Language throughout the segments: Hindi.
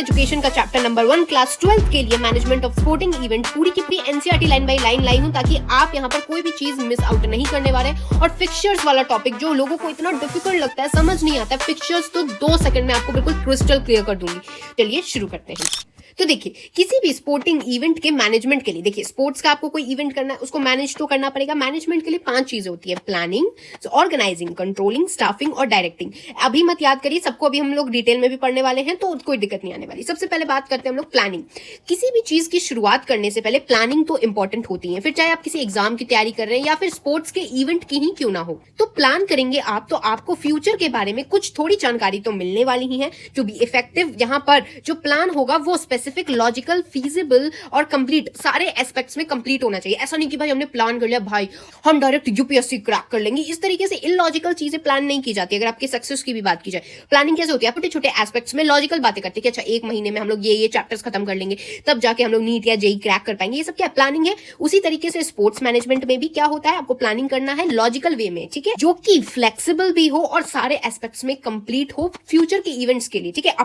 एजुकेशन का चैप्टर नंबर 1 क्लास 12 के लिए मैनेजमेंट ऑफ स्पोर्टिंग इवेंट पूरी की पूरी एनसीईआरटी लाइन बाय लाइन लाई हूं ताकि आप यहाँ पर कोई भी चीज मिस आउट नहीं करने वाले। और फिक्चर्स वाला टॉपिक जो लोगों को इतना डिफिकल्ट लगता है, समझ नहीं आता है, फिक्चर्स तो 2 सेकंड में आपको बिल्कुल क्रिस्टल क्लियर कर दूंगी। चलिए शुरू करते हैं। तो देखिए, किसी भी स्पोर्टिंग इवेंट के मैनेजमेंट के लिए, देखिए स्पोर्ट्स का आपको कोई इवेंट करना है, उसको मैनेज तो करना पड़ेगा। मैनेजमेंट के लिए 5 चीजें होती है: प्लानिंग, ऑर्गेनाइजिंग, कंट्रोलिंग, स्टाफिंग और डायरेक्टिंग। अभी मत याद करिए, सबको अभी हम लोग डिटेल में भी पढ़ने वाले हैं तो कोई दिक्कत नहीं आने वाली। सबसे पहले बात करते हैं हम लोग प्लानिंग। किसी भी चीज की शुरुआत करने से पहले प्लानिंग तो इंपॉर्टेंट होती है, फिर चाहे आप किसी एग्जाम की तैयारी कर रहे हैं या फिर स्पोर्ट्स के इवेंट की ही क्यों ना हो। तो प्लान करेंगे आप तो आपको फ्यूचर के बारे में कुछ थोड़ी जानकारी तो मिलने वाली ही है। टू बी इफेक्टिव, यहाँ पर जो प्लान होगा वो स्पेसिफिक, लॉजिकल, फीजिबल और कंप्लीट, सारे एस्पेक्ट्स में कंप्लीट होना चाहिए। ऐसा नहीं कि भाई हमने प्लान कर लिया, भाई हम डायरेक्ट यूपीएससी क्रैक कर लेंगे, इस तरीके से इलॉजिकल चीजें प्लान नहीं की जाती। अगर आपके सक्सेस की भी बात की जाए, प्लानिंग कैसे होती है? छोटे छोटे एस्पेक्ट्स में लॉजिकल बातें करते हैं कि अच्छा 1 महीने में हम लोग ये चैप्टर्स खत्म कर लेंगे, तब जाके हम लोग नीट या जेई क्रैक कर पाएंगे। ये सब क्या प्लानिंग है। उसी तरीके से स्पोर्ट्स मैनेजमेंट में भी क्या होता है, आपको प्लानिंग करना है लॉजिकल वे में, ठीक है, जो कि फ्लेक्सिबल भी हो और सारे एस्पेक्ट्स में कंप्लीट हो फ्यूचर के इवेंट्स के लिए, ठीक है।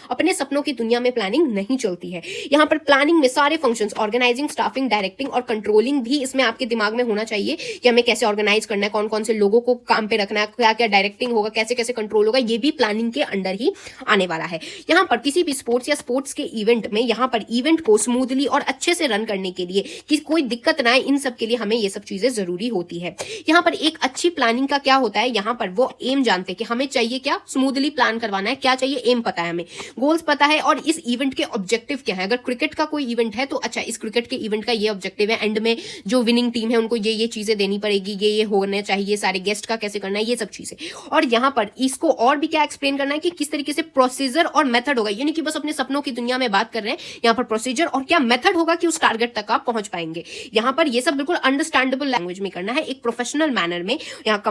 अपने सपनों की दुनिया में प्लानिंग नहीं चलती है। यहाँ पर प्लानिंग में सारे फंक्शंस, ऑर्गेनाइजिंग, स्टाफिंग, डायरेक्टिंग और कंट्रोलिंग भी इसमें आपके दिमाग में होना चाहिए कि हमें कैसे ऑर्गेनाइज करना है, कौन कौन से लोगों को काम पे रखना है, क्या क्या डायरेक्टिंग होगा, कैसे कैसे कंट्रोल होगा, ये भी प्लानिंग के अंडर ही आने वाला है। यहाँ पर किसी भी स्पोर्ट्स या स्पोर्ट्स के इवेंट में, यहाँ पर इवेंट को स्मूथली और अच्छे से रन करने के लिए कि कोई दिक्कत ना आए, इन सब के लिए हमें ये सब चीजें जरूरी होती है। यहाँ पर एक अच्छी प्लानिंग का क्या होता है, यहाँ पर वो एम जानते हैं कि हमें चाहिए क्या, स्मूथली प्लान करवाना है, क्या चाहिए, एम पता है, हमें गोल्स पता है और इस इवेंट के ऑब्जेक्टिव क्या है। अगर क्रिकेट का कोई इवेंट है तो अच्छा, इस क्रिकेट के इवेंट का ये ऑब्जेक्टिव है, एंड में जो विनिंग टीम है उनको ये चीजें देनी पड़ेगी, ये होना चाहिए, सारे गेस्ट का कैसे करना है, ये सब चीजें। और यहाँ पर इसको और भी क्या एक्सप्लेन करना है कि किस तरीके से प्रोसीजर और मेथड होगा, यानी कि बस अपने सपनों की दुनिया में बात कर रहे हैं, यहाँ पर प्रोसीजर और क्या मेथड होगा कि उस टारगेट तक आप पहुंच पाएंगे। यहाँ पर ये सब बिल्कुल अंडरस्टैंडेबल लैंग्वेज में करना है, एक प्रोफेशनल मैनर में। यहाँ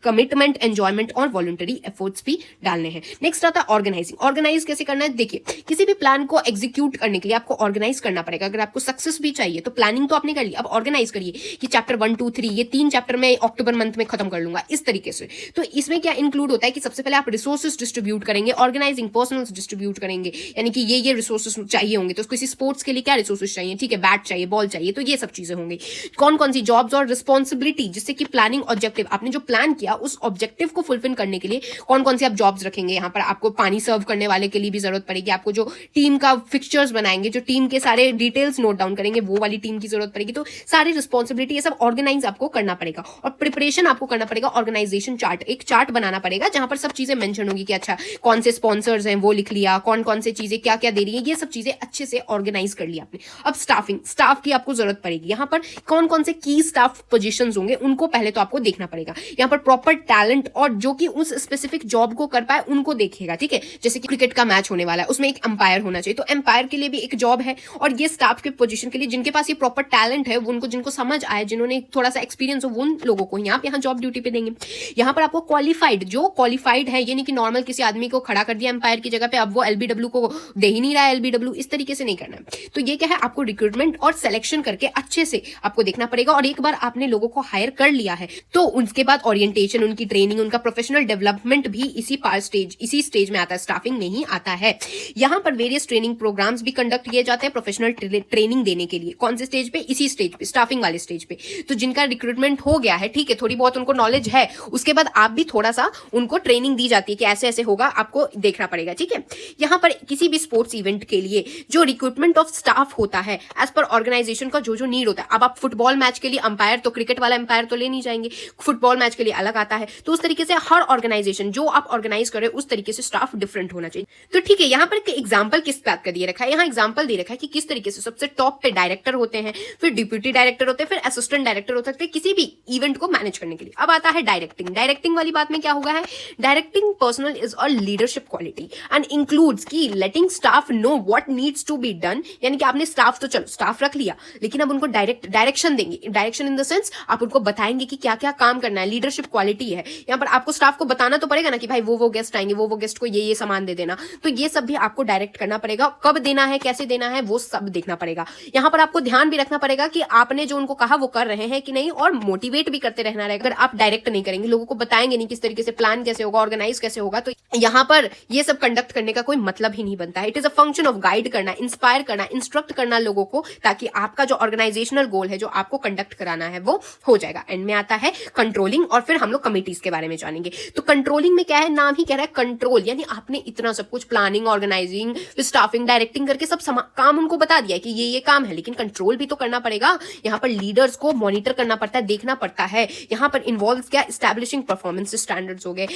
कमिटमेंट, एंजॉयमेंट और वॉलंटरी एफर्ट्स भी डालने हैं। नेक्स्ट आता है ऑर्गेनाइजिंग। ऑर्गेनाइज कैसे करना है? देखिए, किसी भी प्लान को एग्जीक्यूट करने के लिए आपको ऑर्गेनाइज करना पड़ेगा। अगर आपको सक्सेस भी चाहिए तो प्लानिंग तो आपने कर ली, अब ऑर्गेनाइज करिए कि चैप्टर 1, 2, 3 ये 3 चैप्टर में अक्टूबर मंथ में खत्म कर लूंगा, इस तरीके से। तो इसमें क्या इंक्लूड होता है कि सबसे पहले आप रिसोर्सेज डिस्ट्रीब्यूट करेंगे, ऑर्गेनाइजिंग पर्सनल्स डिस्ट्रीब्यूट करेंगे, यानी कि ये रिसोर्सेज चाहिए होंगे। तो किसी स्पोर्ट्स के लिए क्या रिसोर्सेज चाहिए, ठीक है, बैट चाहिए, बॉल चाहिए, तो ये सब चीजें होंगी। कौन कौन सी जॉब्स और रिस्पॉन्सिबिलिटी, जिससे कि प्लानिंग ऑब्जेक्टिव, आपने जो प्लान किया उस ऑब्जेक्टिव को फुलफिल करने के लिए कौन कौन सी आप जॉब्स रखेंगे। यहाँ पर आपको पानी सर्व करने वाले के लिए भी जरूरत पड़ेगी, आपको जो टीम का फिक्चर्स बनाएंगे, जो टीम के सारे डिटेल्स नोट डाउन करेंगे, वो वाली टीम की जरूरत पड़ेगी। तो सारी रिस्पॉन्सिबिलिटी ये सब ऑर्गेनाइज आपको करना पड़ेगा। और प्रिपरेशन आपको करना पड़ेगा, ऑर्गेनाइजेशन चार्ट, एक चार्ट बनाना पड़ेगा जहां पर सब चीजें मेंशन होगी कि अच्छा कौन से स्पॉन्सर्स हैं वो लिख लिया, कौन कौन से चीजें क्या क्या दे रही है, ये सब चीजें अच्छे से ऑर्गेनाइज कर लिया आपने। अब स्टाफिंग, स्टाफ की आपको जरूरत पड़ेगी। यहाँ पर कौन कौन से की स्टाफ पोजीशंस होंगे उनको पहले तो आपको देखना पड़ेगा। यहाँ पर प्रॉपर टैलेंट और जो कि उस स्पेसिफिक जॉब को कर पाए उनको देखेगा, ठीक है। जैसे कि क्रिकेट का मैच होने वाला है, उसमें एक अंपायर होना चाहिए, तो अंपायर के लिए भी एक जॉब है। और ये स्टाफ के पोजीशन के लिए जिनके पास ये प्रॉपर टैलेंट है, उनको जिनको समझ आए, जिन्होंने थोड़ा सा एक्सपीरियंस हो, उन लोगों को ही आप यहाँ जॉब ड्यूटी पे देंगे। यहाँ पर आपको क्वालिफाइड, जो क्वालिफाइड है, यानी कि नॉर्मल किसी आदमी को खड़ा कर दिया अंपायर की जगह पे, अब वो एलबीडब्ल्यू को दे ही नहीं रहा है, एलबीडब्ल्यू, इस तरीके से नहीं करना है। तो ये क्या है, आपको रिक्रूटमेंट और सिलेक्शन करके अच्छे से आपको देखना पड़ेगा। और एक बार आपने लोगों को हायर कर लिया है तो उसके बाद ओरिएंटेशन, उनकी ट्रेनिंग, उनका प्रोफेशनल डेवलपमेंट भी इसी स्टेज में आता है, स्टाफिंग नहीं आता है। यहाँ पर वेरियस ट्रेनिंग प्रोग्राम्स भी कंडक्ट किए जाते हैं प्रोफेशनल ट्रेनिंग देने के लिए। कौन से स्टेज पे? इसी स्टेज पे, स्टाफिंग वाले स्टेज पे। तो जिनका रिक्रूटमेंट हो गया है, ठीक है, थोड़ी बहुत उनको नॉलेज है, उसके बाद आप भी थोड़ा सा उनको ट्रेनिंग दी जाती है कि ऐसे ऐसे होगा, आपको देखना पड़ेगा, ठीक है। यहाँ पर किसी भी स्पोर्ट्स इवेंट के लिए जो रिक्रूटमेंट ऑफ स्टाफ होता है एज पर ऑर्गेनाइजेशन का जो नीड होता है। अब आप फुटबॉल मैच के लिए अंपायर, तो क्रिकेट वाला अंपायर तो ले नहीं जाएंगे, फुटबॉल मैच के लिए अलग आता है। तो उस तरीके से हर ऑर्गेनाइजेशन जो आप ऑर्गेनाइज करें उस तरीके से स्टाफ डिफरेंट होना चाहिए। तो ठीक है, यहाँ पर एग्जाम्पल किस बात का दिए रखा है, यहाँ एग्जाम्पल दे रखा है कि किस तरीके से सबसे टॉप पे डायरेक्टर होते हैं, फिर डिप्यूटी डायरेक्टर होते हैं, फिर असिस्टेंट डायरेक्टर हो सकते हैं किसी भी इवेंट को मैनेज करने के लिए। अब आता है डायरेक्टिंग। डायरेक्टिंग वाली बात में क्या होगा है, directing personnel is a leadership quality and includes की letting staff know what needs to be done, यानी कि आपने स्टाफ, तो चलो स्टाफ रख लिया, लेकिन अब उनको डायरेक्शन देंगे। डायरेक्शन इन द सेंस आप उनको बताएंगे कि क्या क्या काम करना है, लीडरशिप क्वालिटी है। यहाँ पर आपको स्टाफ को बताना तो पड़ेगा ना कि भाई वो गेस्ट आएंगे, वो गेस्ट को ये सामान दे देना, तो ये सब भी आपको डायरेक्ट करना पड़ेगा। कब देना है, कैसे देना है, वो सब देखना पड़ेगा। यहाँ पर आपको ध्यान भी रखना पड़ेगा कि आपने जो उनको कहा वो कर रहे हैं कि नहीं, और मोटिवेट भी करते रहना रहेगा। अगर आप डायरेक्ट नहीं करेंगे, लोगों को बताएंगे नहीं किस तरीके से प्लान कैसे होगा, ऑर्गेनाइज कैसे होगा, तो यहाँ पर ये सब कंडक्ट करने का कोई मतलब ही नहीं बनता है। It is a function of guide करना, इंस्पायर करना, इंस्ट्रक्ट करना लोगों को, ताकि आपका जो ऑर्गेनाइजेशनल गोल है, जो आपको कंडक्ट कराना है, वो हो जाएगा। एंड में आता है कंट्रोलिंग, और फिर हम लोग कमिटीज के बारे में जानेंगे। तो कंट्रोलिंग में क्या है, नाम ही कह रहा है कंट्रोल, यानी आपने इतना सब कुछ प्लानिंग, ऑर्गेनाइजिंग, स्टाफिंग, डायरेक्टिंग करके सब काम उनको बता दिया कि ये काम है, लेकिन कंट्रोल भी तो करना पड़ेगा। यहाँ पर लीडर्स को मॉनिटर करना पड़ता है, देखना पड़ता है। यहाँ पर इन्वॉल्व क्या, एस्टैब्लिशिंग परफॉर्मेंस स्टैंडर्ड्स हो गए,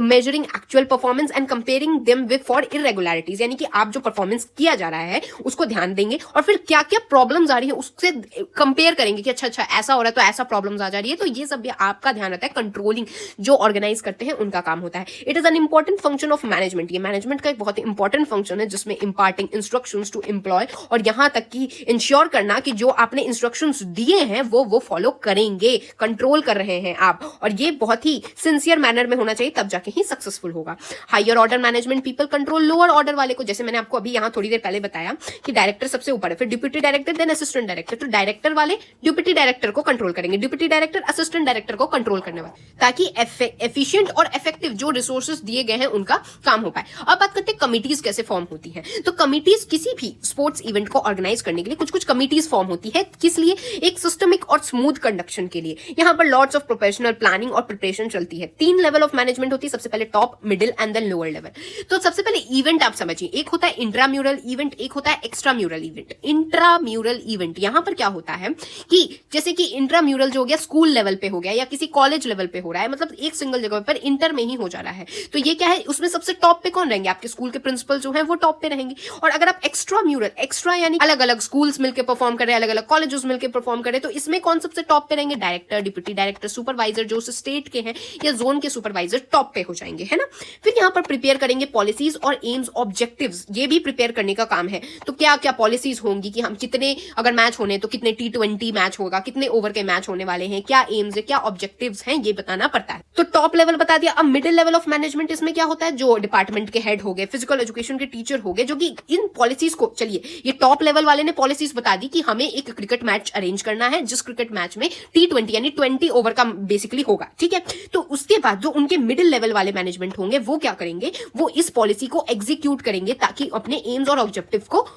measuring actual performance and comparing them with for irregularities, यानी कि आप जो परफॉर्मेंस किया जा रहा है उसको ध्यान देंगे, और फिर क्या क्या प्रॉब्लम्स आ रही है उससे कंपेयर करेंगे कि अच्छा ऐसा हो रहा है तो ऐसा प्रॉब्लम्स आ जा रही है। तो ये सब भी आपका ध्यान रहता है। कंट्रोलिंग जो ऑर्गेनाइज करते हैं उनका काम होता है। It is an important function of management, ये मैनेजमेंट का एक बहुत इंपॉर्टेंट फंक्शन है, जिसमें इंपार्टिंग इंस्ट्रक्शंस टू एम्प्लॉय, और यहां तक कि इंश्योर करना कि जो आपने इंस्ट्रक्शंस दिए हैं वो फॉलो करेंगे, कंट्रोल कर रहे हैं आप, और ये बहुत ही सिंसियर मैनर में होना चाहिए, तब जाके ही सक्सेसफुल होगा। Higher order management people control lower order वाले को, जैसे मैंने आपको अभी यहां थोड़ी देर पहले बताया कि डायरेक्टर सबसे ऊपर है, फिर deputy director, then assistant director. तो डायरेक्टर वाले डिप्यूटी डायरेक्टर को कंट्रोल करेंगे, डिप्यूटी डायरेक्टर असिस्टेंट डायरेक्टर को कंट्रोल करने वाले, ताकि एफिशिएंट और इफेक्टिव जो रिसोर्सेज दिए गए हैं उनका काम हो पाए। अब बात करते हैं कमिटीज कैसे फॉर्म होती है। तो कमिटीज किसी भी स्पोर्ट्स इवेंट को ऑर्गेनाइज करने के लिए कुछ कमिटीज फॉर्म होती है, किस लिए, एक सिस्टमिक और स्मूथ कंडक्शन के लिए। यहाँ पर लॉट्स ऑफ प्रोफेशनल प्लानिंग और प्रिपरेशन चलती है। 3 लेवल ऑफ मैनेजमेंट होती है, सबसे पहले top, middle and then lower level. तो सबसे पहले इवेंट आप समझिए, एक होता है इंट्राम्यूरल इवेंट, एक होता है एक्स्ट्राम्यूरल इवेंट। इंट्राम्यूरल इवेंट यहां पर क्या होता है कि जैसे कि इंट्राम्यूरल जो हो गया स्कूल लेवल पे हो गया या किसी कॉलेज लेवल पे हो रहा है, मतलब एक सिंगल जगह पर इंटर में ही हो जा रहा है, तो ये क्या है, उसमें सबसे टॉप पे कौन रहेंगे, आपके स्कूल के प्रिंसिपल जो है वो टॉप पे रहेंगे। और अगर आप एक्स्ट्राम्यूरल, एक्स्ट्रा यानी अलग अलग स्कूल्स मिलकर परफॉर्म कर रहे हैं, अलग अलग कॉलेजेस मिलकर परफॉर्म कर रहे हैं, तो इसमें कौन सबसे टॉप पे रहेंगे, डायरेक्टर, डिप्यूटी डायरेक्टर, सुपरवाइजर जो स्टेट के हैं या जोन के सुपरवाइजर टॉप पे हो जाएंगे, है ना। फिर यहाँ पर प्रिपेयर करेंगे पॉलिसीज और एम्स, ऑब्जेक्टिव्स, ये भी प्रिपेयर करने का काम है। तो क्या क्या पॉलिसीज होंगी कि हम कितने, अगर मैच होने तो कितने T20 मैच होगा, कितने ओवर के मैच होने वाले हैं, क्या एम्स है, क्या ऑब्जेक्टिव्स हैं, ये बताना पड़ता है। तो टॉप लेवल बता दिया। अब मिडिल लेवल ऑफ मैनेजमेंट, इसमें क्या होता है, जो डिपार्टमेंट के हेड हो गए, फिजिकल एजुकेशन के टीचर हो गए, जो कि इन पॉलिसीज को, चलिए ये टॉप लेवल वाले ने पॉलिसीज बता दी कि हमें एक क्रिकेट मैच अरेंज करना है, जिस क्रिकेट मैच में T20 यानी 20 ओवर का बेसिकली होगा, ठीक है। तो उसके बाद जो उनके मिडिल लेवल वाले मैनेजमेंट होंगे वो क्या करेंगे, वो इस पॉलिसी को एग्जीक्यूट करेंगे ताकि अपने एम्स और ऑब्जेक्टिव को।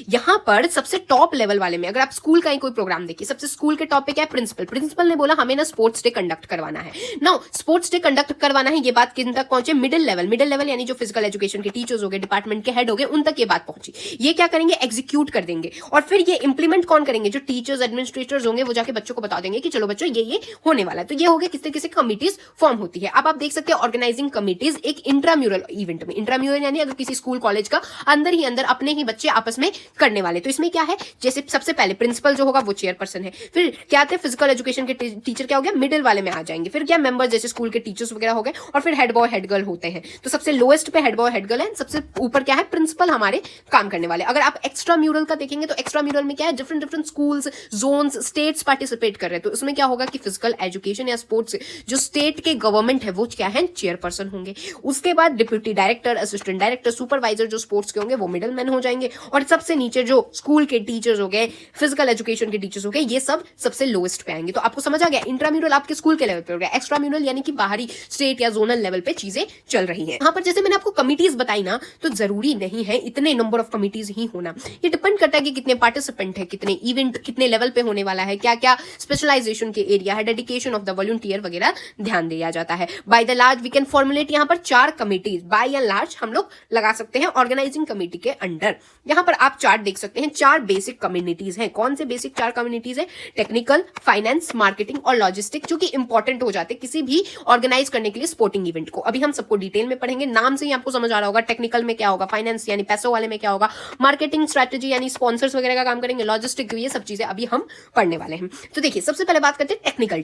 यहां पर सबसे टॉप लेवल वाले में अगर आप स्कूल का ही कोई प्रोग्राम देखिए, सबसे स्कूल के टॉप पे क्या है, प्रिंसिपल ने बोला हमें ना स्पोर्ट्स डे कंडक्ट करवाना है। नाउ स्पोर्ट्स डे कंडक्ट करवाना है, ये बात किन तक पहुंचे, मिडिल लेवल यानी जो फिजिकल एजुकेशन के टीचर्स हो गए, डिपार्टमेंट के हेड हो गए, उन तक ये बात पहुंची। ये क्या करेंगे, एग्जीक्यूट कर देंगे। और फिर ये इंप्लीमेंट कौन करेंगे, जो टीचर्स एडमिनिस्ट्रेटर्स होंगे, वो जाके बच्चों को बता देंगे कि चलो बच्चों ये होने वाला है। तो ये हो गया किस तरीके से कमिटीज फॉर्म होती है। अब आप देख सकते हैं ऑर्गेनाइजिंग कमिटीज एक इंट्राम्यूरल इवेंट में, इंट्राम्यूरल यानी अगर किसी स्कूल कॉलेज का अंदर ही अंदर अपने ही बच्चे आपस में करने वाले, तो इसमें क्या है, जैसे सबसे पहले प्रिंसिपल जो होगा वो चेयरपर्सन है, फिर क्या आते हैं फिजिकल एजुकेशन के टीचर, क्या हो गया मिडिल वाले में आ जाएंगे, फिर क्या मेंबर जैसे स्कूल के टीचर्स वगैरह हो गए, और फिर हेड बॉय हेड गर्ल होते हैं। तो सबसे लोएस्ट पे हेड बॉय हेड गर्ल है, सबसे ऊपर क्या है, प्रिंसिपल हमारे काम करने वाले। अगर आप एक्स्ट्रा म्यूरल का देखेंगे तो एक्स्ट्रा म्यूरल में क्या है, different schools, zones, states participate कर रहे हैं। तो उसमें क्या होगा कि फिजिकल एजुकेशन या स्पोर्ट्स जो स्टेट के गवर्नमेंट है वो क्या है, चेयरपर्सन होंगे। उसके बाद deputy director, assistant director, supervisor जो स्पोर्ट्स के होंगे वो मिडल मैन हो जाएंगे, और सबसे नीचे जो स्कूल के टीचर्स हो गए, फिजिकल एजुकेशन के टीचर्स हो गए, ये सब सबसे लोएस्ट पे आएंगे। तो आपको समझ आ गया, इंट्राम्यूरल आपके स्कूल के लेवल पे हो गया, एक्स्ट्राम्यूरल यानी कि बाहरी स्टेट या जोनल लेवल पे चीजें चल रही हैं। यहाँ पर जैसे मैंने आपको कमिटीज बताई ना, तो जरूरी नहीं है इतने नंबर ऑफ कमिटीज ही होना, ये डिपेंड करता है कि कितने पार्टिसिपेंट है, कितने इवेंट कितने लेवल पे होने वाला है, क्या क्या स्पेशलाइजेशन के एरिया है, डेडिकेशन ऑफ द वॉलंटियर वगैरह ध्यान दिया जाता है। By the large we can formulate यहाँ पर 4 कमिटीज, बाय एंड लार्ज हम लोग लगा सकते हैं ऑर्गेनाइजिंग कमेटी के अंडर। यहाँ पर आप चार्ट देख सकते हैं, 4 बेसिक कम्युनिटीज हैं। कौन से बेसिक 4 कम्युनिटीज है, टेक्निकल, फाइनेंस, मार्केटिंग और लॉजिस्टिक, जो कि इंपॉर्टेंट हो जाते हैं किसी भी ऑर्गेनाइज करने के लिए स्पोर्टिंग इवेंट को। अभी हम सबको डिटेल में पढ़ेंगे, नाम से ही आपको समझ आ रहा होगा, टेक्निकल में क्या होगा, फाइनेंस यानी पैसों वाले में क्या होगा, मार्केटिंग स्ट्रेटेजी यानी स्पॉन्सर्स वगैरह का काम करेंगे, लॉजिस्टिक, ये सब चीजें अभी हम पढ़ने वाले हैं। तो देखिए सबसे पहले बात करते हैं टेक्निकल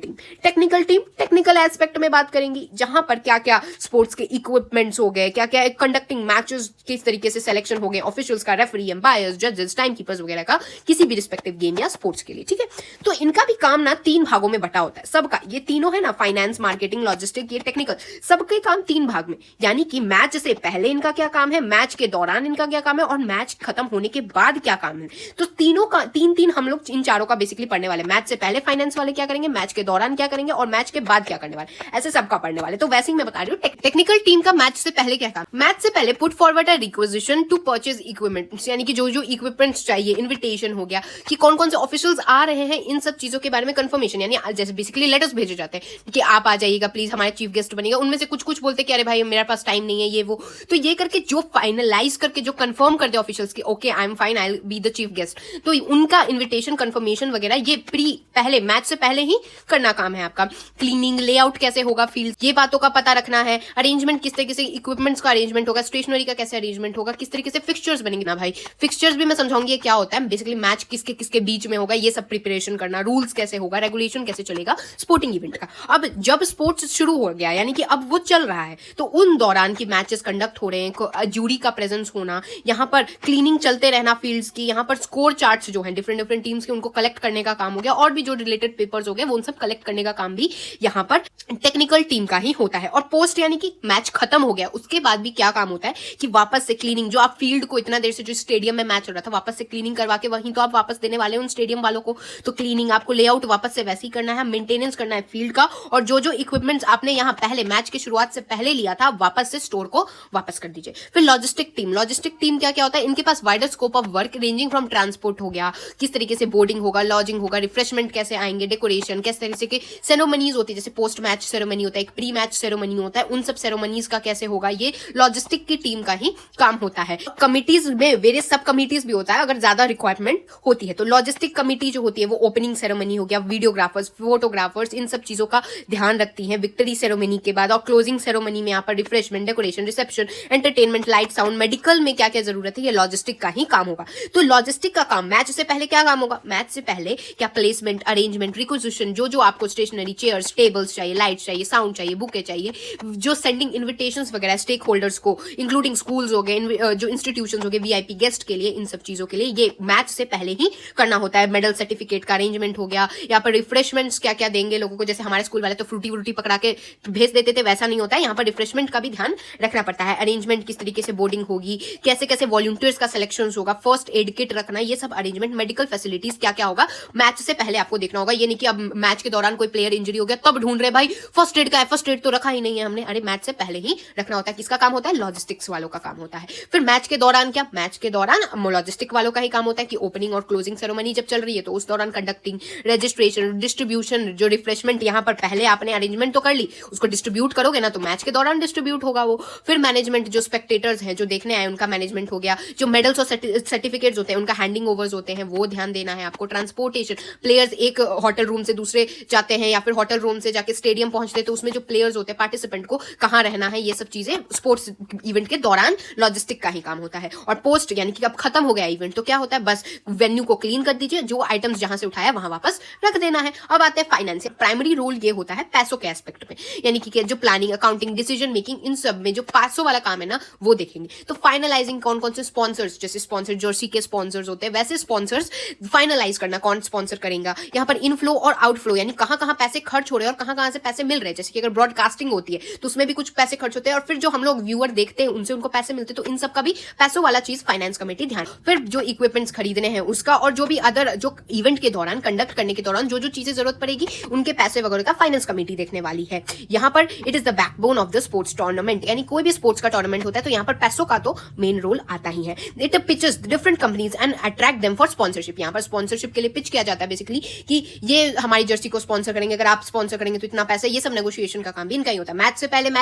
टीम। टेक्निकल एस्पेक्ट में बात करेंगी, जहां पर क्या क्या स्पोर्ट्स के इक्विपमेंट्स हो गए, क्या क्या कंडक्टिंग मैचेस किस तरीके से सिलेक्शन हो गए, ऑफिशियल्स का, रेफरी, एम्पायर्स, जजेस, टाइम कीपर्स वगैरह का किसी भी रिस्पेक्टिव गेम या स्पोर्ट्स के लिए, ठीक है। तो इनका भी काम ना 3 भागों में बटा होता है सबका, ये तीनों है ना, फाइनेंस, मार्केटिंग, लॉजिस्टिक, ये टेक्निकल, सबके काम 3 भाग में, यानी कि मैच से पहले इनका क्या काम है, मैच के दौरान इनका क्या काम है, और मैच खत्म होने के बाद क्या काम है। तो तीनों का तीन हम लोग इन चारों का बेसिकली पढ़ने वाले। मैच से पहले फाइनेंस वाले क्या करेंगे, मैच के दौरान क्या करेंगे और मैच के बाद क्या करने वाले, ऐसे सबका पढ़ने वाले। तो वैसे ही मैं बता रही हूँ टेक्निकल टीम का मैच से पहले क्या काम। मैच से पहले put forward a requisition to purchase equipment, यानी कि जो इक्विपमेंट्स चाहिए, इन्विटेशन हो गया कि कौन कौन से ऑफिशियल्स आ रहे हैं, इन सब चीजों के बारे में कंफर्मेशन, यानी जैसे बेसिकली लेटर्स भेजे जाते हैं कि आप आ जाइएगा प्लीज, हमारे चीफ गेस्ट बनेगा। उनमें से कुछ बोलते कि अरे भाई मेरे पास टाइम नहीं है ये वो। तो ये करके जो फाइनलाइज करके जो कंफर्म कर दे ऑफिशियल्स की okay I am fine, I will be the chief guest, तो उनका इन्विटेशन कंफर्मेशन वगैरह ये पहले मैच से पहले ही करना काम है आपका। क्लीनिंग, लेआउट कैसे होगा फील्ड, ये बातों का पता रखना है। अरेंजमेंट किस तरीके से इक्विपमेंट्स का अरेंजमेंट होगा, स्टेशनरी का कैसे अरेंजमेंट होगा, किस तरीके से फिक्सचर्स बनेंगे ना भाई। फिक्सचर्स भी मैं समझाऊंगी क्या होता है, बेसिकली मैच किसके किसके बीच में होगा, ये सब प्रिपरेशन करना, रूल्स कैसे होगा, रेगुलेशन कैसे चलेगा स्पोर्टिंग इवेंट का। अब जब स्पोर्ट्स शुरू हो गया, यानी कि अब वो चल रहा है, तो उन दौरान की मैचेस कंडक्ट हो रहे हैं, जूरी का प्रेजेंस होना, यहाँ पर क्लीनिंग चलते रहना फील्ड्स की, यहाँ पर स्कोर चार्ट्स जो हैं डिफरेंट टीम्स के उनको कलेक्ट करने का काम हो गया, और भी जो रिलेटेड पेपर्स हो गए वो उन सब कलेक्ट करने का काम भी यहाँ पर टेक्निकल टीम का ही होता है। और पोस्ट यानी कि मैच खत्म हो गया उसके बाद भी क्या काम होता है कि वापस से क्लीनिंग, जो आप फील्ड को इतना देर से जो स्टेडियम में मैच हो रहा था वापस से क्लीनिंग करवा के वहीं तो आप वापस देने वाले उन स्टेडियम वालों को, तो क्लीनिंग आपको लेआउट वापस से वैसे ही करना है, मेंटेनेंस करना है फील्ड का, और जो इक्विपमेंट्स आपने यहाँ पहले मैच की शुरुआत से पहले लिया था वापस से स्टोर को वापस कर दीजिए। फिर लॉजिस्टिक टीम क्या होता है, इनके पास wider scope of work ranging from transport हो गया, किस तरीके से बोर्डिंग होगा, लॉजिंग होगा, रिफ्रेशमेंट कैसे आएंगे, डेकोरेशन, किस तरीके के सेरेमनीज होती है, जैसे पोस्ट मैच सेरेमनी होता है, एक प्री मैच सेरेमनी होता है, उन सब सेरेमनीज का कैसे होगा, ये लॉजिस्टिक की टीम का ही काम होता है। कमिटीज में वेरियस सब कमिटीज भी होता है अगर ज्यादा रिक्वायरमेंट होती है। तो लॉजिस्टिक कमिटी जो होती है वो ओपनिंग सेरेमनी हो गया, वीडियोग्राफर्स, फोटोग्राफर्स, इन सब चीजों का ध्यान रखती है विक्ट्री सेरेमनी के बाद, और क्लोजिंग सेरेमनी में यहाँ पर refreshment, decoration, reception, entertainment, light, sound, medical में क्या क्या जरूरत है, ये लॉजिस्टिक का ही काम होगा। तो लॉजिस्टिक का काम मैच से पहले क्या काम होगा, मैच से पहले क्या प्लेसमेंट, अरेंजमेंट, रिक्विजिशन, जो आपको स्टेशनरी, चेयर्स, टेबल्स चाहिए, लाइट चाहिए, साउंड चाहिए, बुके चाहिए, जो सेंडिंग इन्विटेशंस वगैरह स्टेक होल्डर्स को, इंक्लूडिंग स्कूल्स हो गए, जो इंस्टीट्यूशंस हो गए, वीआईपी गेस्ट के लिए, इन सब चीजों के लिए ये मैच से पहले ही करना होता है। मेडल सर्टिफिकेट का अरेंजमेंट हो गया, यहाँ पर रिफ्रेशमेंट्स क्या क्या देंगे लोगों को, जैसे हमारे स्कूल वाले तो फ्रूटी व्रूटी पकड़ा के भेज देते थे, वैसा नहीं होता है, यहाँ पर रिफ्रेशमेंट का भी ध्यान रखना पड़ता है। अरेंजमेंट किस तरीके से बोर्डिंग होगी, कैसे कैसे वॉलंटियर्स का सिलेक्शन होगा, फर्स्ट एड किट रखना, ये सब अरेंजमेंट, मेडिकल फैसिलिटीज क्या क्या होगा मैच से पहले आपको देखना होगा। ये नहीं कि अब मैच के दौरान कोई प्लेयर इंजरी हो गया तब ढूंढ रहे भाई फर्स्ट एड का है, फर्स्ट एड तो रखा ही नहीं है हमने, अरे मैच से पहले ही रखना होता है। किसका काम होता है, लॉजिस्टिक्स वालों का काम होता है। फिर मैच के दौरान क्या, मैच के दौरान लॉजिस्टिक वालों का ही काम होता है कि ओपनिंग और क्लोजिंग सेरेमनी जब चल रही है तो उस दौरान कंडक्टिंग, रजिस्ट्रेशन, डिस्ट्रीब्यूशन, जो रिफ्रेशमेंट यहाँ पर पहले आपने अरेंजमेंट तो कर ली, उसको डिस्ट्रीब्यूट करोगे ना तो मैच के दौरान डिस्ट्रीब्यूट होगा वो। फिर मैनेजमेंट, जो स्पेक्टेटर्स हैं जो देखने आए उनका मैनेजमेंट हो गया, जो मेडल्स और सर्टिफिकेट्स होते हैं उनका हैंडिंग ओवर्स होते हैं वो ध्यान देना है आपको। ट्रांसपोर्टेशन, प्लेयर्स एक होटल रूम से दूसरे जाते हैं या फिर होटल रूम से जाके स्टेडियम पहुंचते हैं तो उसमें जो प्लेयर्स होते हैं पार्टिसिपेंट को कहाँ रहना है, ये सब चीजें स्पोर्ट्स इवेंट के दौरान लॉजिस्टिक का ही काम होता है। और पोस्ट यानी कि अब खत्म हो गया इवेंट तो क्या होता है, बस वेन्यू को क्लीन कर दीजिए, जो आइटम्स जहां से उठाया वहां वापस रख देना है। अब आते हैं फाइनेंस। प्राइमरी रोल ये होता है पैसों के एस्पेक्ट में, यानी कि जो प्लानिंग, अकाउंटिंग, डिसीजन मेकिंग, इन सब में जो पैसों वाला काम है ना वो देखेंगे। तो फाइनलाइजिंग कौन कौन से स्पॉन्सर्स, जैसे स्पॉन्सर जर्सी के स्पॉन्सर्स होते हैं वैसे स्पॉन्सर्स फाइनलाइज करना, कौन स्पॉन्सर करेगा। यहाँ पर इनफ्लो और आउटफ्लो यानी कहाँ कहाँ पैसे खर्च हो रहे हैं और कहाँ कहाँ से पैसे मिल रहे हैं। जैसे कि अगर ब्रॉडकास्टिंग होती है तो उसमें भी कुछ पैसे खर्च होते हैं, और फिर जो हम लोग व्यूअर देखते हैं उनसे उनको पैसे मिलते हैं, तो इन सब का भी पैसों वाला चीज फाइनेंस कमेटी ध्यान। फिर जो इक्विपमेंट्स खरीदने हैं उसका, और जो भी अदर जो इवेंट के दौरान कंडक्ट करने के दौरान जो जो चीजें जरूरत पड़ेगी उनके पैसे वगैरह का फाइनेंस कमेटी देखने वाली है। यहाँ पर it is the backbone of the sports tournament, यानी कोई भी स्पोर्ट्स का टूर्नामेंट होता है तो यहाँ पर पैसों का तो मेन रोल आता ही है। It pitches different companies and attract them for sponsorship. यहाँ पर स्पॉन्सरशिप के लिए पिच किया जाता है बेसिकली कि ये हमारी जर्सी को स्पॉन्सर करेंगे, अगर आप स्पॉन्सर करेंगे तो इतना पैसा, ये सब नेगोशिएशन का काम भी इनका ही होता है। मैच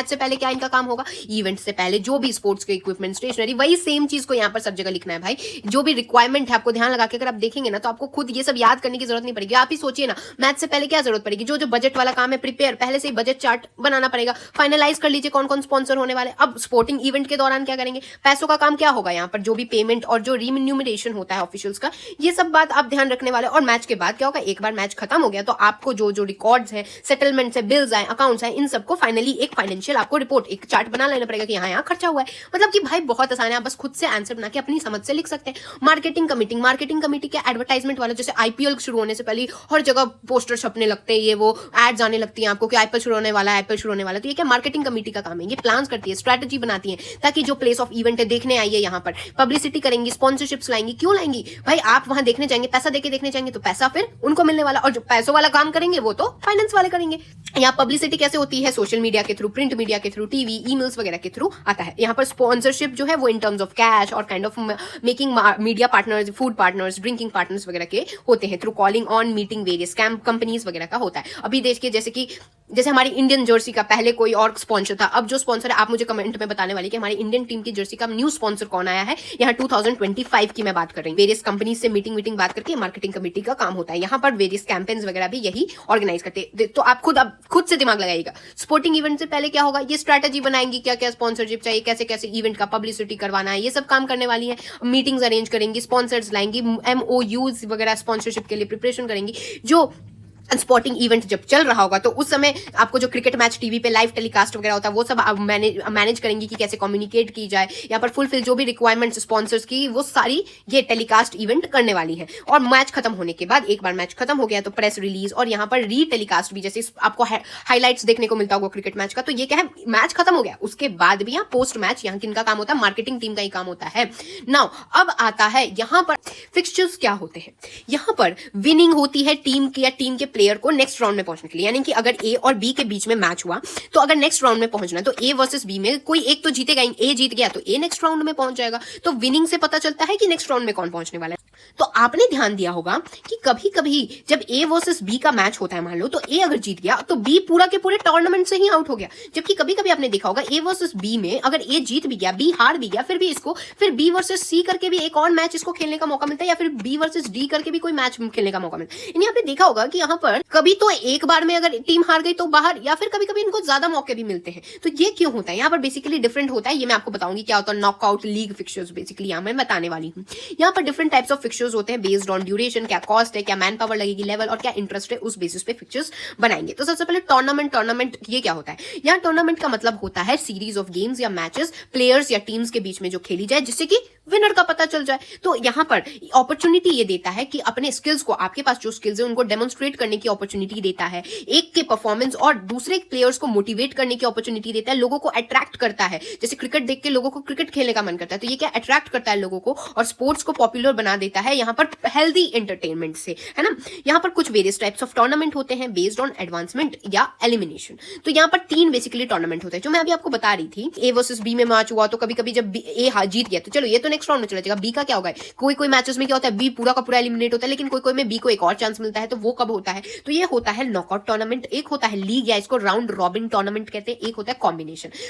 से पहले क्या इनका काम होगा, इवेंट से पहले जो भी स्पोर्ट्स के इक्विपमेंट, स्टेशनरी, वही सेम चीज को यहाँ पर सब जगह लिखना है भाई। जो भी रिक्वायरमेंट है आपको ध्यान लगा के अगर आप देखेंगे ना तो आपको खुद ये सब याद करने की जरूरत नहीं पड़ेगी। आप ही सोचिए ना मैच से पहले क्या जरूरत पड़ेगी, जो बजट वाला काम है प्रिपेयर पहले से ही बजट चार्ट बनाना पड़ेगा, फाइनलाइज कर लीजिए कौन कौन स्पॉन्सर होने वाले। अब स्पोर्टिंग इवेंट के दौरान क्या करेंगे, पैसों का काम क्या होगा, यहाँ पर जो भी पेमेंट और जो रिम्यूनरेशन होता है ऑफिशियल्स का, ये सब बात आप ध्यान रखने वाले। और मैच के बाद क्या होगा, एक बार मैच खत्म हो गया तो आपको जो जो रिकॉर्ड्स है, सेटलमेंट्स है, बिल्स है, अकाउंट्स है, इन सबको फाइनली एक फाइनेंशियल आपको रिपोर्ट, एक चार्ट बना लेना पड़ेगा कि यहाँ खर्चा हुआ है। मतलब कि भाई बहुत आसान है, आप बस खुद से आंसर बना के अपनी समझ से लिख सकते हैं। मार्केटिंग कमेटी के एडवर्टाइजमेंट वाला, जैसे आईपीएल शुरू होने से पहले हर जगह पोस्टर छपने लगते हैं, ये वो एड्स आने लगती है आपको कि आईपीएल शुरू होने वाला है, तो ये क्या मार्केटिंग कमेटी का काम है। ये प्लान्स करती है, स्ट्रेटजी बनाती है ताकि जो प्लेस ऑफ इवेंट है देखने आइए यहाँ पर पब्लिसिटी करेंगी, स्पॉन्सरशिप्स लाएंगी। क्यों लाएंगी भाई? आप वहां देखने जाएंगे, पैसा देके देखने जाएंगे, तो पैसा फिर उनको मिलने वाला, और जो पैसों वाला काम करेंगे वो तो फाइनेंस वाले करेंगे। यहाँ पब्लिसिटी कैसे होती है? सोशल मीडिया के थ्रू, प्रिंट मीडिया के थ्रू, टीवी, ईमेल्स वगैरह के थ्रू आता है। यहाँ पर स्पॉन्सरशिप जो है वो इन टर्म्स ऑफ कैश और kind of making media partners, food partners, drinking partners वगैरह के होते हैं, through calling on, meeting various companies वगैरह का होता है। अभी देश के जैसे हमारी इंडियन जर्सी का पहले कोई और स्पॉन्सर था, अब जो स्पॉन्सर है आप मुझे कमेंट में बताने वाली कि हमारी इंडियन टीम की जर्सी का न्यू स्पॉन्सर कौन आया है। यहाँ 2025 की मैं बात कर रही हूँ। वेरियस कंपनी से मीटिंग बात करके मार्केटिंग कमेटी का काम होता है। यहाँ पर वेरियस कैंपेन्स वगैरह भी यही ऑर्गेनाइज करते हैं। तो आप खुद से दिमाग लगाइएगा। स्पोर्टिंग इवेंट से पहले क्या होगा, ये स्ट्रैटेजी बनाएंगी, क्या क्या स्पॉन्सरशिप चाहिए, कैसे कैसे इवेंट का पब्लिसिटी करवाना है, ये सब काम करने वाली है। मीटिंग्स अरेंज करेंगी, स्पॉन्सर्स लाएंगी, MOUs वगैरह स्पॉन्सरशिप के लिए प्रिपरेशन करेंगी। जो स्पोर्टिंग इवेंट जब चल रहा होगा तो उस समय आपको जो क्रिकेट मैच टीवी पे लाइव टेलीकास्ट वगैरह होता है वो सब आप मैनेज करेंगी कि कैसे कम्युनिकेट की जाए। यहाँ पर फुलफिल जो भी रिक्वायरमेंट्स स्पॉन्सर्स की वो सारी ये टेलीकास्ट इवेंट करने वाली है। और मैच खत्म होने के बाद, एक बार मैच खत्म हो गया तो प्रेस रिलीज और यहाँ पर री टेलीकास्ट भी, जैसे आपको हाईलाइट्स देखने को मिलता होगा क्रिकेट मैच का, तो ये क्या है, मैच खत्म हो गया उसके बाद भी यहाँ पोस्ट मैच यहाँ किनका काम होता है, मार्केटिंग टीम का ही काम होता है। नाउ अब आता है यहाँ पर फिक्सचर्स क्या होते हैं। यहाँ पर विनिंग होती है टीम की या टीम के प्लेयर को नेक्स्ट राउंड में पहुंचने के लिए। यानी कि अगर ए और बी के बीच में मैच हुआ तो अगर नेक्स्ट राउंड में पहुंचना है तो ए वर्सेस बी में कोई एक तो जीतेगा ही। ए जीत गया तो ए नेक्स्ट राउंड में पहुंच जाएगा। तो विनिंग से पता चलता है कि नेक्स्ट राउंड में कौन पहुंचने वाला है। तो आपने ध्यान दिया होगा कि कभी कभी जब ए वर्सेस बी का मैच होता है, मान लो तो ए अगर जीत गया तो बी पूरा के पूरे टूर्नामेंट से ही आउट हो गया। जबकि कभी कभी आपने देखा होगा ए वर्सेस बी में अगर ए जीत भी गया, बी हार भी गया, फिर बी वर्सेस सी करके भी एक और मैच इसको खेलने का मौका मिलता है, या फिर बी वर्सेस डी करके भी कोई मैच खेलने का मौका मिलता है। यानी आपने देखा होगा कि यहाँ पर कभी तो एक बार में अगर टीम हार गई तो बाहर, या फिर कभी कभी इनको ज्यादा मौके भी मिलते हैं। तो ये क्यों होता है? यहाँ पर बेसिकली डिफरेंट होता है। ये मैं आपको बताऊंगी क्या होता है नॉकआउट लीग फिक्सचर्स, बेसिकली यहाँ मैं बताने वाली हूँ। यहाँ पर डिफरेंट टाइप्स ऑफ फिक्सचर्स होते हैं बेस्ड ऑन ड्यूरेशन, क्या कॉस्ट है, क्या मैन पावर लगेगी, लेवल और क्या इंटरेस्ट है, उस बेसिस पे फिक्सचर्स बनाएंगे। तो सबसे पहले टूर्नामेंट ये क्या होता है? यहाँ टूर्नामेंट का मतलब होता है सीरीज ऑफ गेम्स या मैचेस प्लेयर्स या टीम्स के बीच में जो खेली जाए, जिससे कि विनर का पता चल जाए। तो यहाँ पर अपॉर्चुनिटी ये देता है कि अपने स्किल्स को, आपके पास जो स्किल्स है उनको डेमोन्स्ट्रेट करने की अपॉर्चुनिटी देता है, एक के परफॉर्मेंस और दूसरे प्लेयर्स को मोटिवेट करने की अपॉर्चुनिटी देता है, लोगों को अट्रैक्ट करता है। जैसे क्रिकेट देख के लोगों को क्रिकेट खेलने का मन करता है, तो ये क्या अट्रैक्ट करता है लोगों को और स्पोर्ट्स को पॉपुलर बना देता है यहाँ पर हेल्दी एंटरटेनमेंट से, है ना। यहाँ पर कुछ वेरियस टाइप्स ऑफ टूर्नामेंट होते हैं बेस्ड ऑन एडवांसमेंट या एलिमिनेशन। तो यहाँ पर 3 बेसिकली टूर्नामेंट होते हैं जो मैं अभी आपको बता रही थी। ए वर्सेस बी में मैच हुआ तो कभी कभी जब ए जीत गया तो चलो ये तो नेक्स्ट राउंड में चला जाएगा। बी का क्या होगा, कोई मैचेस में क्या होता है, बी पूरा का पूरा एलिमिनेट होता है, लेकिन कोई में बी को एक और चांस मिलता है। तो वो कब होता है? तो ये होता है नॉकआउट टूर्नामेंट, एक होता है लीग या इसको राउंड रॉबिन टूर्नामेंट कहते हैं, एक होता है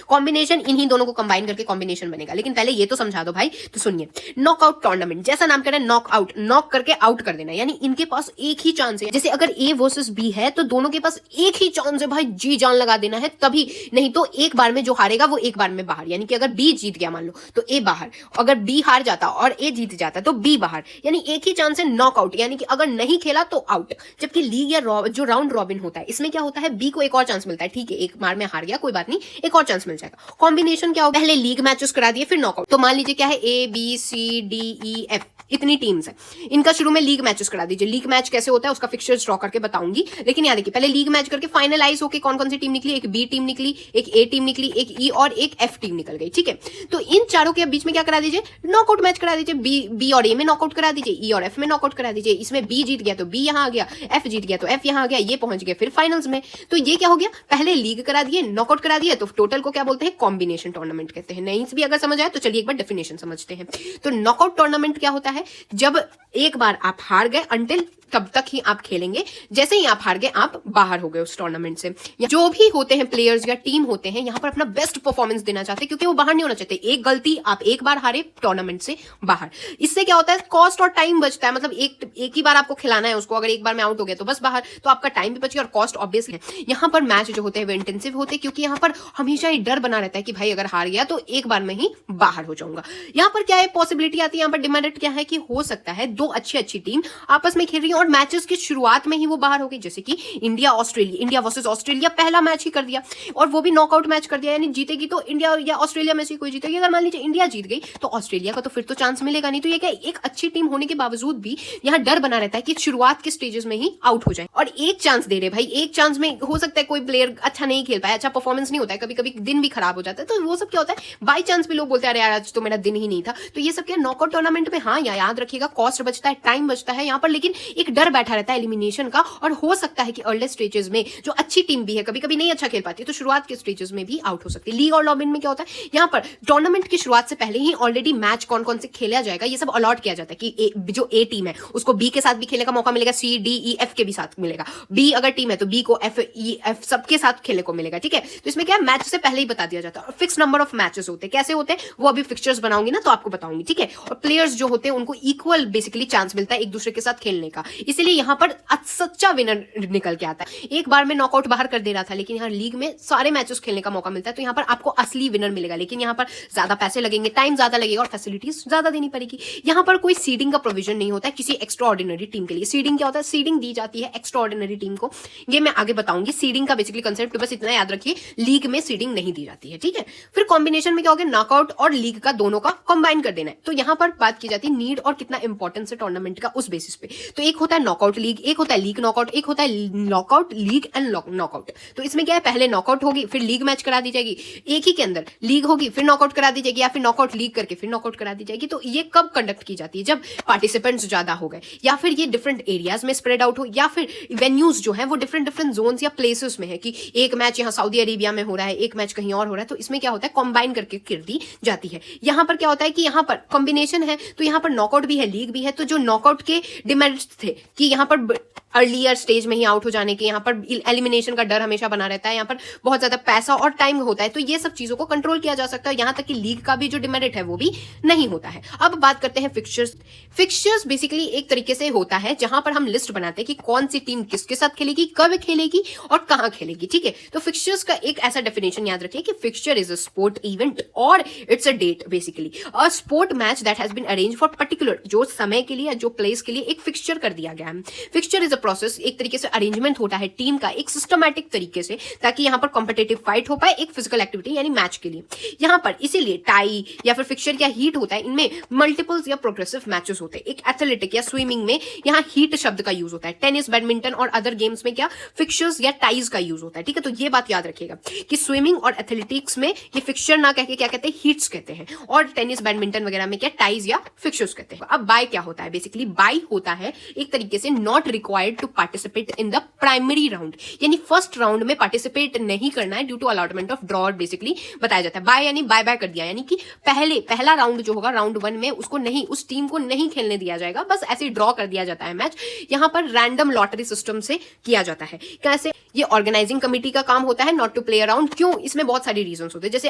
कॉम्बिनेशन। इन्हीं दोनों को कंबाइन करके कॉम्बिनेशन बनेगा। लेकिन पहले ये तो समझा दो भाई। तो सुनिए, नॉकआउट टूर्नामेंट जैसा नाम कह रहा है नॉकआउट, नॉक करके आउट कर देना, यानी इनके पास एक ही चांस है। जैसे अगर ए वर्सेस बी है तो दोनों के पास एक ही चांस है भाई, जी जान लगा देना है तभी, नहीं तो एक बार में जो हारेगा वो एक बार में बाहर। यानी कि अगर बी जीत गया मान लो तो ए बाहर, अगर बी हार जाता और ए जीत जाता तो बी बाहर, यानी एक ही चांस है नॉकआउट, यानी कि अगर नहीं खेला तो आउट। जबकि लीग या जो राउंड रॉबिन होता है इसमें क्या होता है, बी को एक और चांस मिलता है, ठीक है एक बार में हार गया कोई बात नहीं, एक और चांस मिल जाएगा। कॉम्बिनेशन क्या होगा, पहले लीग मैचेस करा दिए फिर नॉकआउट। तो मान लीजिए क्या है, A B C D E F इतनी टीम्स है, इनका शुरू में लीग मैचेस करा दीजिए। लीग मैच कैसे होता है उसका फिक्सचर्स ड्रॉ करके बताऊंगी, लेकिन याद देखिए पहले लीग मैच करके फाइनलाइज होके कौन कौन सी टीम निकली, एक बी टीम निकली, एक ए टीम निकली, एक ई और एक एफ टीम निकल गई, ठीक है। तो इन चारों के बीच में क्या करा दीजिए, नॉकआउट मैच करा दीजिए। बी और ए में नॉकआउट करा दीजिए, ई और एफ में नॉकआउट करा दीजिए। इसमें बी जीत गया तो बी यहां आ गया, एफ जीत गया तो एफ यहां आ गया, ये पहुंच गया फिर फाइनल्स में। तो ये क्या हो गया, पहले लीग करा दिए, नॉकआउट करा दिए, तो टोटल को क्या बोलते हैं, कॉम्बिनेशन टूर्नामेंट कहते हैं। नहीं भी अगर समझ आए तो चलिए एक बार डेफिनेशन समझते हैं। तो नॉकआउट टूर्नामेंट क्या होता है, जब एक बार आप हार गए अंटिल तब तक ही आप खेलेंगे, जैसे ही आप हार गए आप बाहर हो गए उस टूर्नामेंट से। जो भी होते हैं प्लेयर्स या टीम होते हैं यहाँ पर अपना बेस्ट परफॉर्मेंस देना चाहते हैं, क्योंकि वो बाहर नहीं होना चाहते। एक गलती, आप एक बार हारे टूर्नामेंट से बाहर, इससे क्या होता है, कॉस्ट और टाइम बचता है। मतलब एक ही बार आपको खिलाना है उसको, अगर एक बार में आउट हो गया तो बस बाहर, तो आपका टाइम भी बच गया और कॉस्ट ऑब्वियसली है। यहाँ पर मैच जो होते हैं वो इंटेंसिव होते हैं, क्योंकि यहाँ पर हमेशा ये डर बना रहता है कि भाई अगर हार गया तो एक बार में ही बाहर हो जाऊंगा। यहाँ पर क्या है, पॉसिबिलिटी आती है, यहाँ पर डिमेरिट क्या है कि हो सकता है दो अच्छी टीम आपस में खेल रही है और मैचेस की शुरुआत में ही वो बाहर हो गई, जैसे कि इंडिया वर्सेस ऑस्ट्रेलिया पहला मैच ही कर दिया और वो भी नॉकआउट मैच कर दिया, यानी जीतेगी तो इंडिया या ऑस्ट्रेलिया में से कोई जीतेगी। अगर मान लीजिए इंडिया जीत गई तो ऑस्ट्रेलिया का तो फिर तो चांस मिलेगा नहीं। तो ये क्या, एक अच्छी टीम होने के बावजूद भी यहाँ डर बना रहता है कि शुरुआत के स्टेजेस में ही आउट हो जाए। और एक चांस दे रहे भाई, एक चांस में हो सकता है कोई प्लेयर अच्छा नहीं खेल पाए, अच्छा परफॉर्मेंस नहीं होता है, कभी कभी दिन भी खराब हो जाता है, तो वो सब क्या होता है बाई चांस भी लोग बोलते हैं अरे यार आज तो मेरा दिन ही नहीं था। तो ये सब क्या नॉकआउट टूर्नामेंट में, हाँ याद रखिएगा कॉस्ट बचता है, टाइम बचता है यहाँ पर, लेकिन एक डर बैठा रहता है एलिमिनेशन का। और हो सकता है कि अर्ली स्टेजेस में जो अच्छी टीम भी है कभी कभी नहीं अच्छा खेल पाती तो शुरुआत के स्टेजेस में भी आउट हो सकती है। लीग और लॉबिन में क्या होता है, यहाँ पर टूर्नामेंट की शुरुआत से पहले ही ऑलरेडी मैच कौन कौन से खेला जाएगा ये सब अलॉट किया जाता है कि जो ए टीम है उसको बी के साथ भी खेलने का मौका मिलेगा, सी डी ई एफ के भी साथ मिलेगा, बी अगर टीम है तो बी को एफ ई एफ सबके साथ खेलने को मिलेगा, ठीक है। तो इसमें क्या है मैच से पहले ही बता दिया जाता है और फिक्स नंबर ऑफ मैचेस होते हैं। कैसे होते हैं वो अभी फिक्सचर्स बनाऊंगी ना तो आपको बताऊंगी, ठीक है। और प्लेयर्स जो होते हैं उनको इक्वल बेसिकली चांस मिलता है एक दूसरे के साथ खेलने का, इसीलिए यहाँ पर सच्चा विनर निकल के आता है। एक बार में नॉकआउट बाहर कर दे रहा था, लेकिन यहाँ लीग में सारे मैचेस खेलने का मौका मिलता है, तो यहाँ पर आपको असली विनर मिलेगा। लेकिन यहाँ पर ज्यादा पैसे लगेंगे, टाइम ज्यादा लगेगा और फैसिलिटीज ज्यादा देनी पड़ेगी। यहाँ पर कोई सीडिंग का प्रोविजन नहीं होता है किसी एक्स्ट्रा ऑर्डिनरी टीम के लिए। सीडिंग क्या होता है, सीडिंग दी जाती है एक्स्ट्रा ऑर्डिनरी टीम को, ये मैं आगे बताऊंगी। सीडिंग का बेसिकली कंसेप्ट बस इतना याद रखिए, लीग में सीडिंग नहीं दी जाती है, ठीक है। फिर कॉम्बिनेशन में क्या होगा, नॉकआउट और लीग का दोनों का कंबाइन कर देना है। तो यहाँ पर बात की जाती है नीड और कितना इंपॉर्टेंस है टूर्नामेंट का उस बेसिस पे। तो एक होता है नॉकआउट लीग, एक होता है लीग नॉकआउट, एक होता है नॉकआउट लीग एंड नॉकआउट। तो इसमें क्या है, पहले नॉकआउट होगी फिर लीग मैच करा दी जाएगी, एक ही के अंदर लीग होगी फिर नॉकआउट करा दी जाएगी, या फिर नॉकआउट लीग करके फिर नॉकआउट करा दी जाएगी। तो ये कब कंडक्ट की जाती है, जब पार्टिसिपेंट्स ज्यादा हो गए, या फिर ये डिफरेंट एरियाज में स्प्रेड आउट हो, या फिर वेन्यूज जो है वो डिफरेंट जोन्स या प्लेसेस में है कि एक मैच यहाँ सऊदी अरेबिया में हो रहा है, एक मैच कहीं और हो रहा है। तो इसमें क्या होता है कंबाइन करके कर दी जाती है। यहाँ पर क्या होता है कि यहाँ पर कॉम्बिनेशन है तो यहाँ पर नॉकआउट भी है लीग भी है। तो जो नॉकआउट के डिमेरिट्स थे कि यहाँ पर अर्लियर स्टेज में ही आउट हो जाने के, यहाँ पर एलिमिनेशन का डर हमेशा बना रहता है, यहाँ पर बहुत ज्यादा पैसा और टाइम होता है, तो ये सब चीजों को कंट्रोल किया जा सकता है। यहाँ तक कि लीग का भी जो डिमेरिट है वो भी नहीं होता है। अब बात करते हैं फिक्सचर्स। फिक्सचर्स बेसिकली एक तरीके से होता है जहां पर हम लिस्ट बनाते हैं कि कौन सी टीम किसके साथ खेलेगी, कब खेलेगी और कहां खेलेगी, ठीक है। तो फिक्सचर्स का एक ऐसा डेफिनेशन याद रखिए कि fixture is a sport event और it's a date, basically a sport match that has been arrange for particular, जो समय के लिए जो प्लेस के लिए एक फिक्सचर कर दिया गया है। फिक्सचर इज अ प्रोसेस, एक तरीके से अरेंजमेंट होता है टीम का एक सिस्टमैटिक तरीके से, ताकि यहाँ पर कॉम्पिटेटिव फाइट हो पाए एक फिजिकल एक्टिविटी यानी मैच के लिए। यहाँ पर इसीलिए टाई या फिर फिक्सचर या हीट होता है, इनमें मल्टीपल्स या प्रोग्रेसिव मैचेस होते हैं। एक एथलेटिक या स्विमिंग में यहाँ हीट शब्द का यूज होता है, टेनिस बैडमिंटन और अदर गेम्स में क्या फिक्सचर्स या टाइज का यूज होता है, ठीक है। तो ये बात याद रखिएगा कि स्विमिंग और एथलेटिक्स में ये फिक्सचर ना कह के क्या कहते हैं, हीट्स कहते हैं, और टेनिस बैडमिंटन वगैरह में क्या टाइज या फिक्सचर्स कहते हैं। अब बाय क्या होता है, बेसिकली बाय होता है एक तरीके से not required to participate in the primary round, यानी फर्स्ट राउंड में पार्टिसिपेट नहीं करना है due to allotment of draw, basically बताया जाता है। बाय यानी बाय बाय कर दिया, यानी कि पहला राउंड जो होगा राउंड 1 में उसको नहीं, उस टीम को नहीं खेलने दिया जाएगा, बस ऐसे ड्रॉ कर दिया जाता है मैच। यहाँ पर रैंडम लॉटरी सिस्टम से किया जाता है। कैसे, ये ऑर्गेनाइजिंग कमेटी का काम होता है नॉट टू प्ले अराउंड। क्यों, इसमें बहुत सारी रीजंस होते हैं, जैसे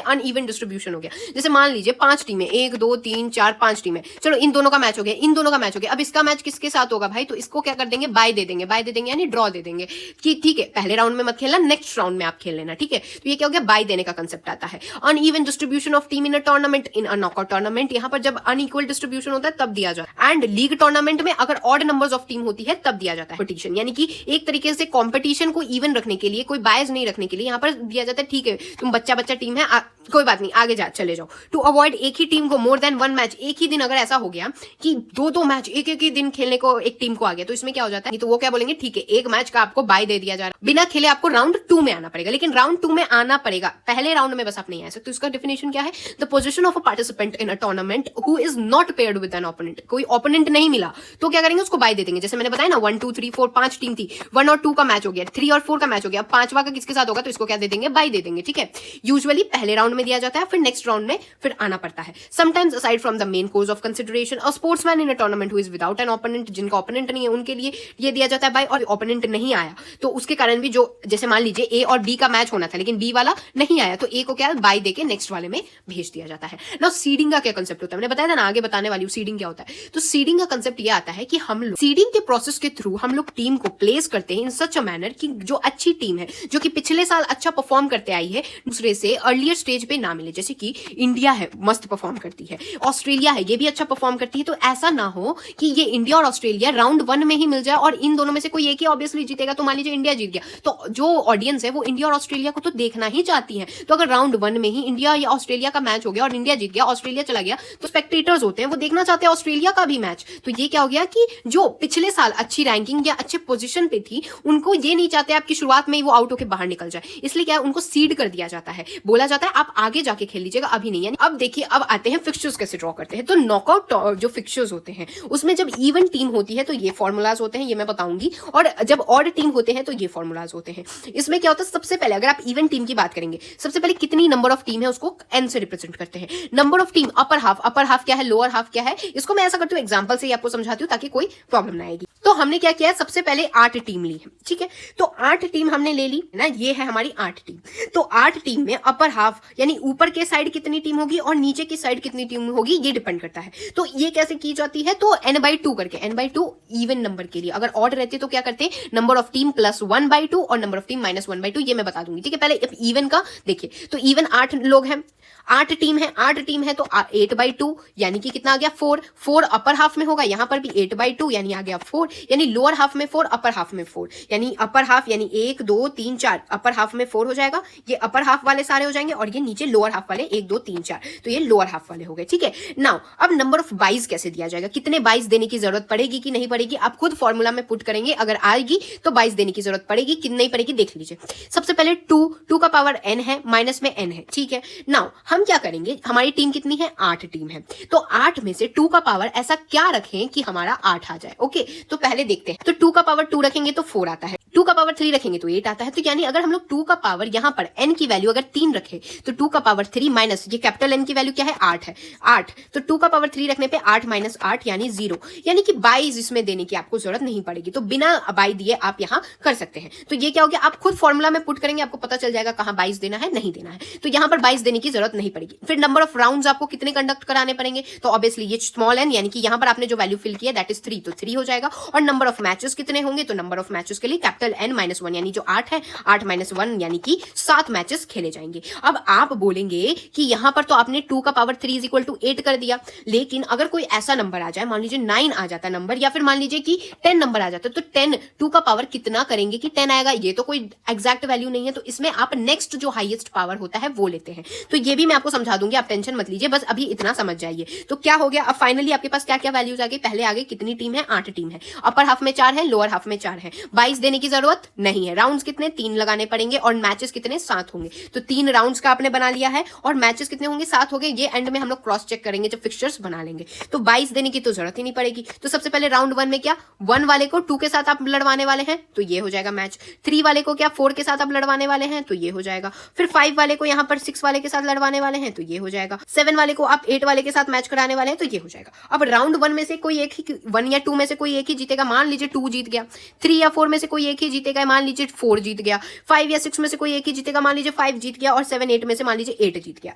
अनइवन डिस्ट्रीब्यूशन हो गया। जैसे मान लीजिए 5 टीमें, 1 2 3 4 5 टीमें, चलो इन दोनों का मैच हो गया, इन दोनों का मैच हो गया, अब इसका मैच किसके साथ होगा भाई, तो इसको क्या कर देंगे, बाय दे देंगे यानी ड्रॉ दे देंगे कि ठीक है पहले राउंड में मत खेलना, नेक्स्ट राउंड में आप खेल लेना, ठीक है। तो ये क्या हो गया, बाय देने का कंसेप्ट आता है। Uneven distribution of team in a tournament, in a knockout tournament, यहाँ पर जब अनइक्वल डिस्ट्रीब्यूशन होता है तब दिया जाता है। एंड लीग टूर्नामेंट में अगर ऑड नंबर्स ऑफ टीम होती है तब दिया जाता है कॉम्पिटिशन, यानी कि एक तरीके से कॉम्पिटिशन को इवन रखने के लिए, कोई बायस नहीं रखने के लिए यहाँ पर दिया जाता है, ठीक है तुम बच्चा टीम है, कोई बात नहीं आगे चले जाओ। टू अवॉइड एक ही टीम को मोर देन 1 मैच, एक ही दिन अगर ऐसा हो गया कि 2 मैच एक ही दिन खेलने को एक टीम को आ गया, तो इसमें क्या हो जाता है, तो वो क्या बोलेंगे, ठीक है एक मैच का आपको बाय दे दिया जा रहा है, बिना खेले आपको राउंड 2 में आना पड़ेगा। लेकिन राउंड 2 में आना पड़ेगा, पहले राउंड में बस आप नहीं आ सकते। तो इसका डेफिनेशन क्या है, the position of a participant in a tournament who is not paired with an opponent, कोई ओपोनेंट नहीं मिला तो क्या करेंगे, उसको बाय दे देंगे। जैसे मैंने बताया ना 1 2 3 4 5 टीम थी, 1 और 2 का मैच हो गया, 3 और 4 का मैच हो गया, 5वां का किसके साथ होगा, तो इसको क्या दे देंगे, बाय दे देंगे, ठीक है। यूजुअली पहले राउंड में दिया जाता है, फिर नेक्स्ट राउंड में फिर आना पड़ता है। Sometimes aside from the main course of consideration a sportsman in a tournament who is without an opponent, जिनका ओपोनेंट नहीं है उनके लिए ये दिया जाता है बाय, और ओपोनेंट नहीं आया तो उसके कारण भी, जो जैसे मान लीजिए ए और बी का मैच होना था लेकिन बी वाला नहीं आया, तो ए को क्या बाय देके नेक्स्ट वाले में भेज दिया जाता है। नाउ सीडिंग का क्या कांसेप्ट होता है, मैंने बताया था ना, आगे बताने वाली हूं सीडिंग क्या होता है। तो सीडिंग का कांसेप्ट ये आता है कि हम लोग सीडिंग के प्रोसेस के थ्रू हम लोग टीम को प्लेस करते हैं इन सच अ मैनर कि जो अच्छी टीम है जो कि पिछले साल अच्छा परफॉर्म करते आई है, दूसरे से अर्लियर स्टेज पे ना मिले। जैसे कि इंडिया है, मस्त परफॉर्म करती है, ऑस्ट्रेलिया है, ये भी अच्छा परफॉर्म करती है। तो ऐसा ना हो कि ये इंडिया और ऑस्ट्रेलिया राउंड 1 में ही मिल जाए और इन दोनों में से कोई एक ही ऑब्वियसली जीतेगा। तो मान लीजिए इंडिया जीत गया, तो जो ऑडियंस है वो इंडिया और ऑस्ट्रेलिया को तो देखना ही चाहती है। तो अगर राउंड 1 में ही इंडिया या ऑस्ट्रेलिया का मैच हो गया और इंडिया जीत गया, ऑस्ट्रेलिया चला गया, तो स्पेक्टेटर्स होते हैं वो देखना चाहते हैं ऑस्ट्रेलिया का भी मैच। तो ये क्या हो गया कि जो पिछले साल अच्छी रैंकिंग या अच्छे पोजीशन पे थी, उनको ये नहीं चाहते आपकी शुरुआत में ही वो आउट होकर बाहर निकल जाए, इसलिए क्या है उनको सीड कर दिया जाता है, बोला जाता है आप आगे जाके खेल लीजिएगा, अभी नहीं। यानी अब देखिए, अब आते हैं फिक्सचर्स कैसे ड्रॉ करते हैं। तो नॉकआउट जो फिक्सचर्स होते हैं उसमें जब इवन टीम होती है तो ये फॉर्मूलाज होते हैं, ये मैं बताऊंगी, और जब ऑड टीम होते हैं तो ये फॉर्मूलाज होते हैं। इसमें क्या होता है, सबसे पहले अगर आप इवन टीम की बात करेंगे, सबसे पहले कितनी नंबर ऑफ टीम है उसको एन से रिप्रेजेंट करते हैं। Number of team, upper half क्या है, लोअर हाफ क्या है, इसको मैं ऐसा करती हूँ एग्जांपल से ही आपको समझाती हूँ ताकि कोई प्रॉब्लम ना आएगी। तो हमने क्या किया है, सबसे पहले 8 टीम ली है, ठीक है। तो 8 टीम हमने ले ली ना, ये है हमारी 8 टीम। तो 8 टीम में अपर हाफ यानी ऊपर के साइड कितनी टीम होगी और नीचे की साइड कितनी टीम होगी, ये डिपेंड करता है। तो ये कैसे की जाती है, तो n/2 करके, n/2 इवन नंबर के लिए। अगर ऑड रहते तो क्या करते, नंबर ऑफ टीम प्लस 1/2 और नंबर ऑफ टीम माइनस 1/2, ये मैं बता दूंगी, ठीक है। पहले इवन का देखिए, तो इवन 8 लोग हैं, 8 टीम है, 8 टीम है तो 8/2 यानी कि कितना आ गया 4 अपर हाफ में होगा, यहां पर भी 8/2 यानी आ गया 4, यानी लोअर हाफ में 4 अपर हाफ में 4, यानी अपर हाफ यानी 1 2 3 4 अपर हाफ में 4 हो जाएगा, ये अपर हाफ वाले सारे हो जाएंगे, और ये नीचे लोअर हाफ वाले 1 2 3 4, तो ये लोअर हाफ वाले हो गए, ठीक है। नाउ अब नंबर ऑफ बाइज कैसे दिया जाएगा, कितने बाइज देने की जरूरत पड़ेगी कि नहीं पड़ेगी, आप खुद फॉर्मूला में पुट करेंगे, अगर आएगी तो बाइज देने की जरूरत पड़ेगी कि नहीं पड़ेगी, देख लीजिए। सबसे पहले 2 का पावर n है, माइनस में n है, ठीक है। नाउ हम क्या करेंगे, हमारी टीम कितनी है, 8 टीम है, तो 8 में से 2 का पावर ऐसा क्या रखें कि हमारा 8 आ जाए, ओके। तो पहले देखते हैं, तो 2 का पावर 2 रखेंगे तो 4 आता है, 2 का पावर 3 रखेंगे तो 8 आता है। तो यानी अगर हम लोग 2 का पावर यहां पर n की वैल्यू अगर 3 रखे तो 2 का पावर 3 माइनस ये कैपिटल n की वैल्यू क्या है 8 है, 8, तो 2 का पावर 3 रखने पे 8 माइनस 8 यानी 0, यानी कि 22 इसमें देने की आपको जरूरत नहीं पड़ेगी, तो बिना 22 दिए आप यहां कर सकते हैं। तो ये क्या हो गया, आप खुद फॉर्मूला में पुट करेंगे, आपको पता चल जाएगा कहां 22 देना है, नहीं देना है, तो यहां पर 22 देने की जरूरत नहीं पड़ेगी। फिर नंबर ऑफ राउंड्स आपको कितने कंडक्ट कराने पड़ेंगे, तो ऑब्वियसली ये स्मॉल n यानी कि यहां पर आपने जो वैल्यू फिल किया दैट इज 3, तो 3 हो जाएगा। और नंबर ऑफ मैचेस कितने होंगे, तो नंबर ऑफ मैचेस के लिए कैपिटल n माइनस 1 यानी जो 8 है, 8 माइनस 1 यानी कि 7 मैचेस खेले जाएंगे। अब आप बोलेंगे कि यहां पर तो आपने 2 का पावर 3 इज इक्वल टू 8 कर दिया, लेकिन अगर कोई ऐसा नंबर आ जाए, मान लीजिए 9 आ जाता नंबर, या फिर मान लीजिए कि 10 नंबर आ जाता, तो 10 2 का पावर कितना करेंगे कि 10 आएगा, ये तो कोई एग्जैक्ट वैल्यू नहीं है, तो इसमें आप नेक्स्ट जो हाईएस्ट पावर होता है वो लेते हैं। तो ये भी मैं आपको समझा दूंगी, आप टेंशन मत लीजिए, बस अभी इतना समझ जाइए। तो क्या हो गया, अब फाइनली आपके पास क्या क्या वैल्यूज आ गई, पहले आगे कितनी टीम है, 8 टीम है, अपर हाफ में 4 है, लोअर हाफ में 4 है, 22 देने की जरूरत नहीं है, राउंड्स कितने 3 लगाने पड़ेंगे, और मैचेस कितने 7 होंगे, तो 3 राउंड्स का आपने बना लिया है, और मैचेस कितने होंगे 7 हो गए, ये एंड में हम लोग क्रॉस चेक करेंगे जब फिक्सचर्स बना लेंगे, तो 22 देने की तो जरूरत ही नहीं पड़ेगी। तो सबसे पहले राउंड 1 में क्या, 1 वाले को 2 के साथ आप लड़वाने वाले हैं, तो ये हो जाएगा मैच, 3 वाले को क्या 4 के साथ आप लड़वाने वाले हैं, तो ये हो जाएगा, फिर 5 वाले को यहाँ पर 6 वाले के साथ लड़वाने वाले हैं, तो ये हो जाएगा, 7 वाले को आप 8 वाले के साथ मैच कराने वाले हैं, तो ये हो जाएगा। अब राउंड 1 में से कोई एक ही, 1 या 2 में से कोई एक ही जीतेगा, मान लीजिए 2 जीत गया, 3 या 4 में से कोई एक ही जीतेगा, मान लीजिए 4 जीत गया, 5 या 6 में से कोई एक ही जीतेगा, मान लीजिए 5 जीत गया, और 7 8 में से मान लीजिए 8 जीत गया।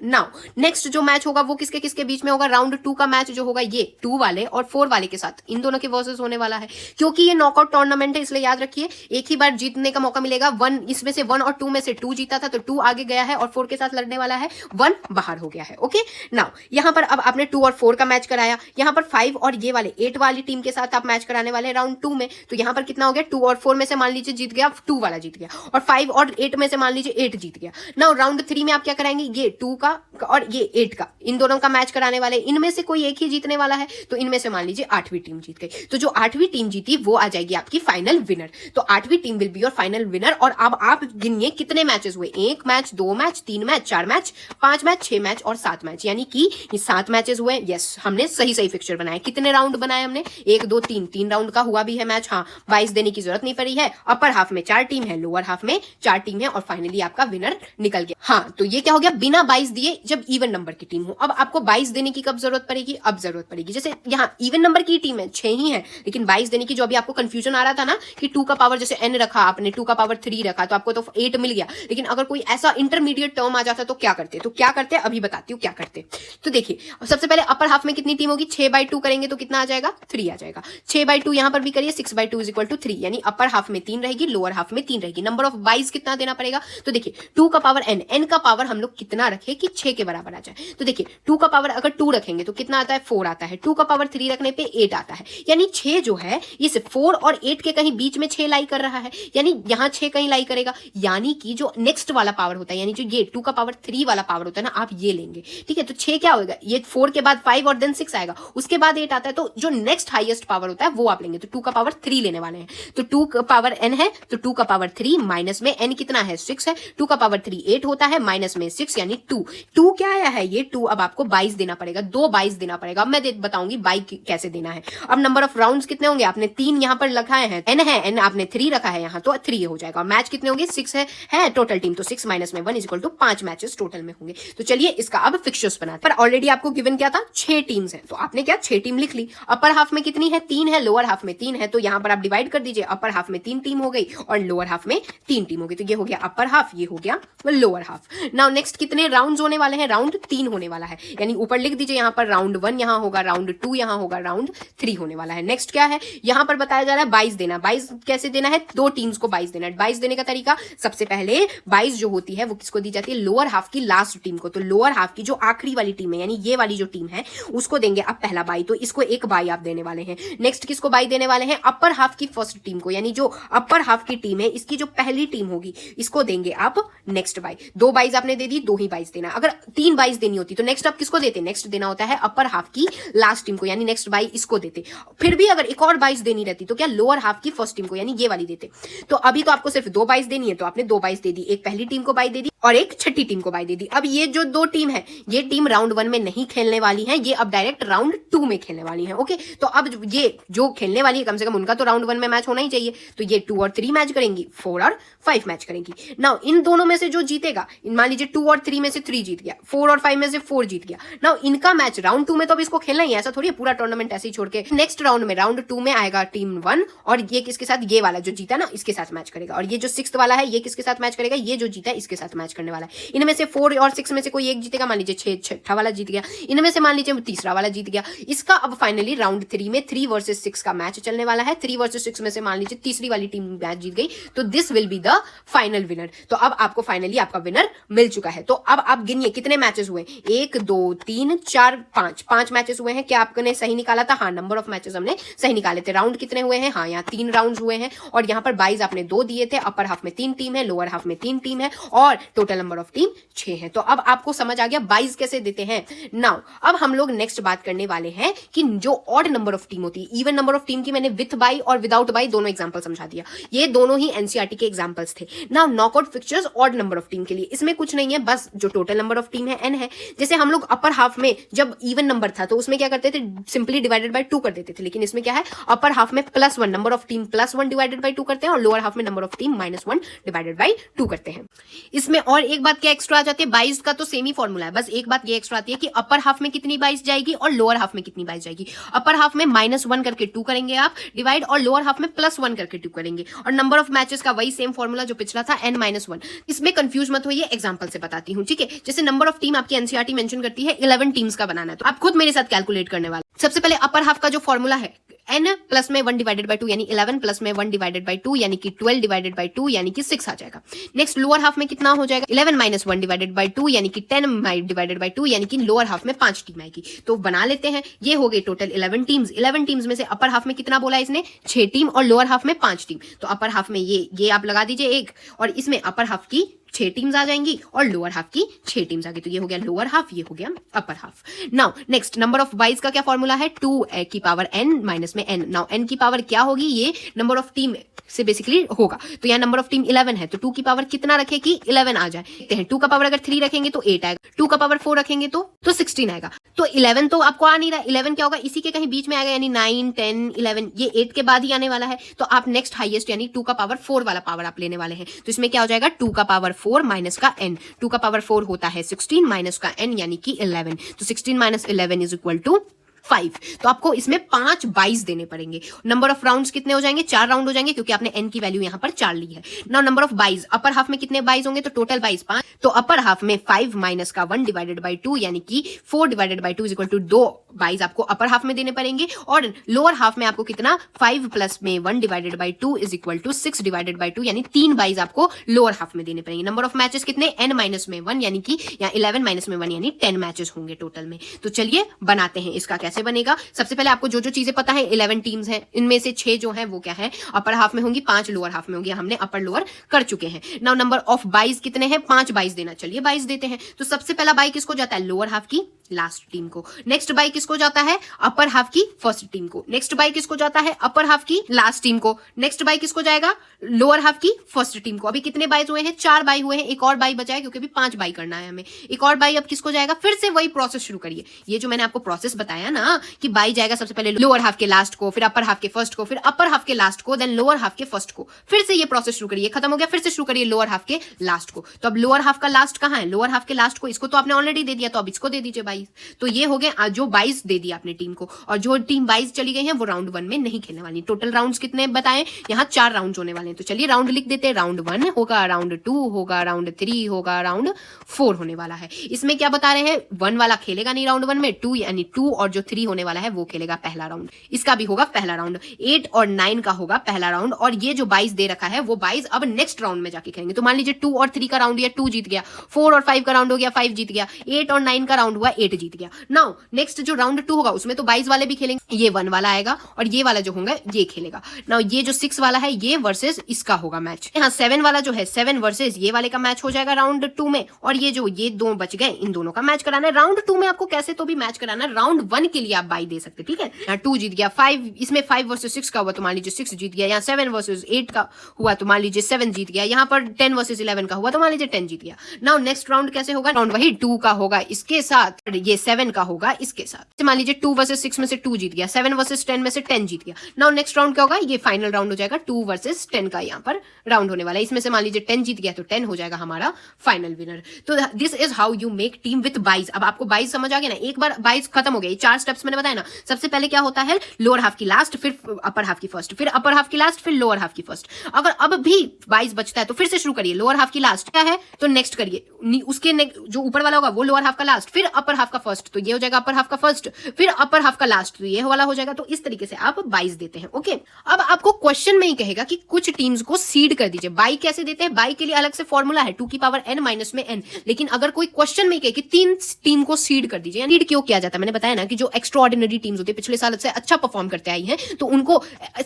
नाउ नेक्स्ट जो मैच होगा वो किसके किसके बीच में होगा, राउंड 2 का मैच जो होगा ये 2 वाले और 4 वाले के साथ, इन दोनों के वर्सेस होने वाला है, क्योंकि ये नॉकआउट टूर्नामेंट है, इसलिए याद रखिए एक ही बार जीतने का मौका मिलेगा। 1 इसमें से 1 और 2 में से 2 जीता था, तो 2 आगे गया है और 4 के साथ लड़ने वाला है, 1 बाहर हो गया है, ओके। नाउ यहां पर अब आपने 2 और 4 का मैच कराया, यहां पर 5 और ये वाले 8 वाली टीम के साथ आप मैच कराने वाले हैं राउंड 2 में, तो यहां पर कितना हो गया, 2 और 4 में से मान लीजिए जीत गया, 2 वाला जीत गया, और 5 और 8 में से मान लीजिए 8 जीत गया। नाउ राउंड 3 में आप क्या कराएंगे, ये 2 का और ये 8 का, इन दोनों का मैच कराने वाले, इनमें से कोई एक ही जीतने वाला है, तो इनमें से मान लीजिए 8वीं टीम जीत गई, तो जो 8वीं टीम जीती वो आ जाएगी आपकी फाइनल विनर। तो 8वीं team will be your final winner. और अब आप गिनिए कितने मैचेस हुए, 1 match, 2 match, 3 match, 4 match, 5 match, 6 match और 7 मैच, यानी कि ये 7 मैचेस हुए। यस, हमने सही सही फिक्सचर बनाए। कितने राउंड बनाए हमने, 1 2 3 राउंड का हुआ भी है मैच, हाँ 22 देने की जरूरत नहीं पड़ी है। अपर हाफ में 4 टीम है, लोअर हाफ में 4 टीम है, और फाइनली आपका विनर निकल गया। हाँ, तो ये क्या हो गया, बिना 22 दिए जब इवन नंबर की टीम हो। अब आपको 22 देने की कब जरूरत पड़ेगी, अब जरूरत पड़ेगी। जैसे यहाँ इवन नंबर की टीम है, 6 ही है, लेकिन 22 देने की, जो अभी आपको कंफ्यूजन आ रहा था ना कि 2 का पावर जैसे n रखा आपने, 2 का पावर 3 रखा, तो आपको तो 8 मिल गया, लेकिन अगर कोई ऐसा इंटरमीडिएट टर्म आ जाता तो क्या करते, अभी बताती हूँ क्या करते। तो देखिए सबसे पहले अपर हाफ में कितनी टीम होगी, 6/2 करेंगे तो कितना आ जाएगा, 3 आ जाएगा। 6/2 यहाँ पर भी करिए, 6/2 = 3, यानी अपर हाफ में 3 रहेगी, लोअर हाफ हाफ में 3 रहेगी। नंबर ऑफ बाइज कितना देना पड़ेगा, तो देखिए 2 का पावर n, n का पावर हम लोग कितना रखे कि 6 के बराबर आ जाए। तो देखिए 2 का पावर अगर 2 रखेंगे तो कितना आता है, 4 आता है। 2 का पावर 3 रखने पे 8 आता है। यानी 6 जो है इस 4 और 8 के कहीं बीच में 6 लाई कर रहा है, यानी यहां 6 कहीं लाई करेगा। यानी कि जो नेक्स्ट वाला पावर होता है, यानी जो ये 2 का पावर 3 वाला पावर होता है ना, आप ये लेंगे, ठीक है। तो 6 क्या होगा, ये 4 के बाद 5 और देन 6 आएगा, उसके बाद 8 आता है। तो जो नेक्स्ट हाईएस्ट पावर होता है वो आप लेंगे। तो 2 का पावर 3 लेने वाले हैं। तो 2 का पावर n है, तो 2 का पावर 3 माइनस में n कितना है, 6 है। 2 का पावर 3 8 होता है, माइनस में 6 यानी 2 क्या आया है, ये 2। अब आपको 22 देना पड़ेगा, 2 22 देना पड़ेगा। अब मैं बताऊंगी 22 कैसे देना है। अब नंबर ऑफ राउंड्स कितने होंगे, आपने 3 यहां पर लगाए हैं, n है, n आपने 3 रखा है यहां, तो 3 हो जाएगा। मैच कितने होंगे, 6 है टोटल टीम, तो 6 माइनस में 1 is equal to 5 matches total में होंगे। तो चलिए इसका अब फिक्सचर्स बनाते हैं। पर ऑलरेडी आपको गिवन क्या था, 6 टीम्स हैं, तो आपने क्या 6 टीम लिख ली। अपर हाफ में कितनी है, 3 है, लोअर हाफ में 3 है, तो यहां पर आप डिवाइड कर दीजिए। अपर हाफ में 3 टीम हो गई और लोअर हाफ में 3 टीम हो गई। तो ये हो गया अपर हाफ, ये हो गया लोअर हाफ। नाउ नेक्स्ट कितने राउंड्स होने वाले हैं, राउंड 3 होने वाला है। यानी ऊपर लिख दीजिए यहां पर राउंड 1 यहां होगा, राउंड 2 यहां होगा, राउंड 3 होने वाला है। नेक्स्ट क्या है, यहां पर बताया जा रहा है 22 देना। 22 कैसे देना है, 2 टीम्स को 22 देना है। 22 देने का तरीका, सबसे पहले 22 जो होती है वो किसको दी जाती है, लोअर हाफ की लास्ट टीम को। तो लोअर हाफ की जो आखिरी वाली टीम है, यानी ये वाली जो टीम है, उसको देंगे आप पहला बाई। तो इसको एक बाई आप देने वाले हैं। नेक्स्ट किसको बाई देने वाले हैं, अपर हाफ की फर्स्ट टीम को, यानी जो अपर हाफ की टीम है इसकी जो पहली टीम होगी इसको देंगे आप नेक्स्ट बाई। 2 बाइज आपने दे दी, 2 ही बाइज देना। अगर 3 बाइज देनी होती तो नेक्स्ट आप किसको देते, नेक्स्ट देना होता है अपर हाफ की लास्ट टीम को, यानी नेक्स्ट बाई इसको देते। फिर भी अगर एक और बाइज देनी रहती तो क्या लोअर हाफ की फर्स्ट टीम को, यानी ये वाली देते। तो अभी तो आपको सिर्फ 2 बाइज देनी है, तो आपने 2 बाइज दे दी, एक पहली टीम को बाई दे दी और एक छठी टीम को बाई दे दी। अब ये जो 2 टीम है, ये टीम राउंड 1 में नहीं खेलने वाली है, ये अब डायरेक्ट राउंड 2 में खेलने वाली है। ओके, तो अब ये जो खेलने वाली है कम से कम उनका तो राउंड 1 में मैच होना ही चाहिए। तो ये 2 और 3 मैच करेंगी, 4 और 5 मैच करेंगी। नाउ इन दोनों में से जो जीतेगा, मान लीजिए 2 और 3 में से 3 जीत गया, 4 और 5 में से 4 जीत गया। नाउ इनका मैच राउंड 2 में तो अब इसको खेलना ही है, ऐसा थोड़ी है पूरा टूर्नामेंट ऐसे ही छोड़ के। नेक्स्ट राउंड में राउंड 2 में आएगा टीम 1 और ये किसके साथ, ये वाला जो जीता ना इसके साथ मैच करेगा। और ये जो 6th वाला है ये किसके साथ मैच करेगा, ये जो जीता है इसके साथ मैच करने वाला है। इनमें से 4 और 6 में से कोई एक जीतेगा, मान लीजिए 6 वाला जीत गया, इनमें से मान लीजिए तीसरा वाला जीत गया। इसका अब फाइनली राउंड 3 में 3 वर्सेस 6 का मैच चलने वाला है। 3 वर्सेस 6 में से मान लीजिए तीसरी वाली टीम मैच जीत गई, तो this will be the final winner. तो अब आपको फाइनली आपका विनर मिल चुका है। तो अब आप गिनिए कितने मैचेस हुए, 1 2 3 4 5 मैचेस हुए हैं। क्या आपने सही निकाला था, हाँ नंबर ऑफ मैचेस हमने सही निकाले थे। राउंड कितने हुए हैं, हाँ यहाँ 3 राउंड हुए हैं और यहाँ पर 22 आपने 2 दिए थे। अपर हाफ में 3 टीम है, लोअर हाफ में 3 टीम है और टोटल नंबर ऑफ टीम 6 है। तो अब आपको समझ आ गया 22 कैसे देते हैं। नाउ अब हम लोग नेक्स्ट बात करने वाले हैं कि जो ऑड नंबर ऑफ टीम होती है, इवन नंबर ऑफ टीम की मैंने विथ बाई और विदाउट बाई दोनों एग्जांपल समझा दिया। ये दोनों ही एनसीईआरटी के एग्जांपल्स थे। Now knockout fixtures odd number of team के लिए, इसमें कुछ नहीं है, बस जो टोटल नंबर ऑफ टीम है n है। जैसे हम लोग अपर हाफ में जब इवन नंबर था तो उसमें क्या करते थे, सिंपली डिवाइडेड बाय 2 कर देते थे। लेकिन इसमें क्या है, अपर हाफ में +1 number of team +1 divided by 2 करते हैं और लोअर हाफ में number of team -1 divided by 2 करते हैं। इसमें और एक बात क्या एक्स्ट्रा आ जाती है, 22 का तो सेम ही फॉर्मूला है, बस एक बात ये एक्स्ट्रा आती है कि अपर हाफ में कितनी 22 जाएगी और लोअर हाफ में कितनी 22 जाएगी। अपर हाफ में -1 करके 2 करेंगे आप डिवाइड और लोअर हाफ में +1 करके 2 करेंगे। और नंबर ऑफ मैचेस का वही सेम फॉर्मूला जो पिछला था n-1। इसमें कंफ्यूज मत होइए, एग्जांपल से बताती हूं, ठीक है। जैसे नंबर ऑफ टीम आपकी एनसीईआरटी मेंशन करती है 11 टीम्स का बनाना है, तो आप खुद मेरे साथ कैलकुलेट करने वाले। सबसे पहले अपर हाफ का जो फॉर्मूला है n प्लस में 1 डिवाइडेड बाय 2 यानी 11 प्लस में 1 डिवाइडेड बाय 2 यानी कि 12 डिवाइडेड बाय 2 यानी कि 6 आ जाएगा। नेक्स्ट लोअर हाफ में कितना हो जाएगा, 11 माइनस 1 डिवाइडेड बाय 2 यानी कि 10 डिवाइडेड बाय 2 यानी कि लोअर हाफ में 5 टीम आएगी। तो बना लेते हैं, ये हो गए टोटल 11 टीम्स। 11 टीम्स में से अपर हाफ में कितना बोला इसने, 6 टीम और लोअर हाफ में 5 टीम। तो अपर हाफ में ये आप लगा दीजिए 1 और इसमें अपर हाफ की 6 टीम्स आ जाएंगी और लोअर हाफ की 6 टीम्स आ गई। तो ये हो गया लोअर हाफ, ये हो गया upper half. Now next number of byes का क्या फॉर्मूला है, 2 की पावर n माइनस में n। नाउ n की पावर क्या होगी, ये नंबर ऑफ टीम से बेसिकली होगा। तो यहाँ नंबर ऑफ टीम 11 है तो 2 की पावर कितना रखे कि 11 आ जाए। देखते हैं 2 का पावर अगर 3 रखेंगे तो 8 आएगा, 2 का पावर 4 रखेंगे तो 16 आएगा। तो 11 तो आपको आ नहीं रहा, 11 क्या होगा, इसी के कहीं बीच में आएगा, यानी 9 10 11 ये 8 के बाद ही आने वाला है। तो आप नेक्स्ट हाईएस्ट यानी 2 का पावर 4 वाला पावर आप लेने वाले हैं। तो इसमें क्या हो जाएगा, 2 का पावर 4 माइनस का n। 2 का पावर 4 होता है 16 माइनस का n यानी कि 11। तो 16 माइनस 11 इज इक्वल टू 5। तो आपको इसमें 5 बाइज देने पड़ेंगे। नंबर ऑफ राउंड्स कितने हो जाएंगे? 4 राउंड हो जाएंगे, क्योंकि आपने n की वैल्यू यहाँ पर 4 ली है। Now number of byes, upper half में कितने बाइज होंगे? तो टोटल बाइज 5, तो अपर हाफ में 5 माइनस का 1 डिवाइडेड बाई 2 यानी कि 4 divided by 2 is equal to 2 byes आपको अपर हाफ में देने पड़ेंगे। और लोअर हाफ में आपको कितना? 5 प्लस में 1 divided by 2 is equal to 6 divided by 2 यानी 3 बाइज आपको लोअर हाफ में देने पड़ेंगे। नंबर ऑफ मैचेस कितने? n माइनस में 1 यानी कि यहाँ 11 माइनस में 1 यानी 10 मैचेस होंगे टोटल में। तो चलिए बनाते हैं इसका कैसे बनेगा। सबसे पहले आपको जो जो चीजें पता है, 11 टीम्स हैं, इनमें से 6 जो है वो क्या है? अपर हाफ में होंगी, 5 लोअर हाफ में होंगी। हमने अपर लोअर कर चुके हैं। नाउ नंबर ऑफ बाइज कितने हैं? 5 बाइज देना। चलिए बाइज देते हैं। तो सबसे पहला बाई किसको जाता है? लोअर हाफ की लास्ट टीम को। नेक्स्ट बाई किसको जाता है? अपर हाफ की फर्स्ट टीम को। नेक्स्ट बाई किसको जाता है? अपर हाफ की लास्ट टीम को। नेक्स्ट बाई किसको जाएगा? लोअर हाफ की फर्स्ट टीम को। अभी कितने बाइज हुए हैं? 4 बाई हुए हैं। एक और बाई बचा है, क्योंकि अभी 5 बाई करना है हमें। एक और बाई अब किसको जाएगा? फिर से वही प्रोसेस शुरू करिए। ये जो मैंने आपको प्रोसेस बताया ना कि बाई जाएगा सबसे पहले लोअर हाफ के लास्ट को, फिर अपर हाफ के फर्स्ट को, फिर अपर हाफ के लास्ट को, देन लोअर हाफ के फर्स्ट को। फिर से ये प्रोसेस शुरू करिए। खत्म हो गया, फिर से शुरू करिए लोअर हाफ के लास्ट को। तो अब लोअर हाफ का लास्ट कहां है? लोअर हाफ के लास्ट को। इसको तो आपने ऑलरेडी दे दिया, तो अब इसको दे दीजिए 22। तो ये हो गए जो 22 दे दिया आपने टीम को। और जो टीम 22 चली गई है वो राउंड 1 में नहीं खेलने वाली। टोटल राउंड्स कितने बताएं? यहाँ 4 राउंड होने वाले हैं। तो चलिए राउंड लिख देते हैं। राउंड 1 होगा, राउंड 2 होगा, राउंड 3 होगा, राउंड 4 होने वाला है। इसमें क्या बता रहे हैं? 1 वाला खेलेगा नहीं राउंड 1 में, 2 यानी 2 और जो 3 होने वाला है वो खेलेगा पहला राउंड। इसका भी होगा पहला राउंड। 8 और 9 का होगा पहला राउंड। और ये जो 22 दे रखा है वो 22 अब नेक्स्ट राउंड में जाके खेलेंगे। तो मान लीजिए 2 और 3 का राउंड हुआ, 2 जीत गया। 4 और 5 का राउंड हो गया, 5 जीत गया। 8 और 9 का राउंड हुआ, 8 जीत गया। नाउ नेक्स्ट जो राउंड 2 होगा उसमें तो 22 वाले भी खेलेंगे। ये 1 वाला आएगा और ये वाला जो होगा ये खेलेगा। नाउ ये जो 6 वाला है ये वर्सेस इसका होगा मैच। यहाँ 7 वाला जो है 7 वर्सेस ये वाले का मैच हो जाएगा राउंड 2 में। और ये जो ये 2 बच गए, इन दोनों का मैच कराना है। राउंड 2 में आपको कैसे तो भी मैच कराना है। राउंड 1 के लिए आप बाई दे सकते, ठीक है। यहाँ 2 जीत गया, 5 इसमें 5 वर्सेस 6 का हुआ तो मान लीजिए 6 जीत गया। यहाँ 7 वर्सेस 8 का हुआ तो मान लीजिए 7 जीत गया। यहाँ पर 10 वर्सेस 11 का हुआ तो मान लीजिए 10 जीत गया। नाउ नेक्स्ट राउंड कैसे होगा? राउंड वही 2 का होगा इसके साथ, ये 7 का होगा इसके साथ। मान लीजिए 2 वर्सेस 6 में से 2 जीत गया, 7 वर्सेस 10 में से 10 जीत गया। नाउ नेक्स्ट राउंड क्या होगा? ये फाइनल राउंड हो जाएगा 2 वर्सेस 10 का यहाँ पर राउंड होने वाला है। इसमें से मान लीजिए 10 जीत गया तो 10 हो जाएगा हमारा फाइनल विनर। तो this is how you make team with byes. अब आपको बाइज समझ आ गया ना। एक बार बाइज खत्म हो गया, 4 स्टेप्स मैंने बताया ना। सबसे पहले क्या होता है? लोअर हाफ की लास्ट, फिर अपर हाफ की फर्स्ट, फिर अपर हाफ की लास्ट, फिर लोअर हाफ की फर्स्ट। अगर अब भी बाइज बचता है तो फिर से शुरू करिए। लोअर हाफ की लास्ट क्या है तो नेक्स्ट करिए, उसके जो ऊपर वाला होगा वो लोअर हाफ का लास्ट, फिर अपर हाफ का फर्स्ट, तो ये हो जाएगा अपर हाफ का फर्स्ट, फिर अपर हाफ का लास्ट, तो ये वाला हो जाएगा। तो इस तरीके से आप बाइज देते हैं। ओके, अब आपको क्वेश्चन में ही कहेगा कि कुछ टीम्स को सीड कर दीजिए। बाई कैसे देते हैं? बाई के लिए अलग से फॉर्मूला है 2 की पावर n माइनस में n। लेकिन अगर कोई क्वेश्चन में कहे कि 3 टीम को सीड कर दीजिए, सीड क्यों किया जाता है? मैंने बताया ना कि जो एक्स्ट्रा ऑर्डिनरी टीम्स होती है पिछले साल से अच्छा परफॉर्म करते आई हैं, तो उनको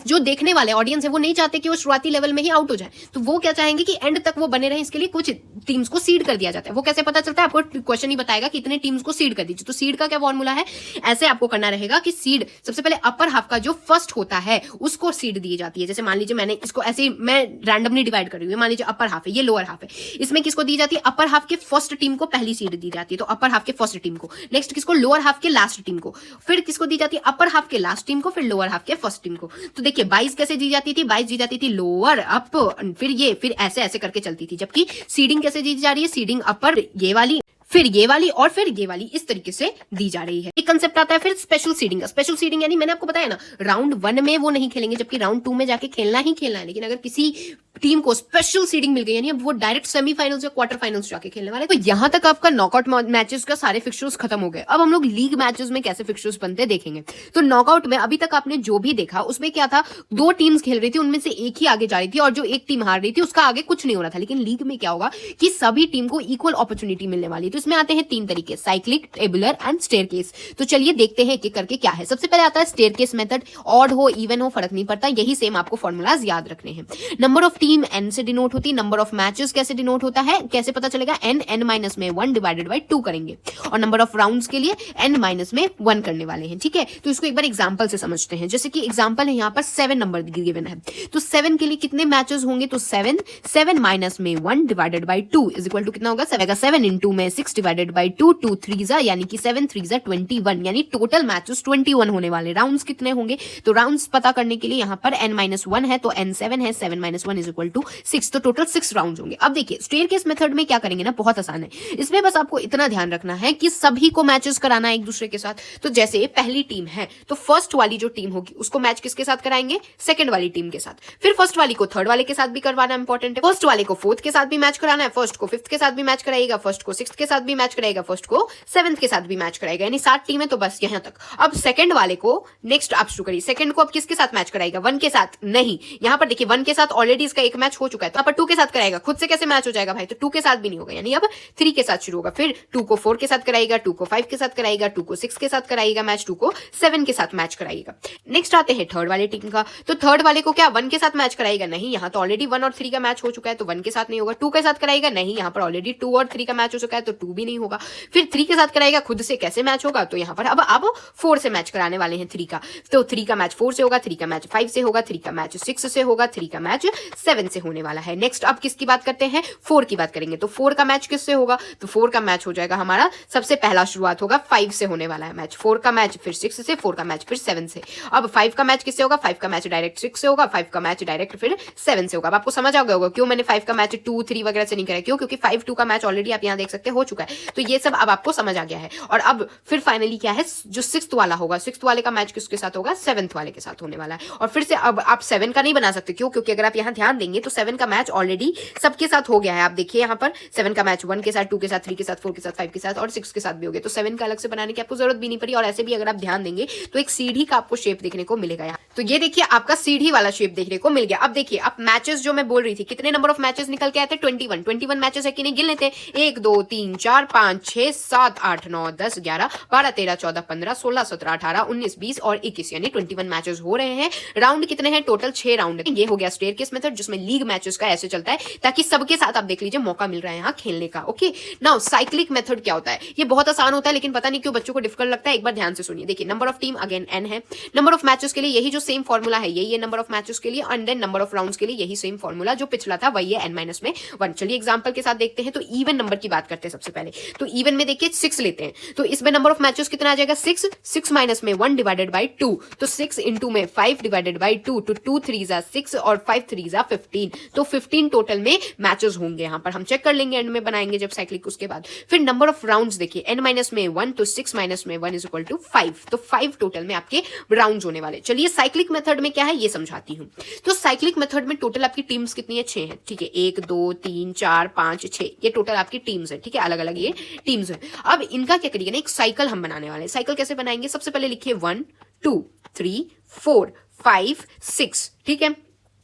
जो देखने वाले ऑडियंस है वो नहीं चाहते कि वो शुरुआती लेवल में ही आउट हो जाए। तो वो क्या चाहेंगे कि एंड तक वो बने रहे। इसके लिए कुछ टीम्स को सीड कर दिया जाता है। वो कैसे पता चलता है? आपको क्वेश्चन ही बताएगा कि इतने टीम्स को सीड कर दीजिए। तो सीड का क्या फॉर्मूला है? ऐसे आपको करना रहेगा कि सीड सबसे पहले अपर हाफ का जो फर्स्ट होता है उसको सीड दी जाती है। जैसे मान लीजिए मैंने इसको ऐसे मैं रैंडमली डिवाइड कर रही हूँ। मान लीजिए अपर हाफ है, ये लोअर हाफ है। इसमें किसको दी जाती है? अपर हाफ के फर्स्ट टीम को पहली सीड दी जाती है, तो अपर हाफ के फर्स्ट टीम को। नेक्स्ट किसको? लोअर हाफ के लास्ट टीम को। फिर किसको दी जाती है? अपर हाफ के लास्ट टीम को, फिर लोअर हाफ के फर्स्ट टीम को। तो देखिए 22 कैसे दी जाती थी? 22 दी जाती थी लोअर अप, फिर ऐसे ऐसे करके चलती थी। जबकि सीडिंग कैसे दी जा रही है? सीडिंग अपर ये वाली, फिर ये वाली और फिर ये वाली, इस तरीके से दी जा रही है। एक कंसेप्ट आता है फिर स्पेशल सीडिंग का। स्पेशल सीडिंग यानी मैंने आपको बताया ना, राउंड 1 में वो नहीं खेलेंगे, जबकि राउंड 2 में जाके खेलना ही खेलना है। लेकिन अगर किसी टीम को स्पेशल सीडिंग मिल गई यानी अब वो डायरेक्ट सेमीफाइनल्स या क्वार्टर फाइनल्स जाके खेलने वाले। तो यहां तक आपका नॉकआउट मैचेस का सारे फिक्चर्स खत्म हो गए। अब हम लोग लीग मैचेस में कैसे फिक्चर्स बनते देखेंगे। तो नॉकआउट में अभी तक आपने जो भी देखा उसमें क्या था? 2 टीम्स खेल रही थी, उनमें से एक ही आगे जा रही थी और जो एक टीम हार रही थी उसका आगे कुछ नहीं हो रहा था। लेकिन लीग में क्या होगा कि सभी टीम को इक्वल अपॉर्चुनिटी मिलने वाली है। तो इसमें आते हैं 3 तरीके, साइक्लिक, टेबुलर एंड स्टेयरकेस। तो चलिए देखते हैं कि करके क्या है। सबसे पहले आता है स्टेयरकेस मेथड। ऑड हो इवन हो फर्क नहीं पड़ता, यही सेम आपको फॉर्मूलाज याद रखने हैं। नंबर ऑफ टीम n से डिनोट होती है। नंबर ऑफ मैचेस कैसे डिनोट होता है? कैसे पता चलेगा? n माइनस में 1 डिवाइडेड बाई 2 करेंगे। और नंबर ऑफ राउंड्स के लिए n माइनस में 1 करने वाले हैं। ठीक है, तो इसको एक बार एग्जांपल से समझते हैं। जैसे कि एग्जांपल है यहाँ पर 7 नंबर गिवन है, तो 7 के लिए कितने मैचेस होंगे? तो 7 माइनस में 1 divided by 2 is equal to कितना होगा? 7 इंटू में 6 डिवाइडेड बाई 2, 2 3 यानी कि 7 3 21, यानी टोटल मैचेस 21 होने वाले। राउंड्स कितने होंगे? तो राउंड्स पता करने के लिए यहाँ पर n-1 है, तो n 7 है, 7 - 1 इज इक्वल इक्वल टू 6, तो टोटल 6 राउंड होंगे। अब देखिए स्टेयरकेस मेथड में क्या करेंगे ना, बहुत आसान है। इसमें बस आपको इतना ध्यान रखना है कि सभी को मैचेस कराना है एक दूसरे के साथ। तो जैसे पहली टीम है तो फर्स्ट वाली जो टीम होगी उसको मैच किसके साथ कराएंगे, सेकंड वाली टीम के साथ। फिर फर्स्ट वाली को थर्ड वाले के साथ भी करवाना इंपॉर्टेंट है, फर्स्ट वाले को फोर्थ के साथ भी मैच कराना है, फर्स्ट को फिफ्थ के साथ भी मैच कराएगा, फर्स्ट को सिक्स्थ के साथ भी मैच कराएगा, फर्स्ट को सेवंथ के साथ भी मैच कराएगा, यानी 7 टीम है तो बस यहां तक। अब सेकंड वाले को नेक्स्ट आप शुरू करिए, सेकंड को अब किसके साथ मैच कराएगा, 1 के साथ नहीं, यहां पर देखिए 1 के साथ ऑलरेडी इसका एक मैच हो चुका है, तो यहाँ पर 2 के साथ कराएगा, खुद से कैसे मैच हो जाएगा भाई, तो 2 के साथ भी नहीं होगा, यानी अब 3 के साथ शुरू होगा। फिर 2 को 4 के साथ कराएगा, 2 को 5 के साथ कराएगा, 2 को 6 के साथ कराएगा मैच, 2 को 7 के साथ मैच कराएगा। नेक्स्ट आते हैं थर्ड वाले टीम का, तो थर्ड वाले को क्या 1 के साथ मैच कराएगा, नहीं, यहां तो ऑलरेडी 1 और 3 का मैच हो चुका है तो 1 के साथ नहीं होगा। 2 के साथ कराएगा, नहीं, यहां पर ऑलरेडी 2 और 3 का मैच हो चुका है तो 2 भी नहीं होगा। फिर 3 के साथ कराएगा, खुद से कैसे मैच होगा, तो यहां पर अब आप 4 से मैच कराने वाले हैं 3 का, तो 3 का मैच 4 से होगा, 3 का मैच 5 से होगा, 3 का मैच 6 से होगा, 3 का मैच 7 से होने वाला है। नेक्स्ट अब किसकी बात करते हैं, 4 की बात करेंगे, तो 4 का मैच किससे होगा, तो 4 का मैच हो जाएगा हमारा, सबसे पहला शुरुआत होगा 5 से होने वाला है मैच, 4 का मैच फिर 6 से, 4 का मैच फिर 7 से। अब 5 का मैच किससे होगा, 5 का मैच डायरेक्ट 6 से होगा, 5 का मैच डायरेक्ट फिर 7 से होगा। अब आपको समझ आ गया होगा क्यों मैंने 5 का मैच 2 3 वगैरह से नहीं कराया, क्यों, क्योंकि 5 2 का मैच ऑलरेडी आप यहां देख सकते हो चुका है, तो ये सब अब आपको समझ आ गया है। और अब फिर फाइनली क्या है, जो 6th वाला होगा, 6th वाले का मैच किसके साथ होगा, 7th वाले के साथ होने वाला है। और फिर से अब आप 7 का नहीं बना सकते, क्यों, क्योंकि अगर आप यहां ध्यान देंगे तो 7 का मैच ऑलरेडी सबके साथ हो गया है। आप देखिए यहां पर 7 का मैच 1 के साथ, 2 के साथ, 3 के साथ, 4 के साथ, 5 के साथ और 6 के साथ भी हो गया, तो 7 का अलग से बनाने की आपको जरूरत भी नहीं पड़ी। और ऐसे भी अगर आप ध्यान देंगे तो एक सीढ़ी का आपको शेप देखने को मिलेगा यहाँ, तो ये देखिए आपका सीढ़ी वाला शेप देखने को मिल गया। अब देखिए अब मैचेस जो मैं बोल रही थी, कितने नंबर ऑफ मैचेस निकल के आए थे, 21 मैचेस है कि नहीं, गिन लेते हैं, 1 2 3 4 5 6 7 8 9 10 11 12 13 14 15 16 17 18 19 20 और 21, यानी 21 मैचेस हो रहे हैं। राउंड कितने हैं, टोटल 6 राउंड। ये हो गया स्टेयरकेस मेथड, जिसमें लीग मैचेस का ऐसे चलता है ताकि सबके साथ आप देख लीजिए मौका मिल रहा है यहाँ खेलने का। ओके, नाउ साइक्लिक मेथड क्या होता है, ये बहुत आसान होता है लेकिन पता नहीं क्यों बच्चों को डिफिकल्ट लगता है। एक बार ध्यान से सुनिए, देखिए number of team again n है, नंबर ऑफ मैचेस के लिए यही जो सेम फॉर्मूला है, यही है नंबर ऑफ मैचेस के लिए, and then number of rounds के लिए यही सेम फॉर्मूला जो पिछला था वही है n-1। चलिए एग्जांपल के साथ देखते हैं, तो इवन नंबर की बात करते हैं सबसे पहले। तो इवन में देखिए 6 लेते हैं, तो इसमें नंबर ऑफ मैचेस कितना आ जाएगा, 6 6 माइनस में 1 डिवाइडेड बाई 2, तो 6 इंटू में 5 डिवाइडेड बाई 2, तो 2 3 जा 6 और 5 3 जा 15, तो 15 टोटल में मैचेस होंगे। यहाँ पर हम चेक कर लेंगे एंड में बनाएंगे जब साइक्लिक। उसके बाद फिर नंबर ऑफ राउंड्स देखिए, n माइनस में 1, तो 6 माइनस में 1 इज इक्वल टू 5, तो 5 टोटल में आपके राउंड्स होने वाले। चलिए साइक्लिक मेथड में क्या है ये समझाती हूँ। तो साइक्लिक मेथड में टोटल आपकी टीम्स कितनी है, 6 है, ठीक है, 1 2 3 4 5 6, ये टोटल आपकी टीम्स है, ठीक है, अलग अलग ये टीम्स है। अब इनका क्या करिएगा ना, एक साइकिल हम बनाने वाले हैं। साइकिल कैसे बनाएंगे, सबसे पहले लिखिए 1 2 3 4 5 6, ठीक है,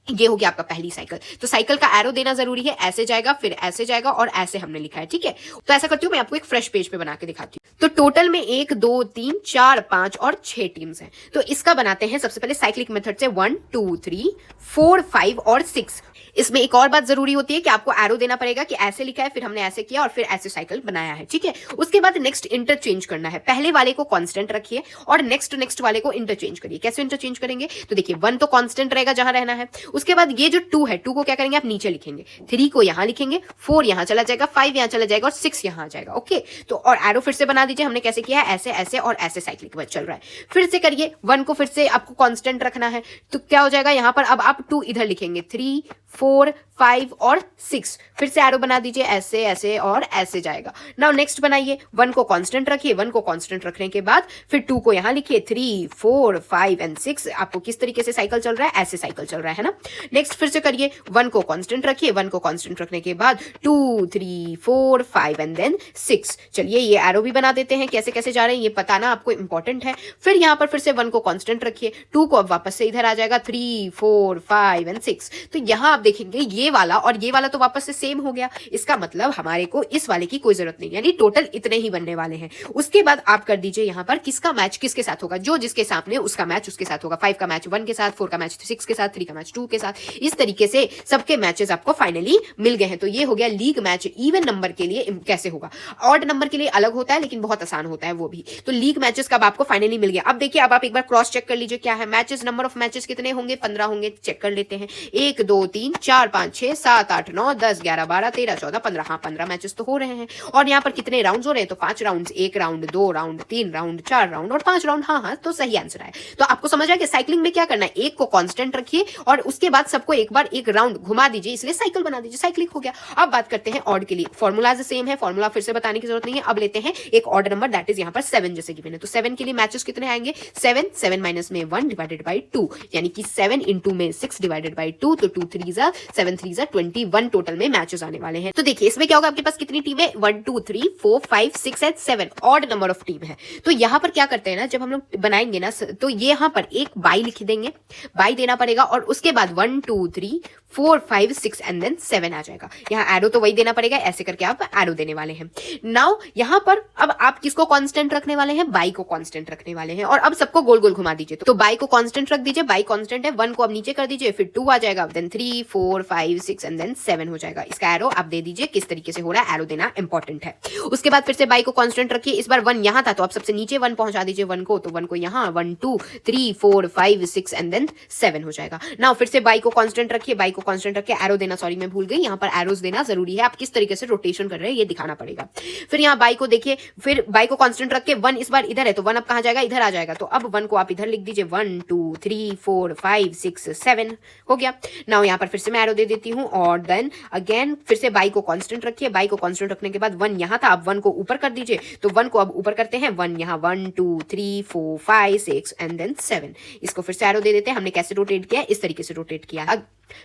ये हो गया आपका पहली साइकिल। तो साइकिल का एरो देना जरूरी है, ऐसे जाएगा फिर ऐसे जाएगा और ऐसे हमने लिखा है, ठीक है। तो ऐसा करती हूँ मैं आपको एक फ्रेश पेज पे बना के दिखाती हूँ। तो टोटल में 1 2 3 4 5 और 6 टीम्स हैं। तो इसका बनाते हैं सबसे पहले साइक्लिक मेथड से 1 2 3 4 5 और 6। इसमें एक और बात जरूरी होती है कि आपको एरो देना पड़ेगा कि ऐसे लिखा है फिर हमने ऐसे किया और फिर ऐसे साइकिल बनाया है, ठीक है। उसके बाद नेक्स्ट इंटरचेंज करना है, पहले वाले को कांस्टेंट रखिए और नेक्स्ट वाले को इंटरचेंज करिए। कैसे इंटरचेंज करेंगे, तो देखिए 1 तो कांस्टेंट रहेगा जहां रहना है, उसके बाद ये जो 2 है 2 को क्या करेंगे आप नीचे लिखेंगे, 3 को यहां लिखेंगे, 4 यहां चला जाएगा, 5 यहां चला जाएगा और 6 यहां आ जाएगा। ओके, तो और एरो फिर से बना दीजिए, हमने कैसे किया है, ऐसे ऐसे और ऐसे साइक्लिक चल रहा है। फिर से करिए, 1 को फिर से आपको कांस्टेंट रखना है, तो क्या हो जाएगा यहां पर, अब आप 2 इधर लिखेंगे, 3 4 5 और 6, फिर से एरो बना दीजिए, ऐसे ऐसे और ऐसे जाएगा। नाउ नेक्स्ट बनाइए, 1 को कांस्टेंट रखिए, 1 को कांस्टेंट रखने के बाद फिर 2 को यहां लिखिए, 3 4 5 एंड 6। आपको किस तरीके से साइकिल चल रहा है, ऐसे साइकिल चल रहा है ना। नेक्स्ट फिर से करिए, 1 को कांस्टेंट रखिए, 1 को कांस्टेंट रखने के बाद 2 3 4 5 एंड देन 6। चलिए ये एरो भी बना देते हैं, कैसे कैसे जा रहे हैं ये बताना आपको इंपॉर्टेंट है। फिर यहां पर फिर से 1 को कांस्टेंट रखिए, 2 को अब वापस से इधर आ जाएगा, 3 4 5 एंड 6। तो यहां आप देखेंगे ये वाला और ये वाला तो वापस से सेम हो गया, इसका मतलब हमारे को इस वाले की कोई जरूरत नहीं, यानी टोटल इतने ही बनने वाले हैं। उसके बाद आप कर दीजिए यहां पर किसका मैच किसके साथ होगा, जो जिसके सामने उसका मैच उसके साथ होगा। 5 का मैच 1 के साथ, 4 का मैच 6 के साथ, 3 का मैच 2 के साथ, इस तरीके से सबके मैचेस आपको फाइनली मिल गए हैं। तो ये हो गया लीग मैच। इवन नंबर के लिए कैसे होगा, ऑड नंबर के लिए अलग होता है लेकिन बहुत आसान होता है वो भी। तो लीग मैचेस का आपको फाइनली मिल गया। अब देखिए, अब आप एक बार क्रॉस चेक कर लीजिए क्या है, मैचेस नंबर ऑफ मैचेस कितने होंगे, 15 होंगे, चेक कर लेते हैं। 1 2 3 4 5 6 7 8 9 10 11 12 13 14 15, हाँ 15 मैचेस तो हो रहे हैं। और यहाँ पर कितने राउंड्स हो रहे हैं, तो 5 round, 1 round, 2 round, 3 round, 4 round और 5 राउंड। हाँ, तो सही आंसर है। तो आपको समझ आया कि साइकिलिंग में क्या करना है, एक को कांस्टेंट रखिए और उसके बाद सबको एक बार एक राउंड घुमा दीजिए, इसलिए साइकिल बना दीजिए, साइक्लिक हो गया। अब बात करते हैं ऑड के लिए। फॉर्मूला सेम है, फॉर्मूला फिर से बताने की जरूरत नहीं है। अब लेते हैं एक ऑड नंबर, दैट इज यहाँ पर 7 जैसे गिवन है। तो 7 के लिए मैचेस कितने आएंगे, 7 7 माइनस में 1 डिवाइडेड बाई 2, यानी कि 7 इंटू में 6 डिवाइडेड बाई 2, तो 2 3 जा 7 3 जा 21 टोटल में मैचेस आने वाले हैं। तो देखिए इसमें क्या होगा, आपके पास कितनी टीम है, 1 2 3 4 5 6 and 7 odd number of team है। तो यहाँ पर क्या करते हैं ना, जब हम लोग बनाएंगे ना, तो ये यहाँ पर एक बाई लिख देंगे, बाई देना पड़ेगा और उसके बाद 1 2 3 4 5 6 एंड देन 7 आ जाएगा। यहाँ एरो तो वही देना पड़ेगा, ऐसे करके आप एरो देने वाले हैं। नाउ यहाँ पर अब आप किसको कांस्टेंट रखने वाले हैं, बाई को कांस्टेंट रखने वाले हैं। और अब सबको गोल गोल घुमा दीजिए, तो बाई को कांस्टेंट रख दीजिए, बाई कांस्टेंट है, 1 को अब नीचे कर दीजिए, फिर 2 आ जाएगा, देन 3 4 5 6 एंड देन 7 हो जाएगा। इसका एरो आप दे दीजिए, किस तरीके से हो रहा है, एरो देना इंपॉर्टेंट है। उसके बाद फिर से बाई को कांस्टेंट रखिए, इस बार 1 यहाँ था तो आप सबसे नीचे 1 पहुंचा दीजिए 1 को, तो 1 को यहाँ 1 2 3 4 5 6 एंड देन 7 हो जाएगा। नाउ फिर से बाई को कांस्टेंट रखिए, बाई को कांस्टेंट रख के एरो देना, सॉरी मैं भूल गई, यहाँ पर एरोस देना जरूरी है, आप किस तरीके से रोटेशन कर रहे हैं ये दिखाना पड़ेगा। फिर यहाँ बाई को देखिए, फिर बाई को कांस्टेंट रख के 1 इस बार इधर है तो 1 अब कहां जाएगा, इधर आ जाएगा। तो अब 1 को आप इधर लिख दीजिए, 1 2 3 4 5 6 7 हो गया। नाउ यहाँ पर फिर से मैं एरो दे देती हूँ और देन अगेन फिर से बाई को कांस्टेंट रखिए, बाई को कांस्टेंट रखने के बाद 1 यहाँ था, अब 1 को ऊपर कर दीजिए, तो 1 को अब ऊपर करते हैं, 1 यहाँ 1 2 3 4 5 6 एंड देन 7। इसको फिर से एरो दे देते हैं, हमने कैसे रोटेट किया, इस तरीके से रोटेट किया।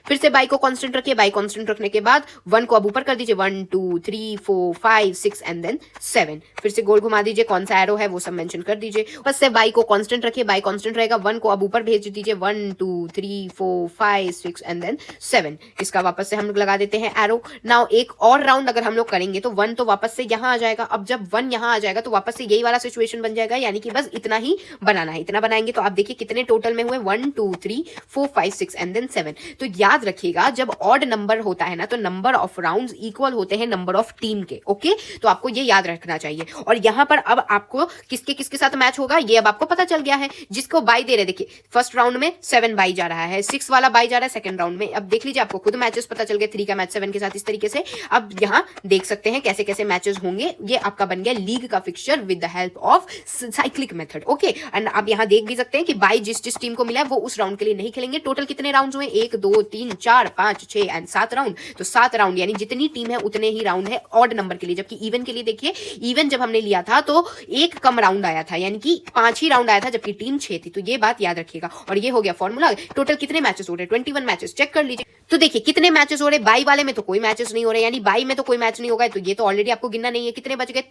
फिर से बाई को कांस्टेंट रखिए, बाई कांस्टेंट रखने के बाद 1 को अब ऊपर कर दीजिए, 1 2 3 4 5 6 एंड देन 7। फिर से गोल घुमा दीजिए, कौन सा एरो है वो सब मेंशन कर दीजिए। बस से बाई को कांस्टेंट रखिए, बाई कांस्टेंट रहेगा, 1 को अब ऊपर भेज दीजिए, 1 2 3 4 5 6 एंड देन 7। इसका वापस से हम लोग लगा देते हैं एरो। नाउ एक और राउंड अगर हम लोग करेंगे तो 1 तो वापस से यहाँ आ जाएगा। अब जब 1 यहाँ आ जाएगा तो वापस से यही वाला सिचुएशन बन जाएगा, यानी कि बस इतना ही बनाना है। इतना बनाएंगे तो आप देखिए कितने टोटल में हुए, 1 2 3 4 5 6 एंड देन 7। तो याद रखिएगा जब ऑड नंबर होता है ना तो नंबर ऑफ राउंड्स इक्वल होते हैं नंबर ऑफ टीम के। ओके, तो आपको ये याद रखना चाहिए। और यहां पर अब आपको किसके साथ मैच होगा ये अब आपको पता चल गया है। जिसको बाई दे रहे, देखिए फर्स्ट राउंड में 7 बाई जा रहा है, 6 वाला बाई जा रहा है सेकंड राउंड में। अब देख लीजिए, आपको खुद मैचेस पता चल गए, 3 का मैच 7 के साथ, इस तरीके से अब यहां देख सकते हैं कैसे कैसे मैचेस होंगे। ये आपका बन गया लीग का fixture with the help of cyclic method. Okay, and आप यहां देख भी सकते हैं कि बाई जिस टीम को मिला है वो उस राउंड के लिए नहीं खेलेंगे। टोटल कितने राउंड हुए, 1 2 3 4 5 6 एंड 7 राउंड। तो 7 राउंड यानी जितनी टीम है उतने ही राउंड है ऑड नंबर के लिए। जबकि इवन के लिए देखिए, इवन जब हमने लिया था तो 1 कम राउंड आया था, यानी कि 5 ही राउंड आया था, जबकि टीम 6 थी। तो ये बात याद रखिएगा। और ये हो गया फॉर्मूला। टोटल कितने मैचेस हो रहे, 21 मैचेस। चेक कर लीजिए तो देखिए कितने मैचेस हो रहे, बाई वाले में तो कोई मैचेस नहीं हो रहे, यानी बाई में तो कोई मैच नहीं होगा। तो ये तो ऑलरेडी आपको गिनना नहीं है। कितने बच गए,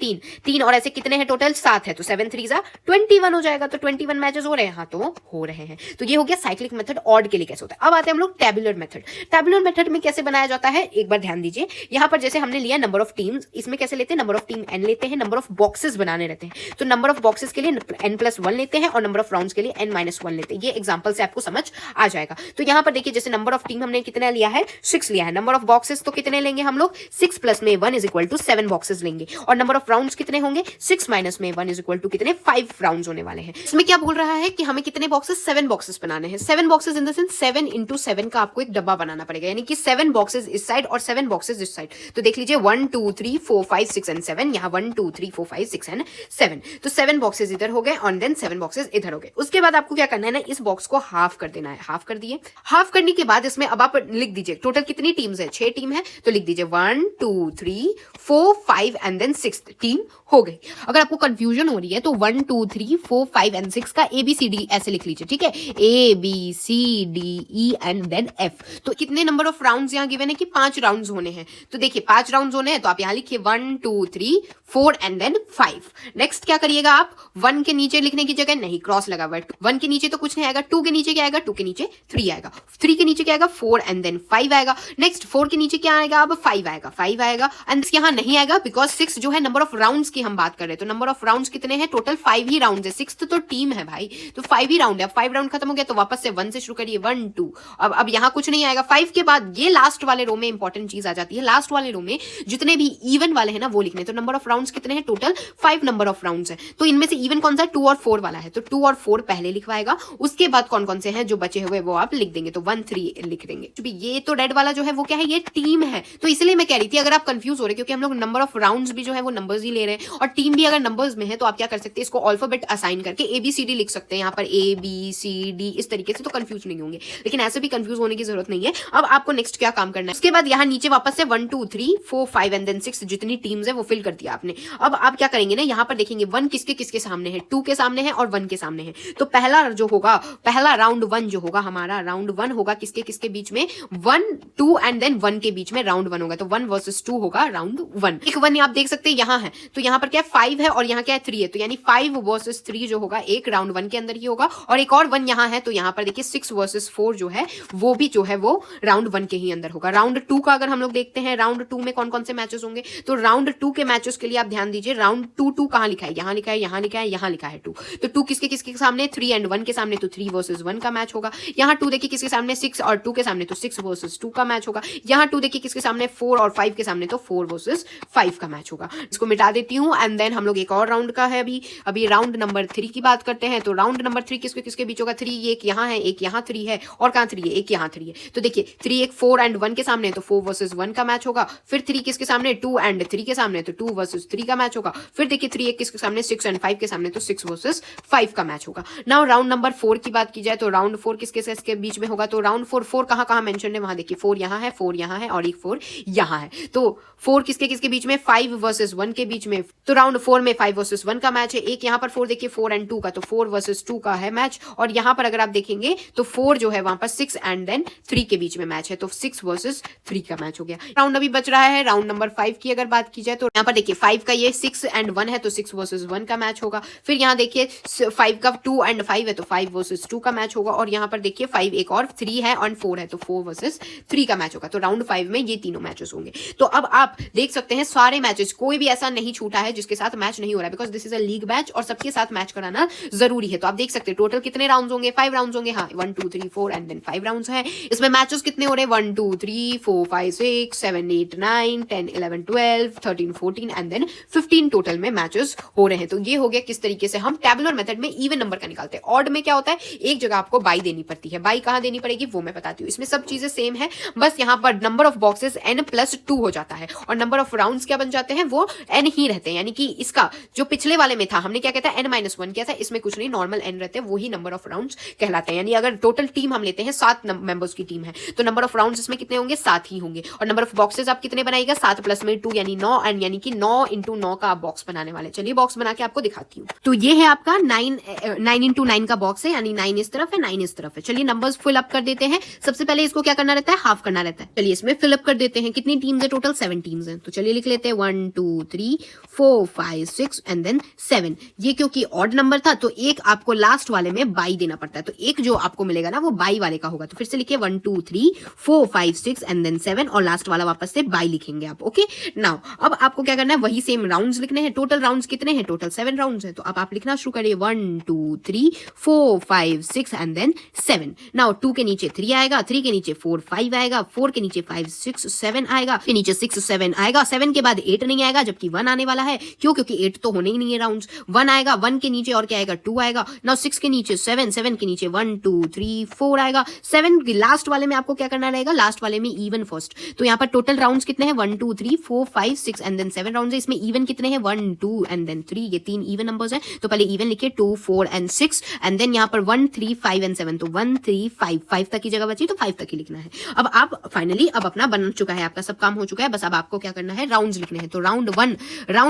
3 और ऐसे कितने हैं टोटल, 7 है। तो 7 3 जा 21 हो जाएगा। तो 21 मैचेस हो रहे हैं, हाँ तो हो रहे हैं। तो ये हो गया साइक्लिक मेथड ऑड के लिए कैसे होता है। अब आते हैं हम लोग टेबुलर मेथड। टेबुलर मेथड में कैसे बनाया जाता है एक बार ध्यान दीजिए। यहां पर जैसे हमने लिया नंबर ऑफ टीम्स, इसमें कैसे लेते हैं, नंबर ऑफ टीम n लेते हैं, नंबर ऑफ बॉक्सेस बनाने रहते हैं। तो नंबर ऑफ बॉक्सेस के लिए n+1 लेते हैं और नंबर ऑफ राउंड्स के लिए n-1 लेते हैं। ये एग्जांपल से आपको समझ आ जाएगा। तो यहां पर देखिए, जैसे नंबर ऑफ टीम हमने कितना लिया है, 6 लिया है। नंबर ऑफ बॉक्सेस तो कितने लेंगे हम लोग, 6 + में 1 = 7 बॉक्सेस लेंगे। और नंबर ऑफ राउंड्स कितने होंगे, 6 - में 1 = कितने, 5 राउंड्स होने वाले हैं। इसमें क्या बोल रहा है कि हमें कितने बॉक्सेस, 7 बॉक्सेस बनाने हैं। 7 बॉक्सेस इन द सेंस 7 × 7 का आपको एक डब्बा बनाना पड़ेगा, यानी कि 7 बॉक्सेस इस साइड और 7 बॉक्सेस इस साइड। तो देख लीजिए 1 2 3 4 5 6 एंड 7, यहाँ 1 2 3 4 5 6 एंड 7। तो 7 बॉक्सेस इधर हो गए और देन 7 बॉक्सेस इधर हो गए। उसके बाद आपको क्या करना है ना, इस बॉक्स को हाफ कर देना है। हाफ कर दिए। हाफ करने के बाद इसमें अब आप लिख दीजिए टोटल कितनी टीम्स है, 6 टीम है। तो लिख दीजिए 1 2 3 4 5 एंड देन 6 टीम हो गई। अगर आपको कंफ्यूजन हो रही है तो 1 2 3 4 5 एंड 6 का ABCD ऐसे लिख लीजिए, ठीक है, ABCDE एंड देन F। तो कितने नंबर ऑफ राउंड्स यहाँ गिवन है कि 5 राउंड्स होने हैं। तो देखिए 5 राउंड्स होने हैं, तो आप यहाँ लिखिए 1 2 3 4 एंड देन 5। नेक्स्ट क्या करिएगा आप, 1 के नीचे लिखने की जगह नहीं क्रॉस लगा हुआ है, 1 के नीचे तो कुछ नहीं आएगा, 2 के नीचे क्या आएगा, 2 के नीचे 3 आएगा, 3 के नीचे क्या आएगा, 4 एंड देन 5 आएगा। नेक्स्ट 4 के नीचे क्या आएगा, अब 5 आएगा, 5 आएगा। एंड यहाँ नहीं आएगा बिकॉज 6 जो है नंबर ऑफ राउंड्स की हम बात कर रहे हैं। तो नंबर ऑफ राउंड्स कितने हैं, टोटल 5 ही राउंड है। 6 तो टीम है भाई, तो 5 ही राउंड है। अब 5 राउंड खत्म हो गया तो वापस से 1 से शुरू करिए, 1 2। अब यहाँ कुछ नहीं आएगा। 5 के बाद ये लास्ट वाले रो में इंपॉर्टेंट चीज आ जाती है। लास्ट वाले रो में जितने भी इवन वाले हैं ना वो लिखने। तो नंबर ऑफ राउंड्स कितने हैं, टोटल 5 नंबर ऑफ राउंड्स है। तो इनमें से इवन कौन सा है, 2 और 4 वाला है। तो 2 और 4 पहले लिखवाएगा, उसके बाद कौन कौन से हैं जो बचे हुए वो आप लिख देंगे। तो 1 3 लिख देंगे। तो भी ये तो रेड वाला जो है वो क्या है, ये टीम है। तो इसलिए मैं कह रही थी अगर आप कंफ्यूज हो रहे क्योंकि हम लोग नंबर ऑफ राउंड्स भी जो है वो नंबर्स ही ले रहे हैं और टीम भी अगर नंबर्स में है तो आप क्या कर सकते हैं, इसको अल्फाबेट असाइन करके ABCD लिख सकते हैं यहाँ पर ABCD इस तरीके से, तो कंफ्यूज नहीं होंगे। लेकिन ऐसे भी कंफ्यूज होने की जरूरत नहीं है। अब आपको नेक्स्ट क्या काम करना है, उसके बाद यहाँ नीचे वापस से 1 2 3 4 5 एंड देन 6 जितनी टीम्स है वो फिल कर दिया आपने। अब आप क्या करेंगे ना, यहाँ पर देखेंगे 1 किसके किसके सामने है, 2 के सामने है और 1 के सामने है। तो पहला जो होगा, पहला राउंड 1 जो होगा हमारा, राउंड 1 होगा किसके किसके बीच में, 1 2 एंड देन 1 के बीच में राउंड 1 होगा। तो 1 वर्सेस 2 होगा राउंड 1। एक 1 आप देख सकते हैं यहाँ है, तो यहाँ पर क्या है 5 है और यहाँ क्या है 3 है, तो यानी 5 वर्सेस 3 जो होगा एक राउंड 1 के अंदर ही होगा। और एक और 1 यहाँ है, तो यहाँ पर देखिए 6 वर्सेस 4 जो है वो भी जो है वो राउंड 1 के ही अंदर होगा। राउंड 2 का अगर हम लोग देखते हैं, राउंड 2 में कौन कौन से मैचेस होंगे, तो राउंड 2 के मैचेस के लिए आप ध्यान दीजिए, राउंड 2 कहां लिखा है, यहाँ लिखा है, यहाँ लिखा है, यहाँ लिखा है 2। तो 2 किसके किसके सामने, 3 एंड 1 के सामने, तो 3 वर्सेस 1 का मैच होगा। यहाँ 2 देखिए किसके सामने, 6 और 2 के सामने, तो 6 वर्सेस 2 का मैच होगा। यहाँ 2 देखिए किसके सामने, 4 और 5 के सामने, तो 4 वर्सेस 5 का मैच होगा। इसको मिटा देती हूँ एंड देन हम लोग एक और राउंड का है अभी राउंड नंबर 3 की बात करते हैं। तो राउंड नंबर 3 किसके किसके बीच होगा, 3 एक यहाँ है, एक यहाँ 3 है और कहाँ 3 है, एक यहाँ 3 है। तो देखिए 3 एक 4 एंड 1 के सामने, तो 4 वर्सेस 1 का मैच होगा। फिर 3 किसके सामने, 2 एंड 3 के सामने, तो 2 वर्सेस 3 का मैच होगा। फिर देखिए 3 एक किसके सामने, 6 एंड 5 के सामने, तो 6 वर्सेस 5 का मैच होगा। नाउ राउंड नंबर 4 की बात की जाए तो राउंड 4 किसके किसके बीच में होगा, तो राउंड 4 कहाँ कहाँ मेंशन है, वहां देखिए 4 यहाँ है, 4 यहाँ है और एक 4 यहाँ है। तो 4 किसके किसके बीच में, 5 वर्सेस 1 के बीच में। तो राउंड 4 में 5 वर्सेस 1 का मैच है। एक यहाँ पर 4 देखिए 4 एंड 2 का, तो 4 वर्सेस 2 का है मैच। और यहाँ पर अगर आप देखेंगे तो 4 जो है वहां पर 6 एंड देन 3 के बीच में मैच है, तो 6 वर्सेस 3 का मैच हो गया। राउंड अभी बच रहा है राउंड नंबर 5 की अगर बात की जाए तो यहाँ पर देखिए 5 का ये 6 एंड 1 है, तो 6 वर्सेस 1 का मैच होगा। फिर यहाँ देखिए 5 का 2 एंड 5 है, तो 5 वर्सेस 2 का मैच होगा। और यहाँ पर देखिए 5 एक और 3 है और 4 है, तो 4 वर्सेस 3 का मैच होगा। तो राउंड 5 में ये तीनों मैचेस होंगे। तो अब आप देख सकते हैं सारे मैचेस, कोई भी ऐसा नहीं छूटा है जिसके साथ मैच नहीं हो रहा है, because this is a league match और सबके साथ मैच कराना जरूरी है। तो आप देख सकते हैं टोटल कितने राउंड्स होंगे, 5 राउंड्स होंगे। हाँ 1 2 3 4 एंड देन 5 राउंड्स है। इसमें मैचेस कितने हो रहे हैं, 1 2 3 4 5 6 7 8 9 10 11 12 13 14 एंड देन 15 टोटल में मैचेस हो रहे हैं। तो ये हो गया किस तरीके से हम टेबुलर मेथड में इवन नंबर का निकालते हैं। ऑड में क्या होता है, एक जगह आपको बाई देनी पड़ती है। बाई कहां देनी पड़ेगी वो मैं बताती हूँ। इसमें सब चीजें सेम है, बस यहाँ पर नंबर ऑफ बॉक्सेस n+2 हो जाता है और नंबर ऑफ राउंड्स क्या बन जाते हैं, वो n ही रहते हैं। यानी कि इसका जो पिछले वाले में था हमने क्या कहता है n-1 किया था, इसमें कुछ नहीं, नॉर्मल n रहते हैं, वही नंबर ऑफ राउंड्स कहलाते हैं। यानी अगर टोटल टीम हम लेते हैं 7 मेंबर्स की टीम है तो नंबर ऑफ राउंड्स इसमें कितने होंगे, 7 ही होंगे। और नंबर ऑफ बॉक्सेस आप कितने बनाइएगा, 7 प्लस में 2 यानी 9 एंड यानी कि 9 इंटू 9 का आप बॉक्स बनाने वाले। चलिए बॉक्स बना के आपको दिखाती हूँ। तो ये है आपका 9 इंटू 9 का बॉक्स है, यानी 9 इस तरफ है 9 इस तरफ है। चलिए नंबर्स फिल अप कर देते हैं। सबसे पहले इसको क्या करना रहता है, हाफ करना रहता है। चलिए इसमें फिल अप कर देते हैं। कितनी टीम्स है टोटल, 7 टीम्स हैं। तो चलिए लिख लेते हैं 1 2 3 4 5 6 एंड देन 7। ये क्योंकि ऑड नंबर था तो एक आपको लास्ट वाले में बाई देना पड़ता है, तो एक जो आपको मिलेगा ना वो बाई वाले का होगा। तो फिर से लिखिए 1 2 3 4 5 6 एंड देन 7 और लास्ट वाला वापस से बाई लिखेंगे आप। ओके नाउ अब आपको क्या करना है, वही सेम राउंड्स लिखने हैं। टोटल राउंड्स कितने हैं, टोटल 7 राउंड्स हैं। तो अब आप लिखना शुरू करिए 1 2 3 4 5 6 एंड देन 7। नाउ 2 के नीचे 3 आएगा, 3 के नीचे 4 5 आएगा, 4 के नीचे 5 6 7 आएगा, के नीचे 6 7 आएगा, 7 के बाद 8 नहीं आएगा जबकि 1 आने वाला है। क्यों, क्योंकि 8 तो होने ही नहीं है राउंड्स। 1 आएगा, 1 के नीचे और क्या आएगा, 2 आएगा। नाउ 6 के नीचे 7, 7 के नीचे 1 2 3 4 आएगा। 7 लास्ट वाले में आपको क्या करना रहेगा, लास्ट वाले में इवन फर्स्ट। तो यहाँ पर टोटल राउंड्स कितने हैं, 1 2 3 4 5 6 एंड देन 7 राउंड्स है। इसमें इवन कितने हैं, 1 2 एंड देन 3, ये 3 इवन नंबर्स हैं। तो पहले इवन लिखिए 2 4 एंड 6 एंड देन यहाँ पर 1 3 5 एंड 7, तो 1 3 5 तक की जगह बची तो 5 तक ही लिखना है। अब आप फाइनली अब अपना बन चुका है, आपका सब काम हो चुका है, बस अब आपको क्या करना है, राउंड्स लिखने हैं। तो राउंड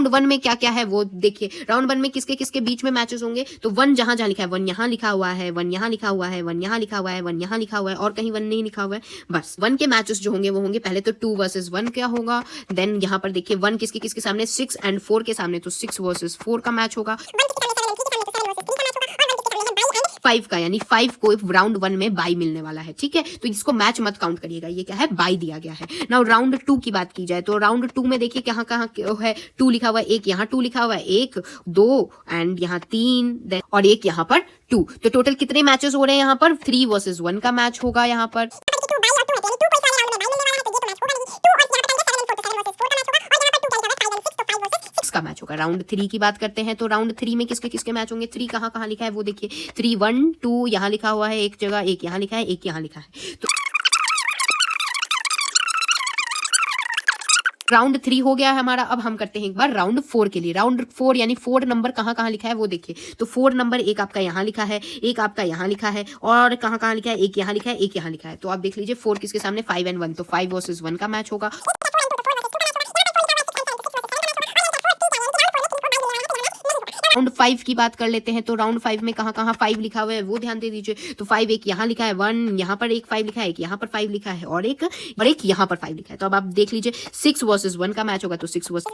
1 में क्या क्या है वो देखिए। राउंड 1 में किसके किसके बीच में मैचेस होंगे, तो 1 जहां जहां लिखा है, 1 यहाँ लिखा हुआ है, 1 यहाँ लिखा हुआ है, 1 यहाँ लिखा हुआ है, 1 यहाँ लिखा हुआ है और कहीं 1 नहीं लिखा हुआ है। बस 1 के मैचेस जो होंगे वो होंगे पहले तो 2 वर्सेस 1 क्या होगा, देन यहाँ पर देखिए 1 किसके किसके सामने, 6 एंड 4 के सामने, तो 6 वर्सेस 4 का मैच होगा। 5 का यानी 5 को राउंड 1 में बाई मिलने वाला है, ठीक है। तो इसको मैच मत काउंट करिएगा, ये क्या है, बाई दिया गया है। नाउ राउंड 2 की बात की जाए तो राउंड 2 में देखिए कहाँ कहाँ है, 2 लिखा हुआ है, एक यहाँ 2 लिखा हुआ है, 1 2 एंड यहाँ 3 और एक यहाँ पर 2। तो टोटल कितने मैचेस हो रहे हैं यहाँ पर, 3 वर्सेस 1 का मैच होगा यहाँ पर। का मैच होगा। राउंड 3 की बात करते हैं तो राउंड 3 में किसके किसके मैच होंगे, 3 कहाँ कहाँ लिखा है वो देखिए, 3 1 2 यहाँ लिखा हुआ है एक जगह, एक यहाँ लिखा है, एक यहाँ लिखा है। तो राउंड 3 हो गया है हमारा। अब हम करते हैं एक बार राउंड 4 के लिए। राउंड 4 यानी 4 नंबर कहाँ कहाँ लिखा है वो देखिए। तो 4 नंबर एक आपका यहाँ लिखा है, एक आपका यहाँ लिखा है, और कहाँ कहाँ लिखा है, एक यहाँ लिखा है, एक यहाँ लिखा है। तो आप देख लीजिए 4 किसके सामने, 5 and 1, तो 5 वर्सेस 1 का मैच होगा। राउंड 5 की बात कर लेते हैं। तो राउंड 5 में कहाँ कहाँ 5 लिखा हुआ है वो ध्यान दे दीजिए। तो 5 एक यहाँ लिखा है, 1 यहाँ पर एक 5 लिखा है, एक यहाँ पर 5 लिखा है, और एक यहाँ पर 5 लिखा है। तो अब आप देख लीजिए 6 वर्सेस 1 का मैच होगा। तो 6 वर्सेस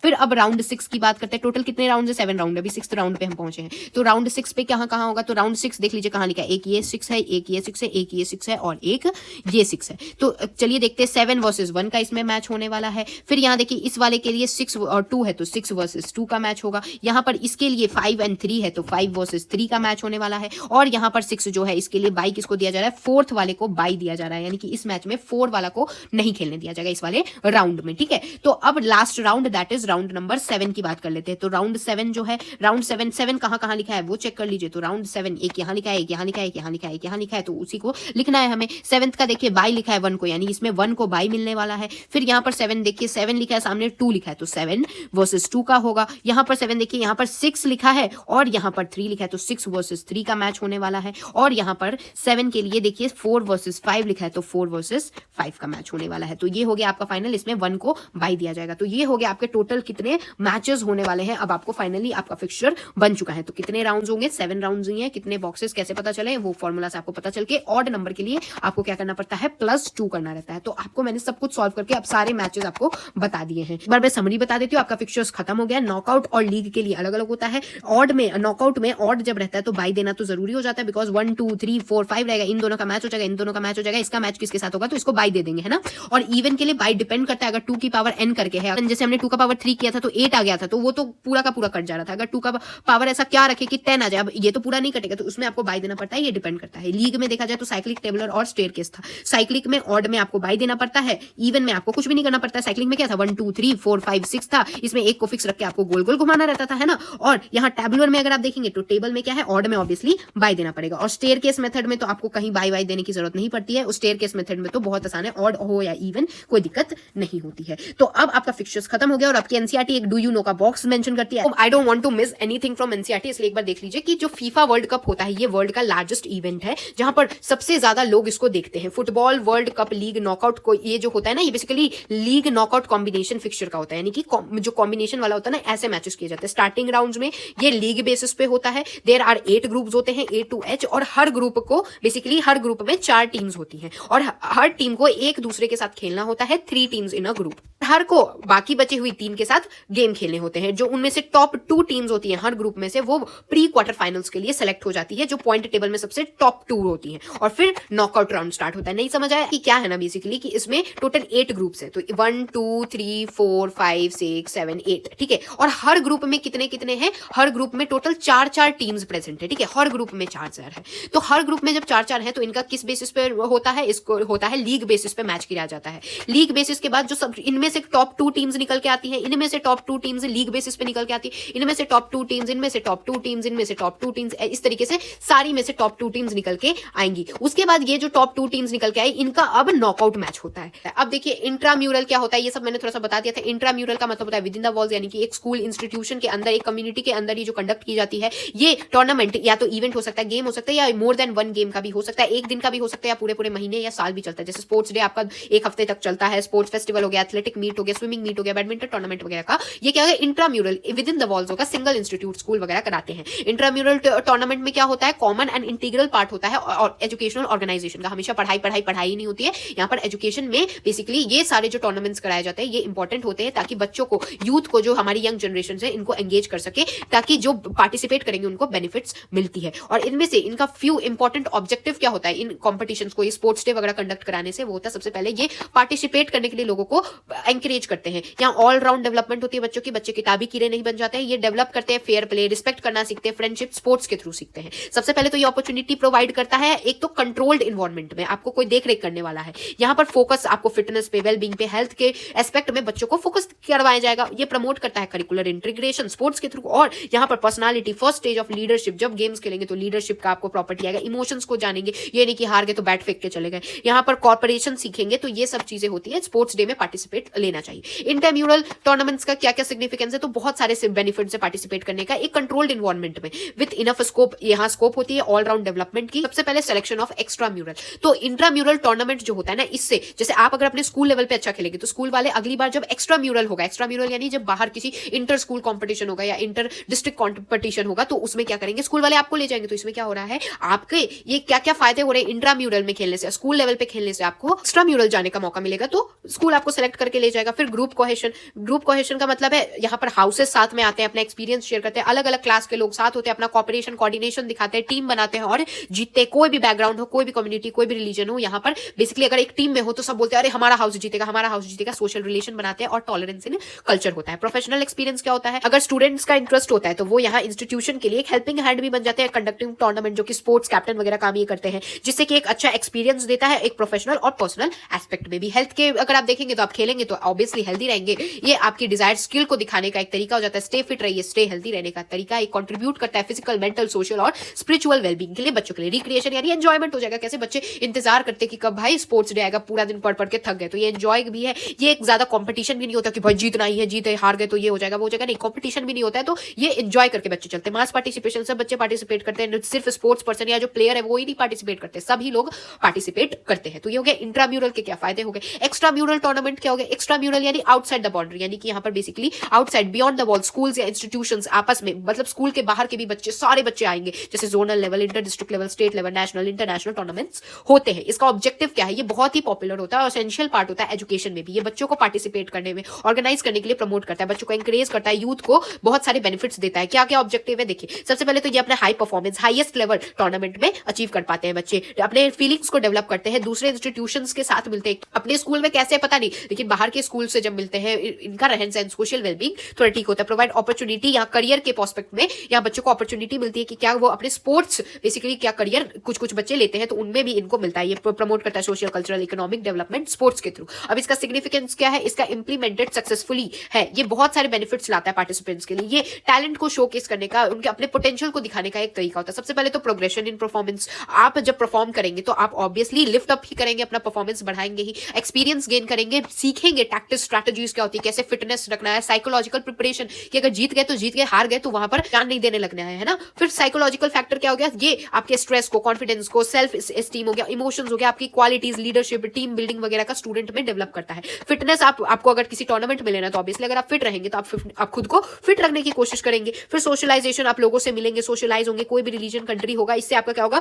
फिर अब राउंड 6 की बात करते हैं। टोटल कितने राउंड है, 7 राउंड, अभी 6th राउंड पे हम पहुंचे हैं। तो राउंड 6 पे कहाँ कहाँ होगा। तो राउंड 6 देख लीजिए कहाँ लिखा है, एक ये 6 है, एक ये 6 है, एक ये 6 है, और एक ये 6 है। तो चलिए देखते हैं 7 वर्सेस 1 का इसमें मैच होने वाला है। फिर यहाँ देखिए इस वाले के लिए 6 और 2 है, तो 6 वर्सेस 2 का मैच होगा। यहाँ पर इसके लिए 5 and 3 है, तो 5 वर्सेस 3 का मैच होने वाला है। और यहाँ पर 6 जो है इसके लिए बाई किसको दिया जा रहा है, 4th वाले को बाई दिया जा रहा है, यानी कि इस मैच में 4 वाला को नहीं खेलने दिया जाएगा इस वाले राउंड में, ठीक है। तो अब last round that is round number 7 की बात कर लेते हैं। तो राउंड 7 जो है, राउंड 7 कहाँ कहाँ लिखा है वो चेक कर लीजिए। तो राउंड 7 एक यहाँ लिखा है, एक यहाँ लिखा है, एक यहाँ लिखा है, एक यहाँ लिखा है, तो उसी को लिखना है हमें। 7th का देखिए बाई लिखा है 1 को, यानी इसमें 1 को बाई मिलने वाला है। फिर यहाँ पर 7 देखिए 7 लिखा है, सामने 2 लिखा है, तो 7 वर्सेस 2 का होगा। यहाँ पर 7 देखिए यहाँ पर 6 लिखा है और यहाँ पर 3 लिखा है, तो 6 वर्सेस 3 का मैच होने वाला है। और यहाँ पर 7 के लिए देखिए 4 वर्सेस 5 लिखा है, तो 4 वर्सेस 5 का मैच होने वाला है। तो ये हो गया आपका फाइनल, इसमें 1 को बाई दिया जाएगा। तो ये हो गया आपके टोटल कितने मैचेस होने वाले हैं। अब आपको फाइनली आपका फिक्सचर बन चुका है। तो कितने राउंड्स होंगे, 7 राउंड्स ही हैं। कितने बॉक्सेस कैसे पता चले वो फॉर्मूला से आपको पता चल के, ऑड नंबर के लिए आपको क्या करना पड़ता है, +2 करना रहता है। तो आपको मैंने सब कुछ सॉल्व करके अब सारे मैचेस आपको बता दिए हैं। एक बार मैं समरी बता देती हूँ। आपका फिक्सचर्स खत्म हो गया। नॉकआउट और लीग के लिए अलग अलग होता है। ऑड में, नॉकआउट में ऑड जब रहता है तो बाई देना तो जरूरी हो जाता है, बिकॉज 1 2 3 4 5 रहेगा, इन दोनों का मैच हो जाएगा, इन दोनों का मैच हो जाएगा, इसका मैच किसके साथ होगा तो इसको बाई दे देंगे, है ना। और इवन के लिए बाई डिपेंड करता है, अगर 2 की पावर n करके है, जैसे हमने 2 का पावर 3 किया था तो 8 आ गया था, तो वो तो पूरा का पूरा कट जा रहा था। अगर 2 का पावर ऐसा क्या रखे कि 10 आ जाए, अब ये तो पूरा नहीं कटेगा, तो उसमें आपको बाई देना पड़ता है। ये डिपेंड करता है। लीग में देखा जाए तो साइक्लिक, टेबलर और स्टेयरकेस था। साइक्लिक में ऑड में आपको बाई देना पड़ता है, इवन में आपको कुछ भी नहीं करना पड़ता है। साइक्लिक में क्या था, 1 2 3 4 5 6 था, इसमें एक को फिक्स रख के आपको गोल गोल घुमाना रहता था, है ना। और यहाँ टेबुलर में अगर आप देखेंगे तो टेबल में क्या है, ऑड में ऑब्वियसली बाई देना पड़ेगा। और स्टेयरकेस मेथड में तो आपको कहीं बाई देने की जरूरत नहीं पड़ती है। उस स्टेयरकेस मेथड में तो बहुत आसान है, ऑड हो या इवन कोई दिक्कत नहीं होती है। तो अब आपका फिक्सचर्स खत्म हो गया और आपकी एनसीईआरटी एक डू यू नो का बॉक्स मेंशन करती है। I don't want to miss anything from NCERT, इसलिए एक बार देख लीजिए कि जो फीफा वर्ल्ड कप होता है ये वर्ल्ड का लार्जेस्ट इवेंट है, जहां पर सबसे ज्यादा लोग इसको देखते हैं। Football world cup league knockout को ये जो होता है ना, ये basically league knockout combination fixture का होता है, यानी कि जो कॉम्बिनेशन वाला होता है ना, ऐसे मैचेस किए जाते हैं। स्टार्टिंग राउंड्स में ये लीग बेसिस पे होता है। देयर आर 8 ग्रुप्स होते हैं, A to H, और हर ग्रुप को बेसिकली हर ग्रुप में 4 टीम्स होती हैं और हर टीम को एक दूसरे के साथ खेलना होता है, 3 टीम्स इन अ ग्रुप। हर को बाकी बची हुई 3 के साथ गेम खेलने होते हैं। जो उनमें से टॉप 2 टीम्स होती हैं हर ग्रुप में से, वो प्री क्वार्टर फाइनल्स के लिए सेलेक्ट हो जाती है, जो पॉइंट टेबल में सबसे टॉप 2 होती हैं। और फिर नॉकआउट राउंड स्टार्ट होता है। नहीं समझ आया कि क्या है ना, बेसिकली कि इसमें टोटल 8 ग्रुप्स हैं, तो 1 2 3 4 5 6 7 8, ठीक है। और हर ग्रुप में कितने कितने हैं, हर ग्रुप में टोटल 4 टीम्स प्रेजेंट है, ठीक है। हर ग्रुप में 4 है। तो हर ग्रुप में जब 4 है तो इनका किस बेसिस पे होता है, इसको होता है लीग बेसिस पे मैच किया जाता है। लीग बेसिस के बाद जो सब इनमें से टॉप 2 टीम्स निकल के आती है, इनमें से टॉप 2 टीम्स लीग बेसिस पे निकल के आती है, इनमें से टॉप 2 टीम्स, इनमें से टॉप 2 टीम्स, इनमें से टॉप 2 टीम्स, इस तरीके से सारी में से टॉप 2 टीम्स निकल के आएंगी। उसके बाद ये जो टॉप 2 टीम्स निकल के आई, इनका अब नॉकआउट मैच होता है। अब देखिए इंट्राम्यूरल क्या होता है, ये सब मैंने थोड़ा सा बता दिया था। इंट्राम्यूरल का मतलब होता है विद इन द वॉल्स, यानी कि एक स्कूल इंस्टीट्यूशन के अंदर, एक कम्युनिटी के अंदर ये जो कंडक्ट की जाती है, ये टूर्नामेंट या तो इवेंट हो सकता है, गेम हो सकता है, या मोर देन 1 गेम का भी हो सकता है, एक दिन का भी हो सकता है, या पूरे पूरे महीने या साल भी चलता है। जैसे स्पोर्ट्स डे आपका 1 हफ्ते तक चलता है, स्पोर्ट्स फेस्टिवल हो गया, एथलेटिक मीट हो गया, स्विमिंग मीट हो गया, बैडमिंटन टूर्नामेंट वगैरह का, ये क्या है intramural with in the walls होगा। सिंगल इंस्टीट्यूट स्कूल वगैरह कराते हैं। इंट्राम्यूरल टूर्नामेंट में क्या होता है, कॉमन एंड इंटीग्रल पार्ट होता है और एजुकेशनल ऑर्गेनाइजेशन का। हमेशा पढ़ाई पढ़ाई पढ़ाई नहीं होती है, यहाँ पर एजुकेशन में बेसिकली ये सारे जो टूर्नामेंट्स कराए जाते हैं ये इंपॉर्टेंट होते हैं, ताकि बच्चों को, यूथ को, जो हमारी यंग जनरेशन है, इनको एंगेज कर सके, ताकि जो पार्टिसिपेट करेंगे उनको बेनिफिट्स मिलती है। और इनमें से इनका फ्यू इंपॉर्टेंट ऑब्जेक्टिव क्या होता है इन कॉम्पिटिशन्स को, ये स्पोर्ट्स डे वगैरह कंडक्ट कराने से, वो होता है सबसे पहले ये पार्टिसिपेट करने के लिए लोगों को एंकरेज करते हैं। यहाँ ऑल राउंड डेवलपमेंट होती है बच्चों की, बच्चे किताबी कीड़े नहीं बन जाते हैं, ये डेवलप करते हैं फेयर प्ले, रिस्पेक्ट करना सीखते हैं, फ्रेंडशिप स्पोर्ट्स के थ्रू सीखते हैं। सबसे पहले तो ये अपॉर्चुनिटी प्रोवाइड करता है एक तो कंट्रोल्ड इन्वायरमेंट में, आपको कोई देख रेख करने वाला है। यहाँ पर फोकस आपको फिटनेस पे, वेलबींग पे, हेल्थ के एस्पेक्ट में बच्चों को फोकस करवाया जाएगा। ये प्रमोट करता है करिकुलर इंटीग्रेशन स्पोर्ट्स के थ्रू। और यहाँ पर personality, first stage of leadership, जब गेम्स खेलेंगे तो लीडरशिप का आपको प्रॉपर्टी आएगा, इमोशंस को जानेंगे, ये नहीं कि हार गए तो बैट फेंक के चले गए। यहाँ पर कॉर्पोरेशन सीखेंगे, तो ये सब चीजें होती है। स्पोर्ट्स डे में पार्टिसिपेट लेना चाहिए। इंटरम्यूरल टूर्नामेंट्स का क्या क्या सिग्निफिकेंस है, तो बहुत सारे बेनिफिट्स है पार्टिसिपेट करने का। एक कंट्रोल्ड इन्वायरमेंट में विद इनफ स्कोप, यहाँ स्कोप होती है ऑल राउंड डेवलपमेंट की। सबसे पहले सिलेक्शन ऑफ एक्स्ट्रा म्यूरल, तो इंट्राम्यूरल टूर्नामेंट जो होता है ना, इससे जैसे आप अगर अपने स्कूल लेवल पे अच्छा खेलेंगे तो स्कूल वाले अगली बार जब एक्स्ट्रा म्यूरल होगा, एक्स्ट्रा म्यूरल यानी जब बाहर किसी इंटर स्कूल कॉम्पिटिशन होगा या इंटर डिस्ट्रिक्ट कॉम्पिटिशन होगा, तो उसमें क्या करेंगे, स्कूल वाले आपको ले जाएंगे। तो इसमें क्या हो रहा है, आपके ये क्या क्या फायदे हो रहे हैं, इंट्राम्यूरल में खेलने से, स्कूल लेवल पे खेलने से आपको एक्स्ट्रा म्यूरल जाने का मौका मिलेगा, तो स्कूल आपको सेलेक्ट करके ले जाएगा। फिर ग्रुप कोहेशन, ग्रुप कोहेशन का मतलब है यहाँ पर हाउसेस साथ में आते हैं, अपना एक्सपीरियंस शेयर करते हैं, अलग अलग क्लास के लोग साथ होते हैं, अपना कॉपरेशन कोऑर्डिनेशन दिखाते हैं, टीम बनाते हैं और जीतते। कोई भी बैकग्राउंड हो, कोई भी कम्युनिटी, कोई भी रिलीजन हो, यहाँ पर बेसिकली अगर एक टीम में हो तो सब बोलते हैं अरे हमारा हाउस जीतेगा, हमारा हाउस जीतेगा। सोशल रिलेशन बनाते हैं और टॉलरेंस इन कल्चर होता है। प्रोफेशनल एक्सपीरियंस क्या होता है, अगर स्टूडेंट्स का इंटरेस्ट होता है तो वो यहाँ इंस्टीट्यूशन के लिए एक हेल्पिंग हैंड भी बन जाते हैं, कंडक्टिंग टूर्नामेंट, जो कि स्पोर्ट्स कैप्टन वगैरह काम ये करते हैं, जिससे कि एक अच्छा एक्सपीरियंस देता है, एक प्रोफेशनल और पर्सनल एस्पेक्ट में भी। हेल्थ के अगर आप देखेंगे तो आप खेलेंगे तो ऑब्वियसली हेल्दी रहेंगे, ये आपकी डिजायर्ड स्किल को दिखाने का एक तरीका हो जाता है। स्टे फिट रहिए, स्टे हेल्दी रहने का तरीका एक कंट्रीब्यूट करता है फिजिकल, मेंटल, सोशल और स्पिरिचुअल वेलबींग के लिए। बच्चों के लिए रिक्रिएशन यानी एंजॉयमेंट हो जाएगा। कैसे बच्चे इंतजार करते हैं कि कब भाई स्पोर्ट्स डे आएगा, पूरा दिन पढ़ पढ़ के थक गए, तो ये एंजॉय भी है। ये एक ज्यादा कंपटीशन भी नहीं होता कि भाई जीतना ही है, जीते हार गए तो ये हो जाएगा वो हो जाएगा, नहीं, कंपटीशन भी नहीं होता है, तो ये एंजॉय करके बच्चे चलते हैं। मास पार्टिसिपेशन, सब बच्चे पार्टिसिपेट करते हैं, सिर्फ स्पोर्ट्स पर्सन या जो प्लेयर है वो ही नहीं पार्टिसिपेट करते, सभी लोग पार्टिसिपेट करते हैं। तो ये हो गया इंट्राम्यूरल के क्या फायदे हो गए। एक्स्ट्रा म्यूरल टूर्नामेंट क्या हो गया, एक्स्ट्रा म्यूरल यानी आउटसाइड द बाउंड्री, यानी कि यहाँ पर basically outside beyond the wall, schools या इंस्टीट्यूशंस आपस में, मतलब स्कूल के बाहर के भी बच्चे, सारे बच्चे आएंगे, जैसे zonal level, inter district level, state level, national, international tournaments होते हैं। इसका ऑब्जेक्टिव क्या है, ये बहुत ही पॉपुलर होता है और एसेंशियल पार्ट होता है एजुकेशन में भी। ये बच्चों को पार्टिसिपेट करने में, ऑर्गेनाइज करने के लिए प्रमोट करता है, बच्चों को एंकरेज करता है, यूथ को बहुत सारे बेनिफिट्स देता है। क्या क्या ऑब्जेक्टिव है देखिए, सबसे पहले तो ये अपने high performance, highest level tournament में अचीव कर पाते हैं बच्चे, अपने फीलिंग्स को डेवलप करते हैं, दूसरे इंस्टीट्यूशंस के साथ मिलते हैं। अपने स्कूल में कैसे पता नहीं, लेकिन बाहर के स्कूल से जब मिलते हैं, इनका रहन सहन, सोशल वेलबींग थोड़ा ठीक होता है। प्रोवाइड अपॉर्चुनिटी, यहाँ करियर के प्रोस्पेक्ट में यहाँ बच्चों को अपॉर्चुनिटी मिलती है कि क्या वो अपने स्पोर्ट्स बेसिकली क्या करियर कुछ कुछ बच्चे लेते हैं तो उनमें भी इनको मिलता है। ये प्रमोट करता है social, cultural, economic development sports के थ्रू। अब इसका सिग्निफिकेंस क्या है, इसका इंप्लीमेंटेड सक्सेसफुली है, ये बहुत सारे बेनिफिट्स लाता है पार्टिसिपेंट्स के लिए। ये टैलेंट को शोकेस करने का, उनके अपने पोटेंशियल को दिखाने का एक तरीका होता है। सबसे पहले तो प्रोग्रेशन इन परफॉर्मेंस, आप जब परफॉर्म करेंगे तो आप ऑब्वियसली लिफ्ट अप ही करेंगे, अपना परफॉर्मेंस बढ़ाएंगे ही, एक्सपीरियंस गेन करेंगे, सीखेंगे टैक्टिक्स, स्ट्रैटेजीज क्या होती है, कैसे फिटनेस रखना है, साइकोलॉजिकल प्रिपरेशन कि अगर जीत गए तो जीत गए, हार गए तो वहां पर ध्यान नहीं देने लगना है ना। फिर साइकोलॉजिकल फैक्टर क्या हो गया, ये आपके स्ट्रेस को, कॉन्फिडेंस को, सेल्फ एस्टीम हो गया, इमोशंस हो गया, आपकी क्वालिटीज, लीडरशिप, टीम बिल्डिंग वगैरह का स्टूडेंट में डेवलप करता है। फिटनेस, आपको अगर किसी टूर्नामेंट में लेना तो ऑब्वियसली अगर आप फिट रहेंगे तो आप खुद को फिट रखने की कोशिश करेंगे। फिर सोशलाइजेशन, आप लोगों से मिलेंगे, सोशलाइज होंगे, कोई भी रिलीजन, कंट्री होगा, इससे आपका क्या होगा,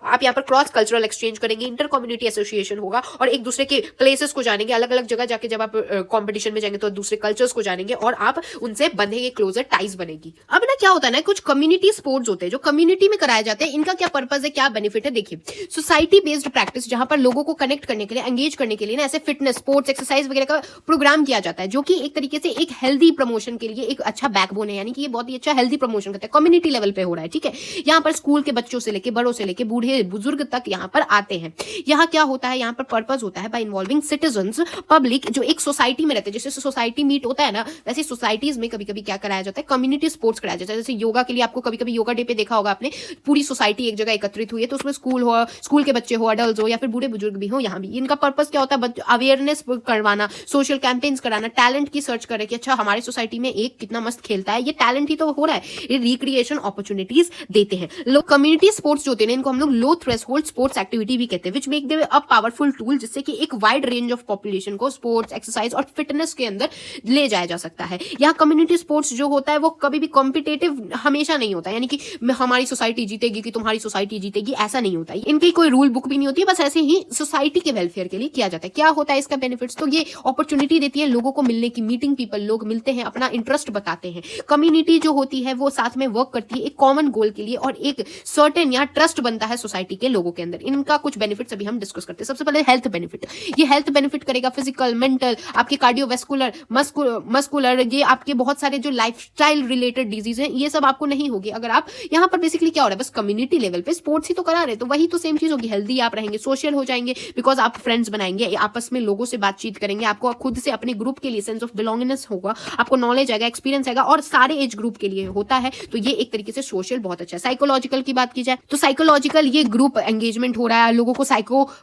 आप यहाँ पर क्रॉस कल्चरल एक्सचेंज करेंगे, इंटर कम्युनिटी एसोसिएशन होगा और एक दूसरे के प्लेसेस को जानेंगे, अलग अलग जगह जाके जब आप कॉम्पिटिशन में जाएंगे तो दूसरे कल्चर्स को जानेंगे और आप उनसे बंधेंगे, क्लोजर टाइज बनेगी। अब ना क्या होता है ना, कुछ कम्युनिटी स्पोर्ट्स होते हैं जो कम्युनिटी में कराए जाते हैं, इनका क्या पर्पस है, क्या बेनिफिट है, देखिए सोसाइटी बेस्ड प्रैक्टिस, जहां पर लोगों को कनेक्ट करने के लिए, एंगेज करने के लिए ना ऐसे फिटनेस, स्पोर्ट्स, एक्सरसाइज वगैरह का प्रोग्राम किया जाता है, जो कि एक तरीके से एक हेल्दी प्रमोशन के लिए एक अच्छा बैकबोन है, यानी कि ये बहुत ही अच्छा हेल्दी प्रमोशन करता है, कम्युनिटी लेवल पे हो रहा है, ठीक है। यहाँ पर स्कूल के बच्चों से लेके, बड़ों से लेके, बूढ़े बुजुर्ग तक यहाँ पर आते हैं। यहाँ क्या होता है, यहाँ पर पर्पस होता है बाय इन्वॉल्विंग सिटीजंस, पब्लिक, जो एक सोसाइटी में रहते हैं, जैसे सोसाइटी मीट होता है ना, वैसे सोसाइटीज में कभी कभी क्या कराया जाता है, कम्युनिटी स्पोर्ट्स कराया जाता है। जैसे योगा के लिए आपको कभी कभी योगा डे पे देखा होगा आपने, पूरी सोसाइटी एक जगह एकत्रित हुई है, तो उसमें स्कूल हो, स्कूल के बच्चे हो, अडल्ट हो या फिर बूढ़े बुजुर्ग भी हो, यहाँ भी इनका पर्पस क्या होता है, अवेयरनेस करवाना, सोशल कैंपेन्स कराना, टैलेंट की सर्च करें कि अच्छा हमारी सोसाइटी में एक कितना मस्त खेलता है, ये टैलेंट ही तो हो रहा है, ये रिक्रिएशन अपॉर्चुनिटीज देते हैं। लो कम्युनिटी स्पोर्ट्स जो होते हैं इनको हम लोग लो थ्रेशोल्ड स्पोर्ट्स एक्टिविटी भी कहते हैं, which make them a powerful tool, जिससे कि एक वाइड रेंज ऑफ पॉपुलेशन को स्पोर्ट्स, एक्सरसाइज और फिटनेस के अंदर ले जाया जा सकता है। यहाँ कम्युनिटी स्पोर्ट्स जो होता है वो कभी भी कॉम्पिटेटिव कॉम्पिटिटिव हमेशा नहीं होता, यानी कि हमारी सोसाइटी जीतेगी कि तुम्हारी सोसाइटी जीतेगी, ऐसा नहीं होता। इनकी कोई रूल बुक भी नहीं होती, बस ऐसे ही सोसाइटी के वेलफेयर के लिए किया जाता है। क्या होता है इसका बेनिफिट्स? तो ये अपॉर्चुनिटी देती है लोगों को मिलने की, मीटिंग पीपल, लोग मिलते हैं, अपना इंटरेस्ट बताते हैं। कम्युनिटी जो होती है वो साथ में वर्क करती है एक कॉमन गोल के लिए, और एक सर्टेन यहाँ ट्रस्ट बनता है सोसाइटी के लोगों के अंदर। इनका कुछ बेनिफिट्स अभी हम डिस्कस करते हैं। सबसे पहले हेल्थ बेनिफिट। ये हेल्थ बेनिफिट करेगा फिजिकल, मेंटल, आपके कार्डियोवैस्कुलर, मस्कुलर, ये आपके बहुत सारे जो लाइफस्टाइल रिलेटेड डिजीज हैं ये सब आपको नहीं होगी अगर आप यहाँ पर बेसिकली क्या हो रहा है, बस कम्युनिटी लेवल पे स्पोर्ट्स ही तो करा रहे, तो वही तो सेम चीज होगी। हेल्दी आप रहेंगे, सोशल हो जाएंगे, बिकॉज आप फ्रेंड्स बनाएंगे, आपस में लोगों से बातचीत करेंगे, आपको खुद से अपने ग्रुप के लिए सेंस ऑफ बिलोंगिंगनेस होगा, आपको नॉलेज आएगा, एक्सपीरियंस आएगा, और सारे एज ग्रुप के लिए होता है। तो ये एक तरीके से सोशल बहुत अच्छा है। साइकोलॉजिकल की बात की जाए तो साइकोलॉजिकल ये ग्रुप एंगेजमेंट हो रहा है, लोगों को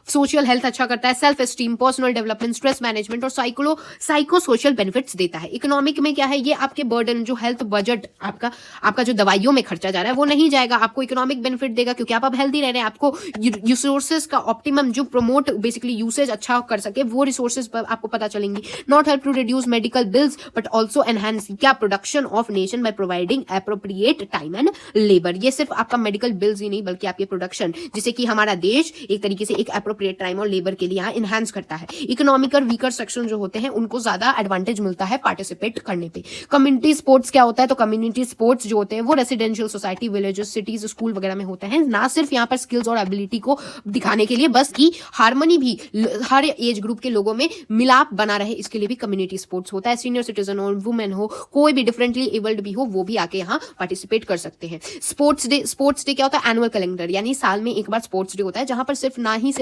सोशल हेल्थ अच्छा करता है, self esteem, personal development, stress management और साइको सोशल बेनिफिट्स देता है। इकोनॉमिक में क्या है, ये आपके बर्डन जो हेल्थ बजट आपका जो दवाइयों में खर्चा जा रहा है वो नहीं जाएगा, आपको इकोनॉमिक बेनिफिट देगा क्योंकि आप अब हेल्दी रह रहे हैं। आपको रिसोर्सेज का ऑप्टिमम जो प्रमोट बेसिकली यूसेज अच्छा कर सके वो रिसोर्सेज आपको पता चलेंगी। Not help to reduce medical bills but also enhance क्या production of nation by providing appropriate time and labour. ये सिर्फ आपका मेडिकल बिल्स ही नहीं बल्कि आपके प्रोडक्शन, जिससे कि हमारा देश एक तरीके से एक एप्रोप्रिएट टाइम और लेबर के लिए यहाँ इनहांस करता है। इकोनॉमिक और वीकर सेक्शन जो होते हैं उनको ज्यादा एडवांटेज मिलता है पार्टिसिपेट करने पे। कम्युनिटी स्पोर्ट्स क्या होता है, तो कम्युनिटी स्पोर्ट्स जो होते हैं वो residential society, villages, cities, school वगैरह में होते हैं, ना सिर्फ यहाँ पर स्किल्स और एबिलिटी को दिखाने के लिए, बस की हार्मनी भी हर एज ग्रुप के लोगों में मिलाप बना रहे, इसके लिए भी कम्युनिटी स्पोर्ट्स होता है। सीनियर सिटीजन हो, वुमेन हो, कोई भी डिफरेंटली एबल्ड भी हो, वो भी आके यहाँ पार्टिसिपेट कर सकते हैं। स्पोर्ट्स डे क्या होता है, एनुअल कैलेंडर, यानी साल में एक बार स्पोर्ट्स डे होता है, जहां पर सिर्फ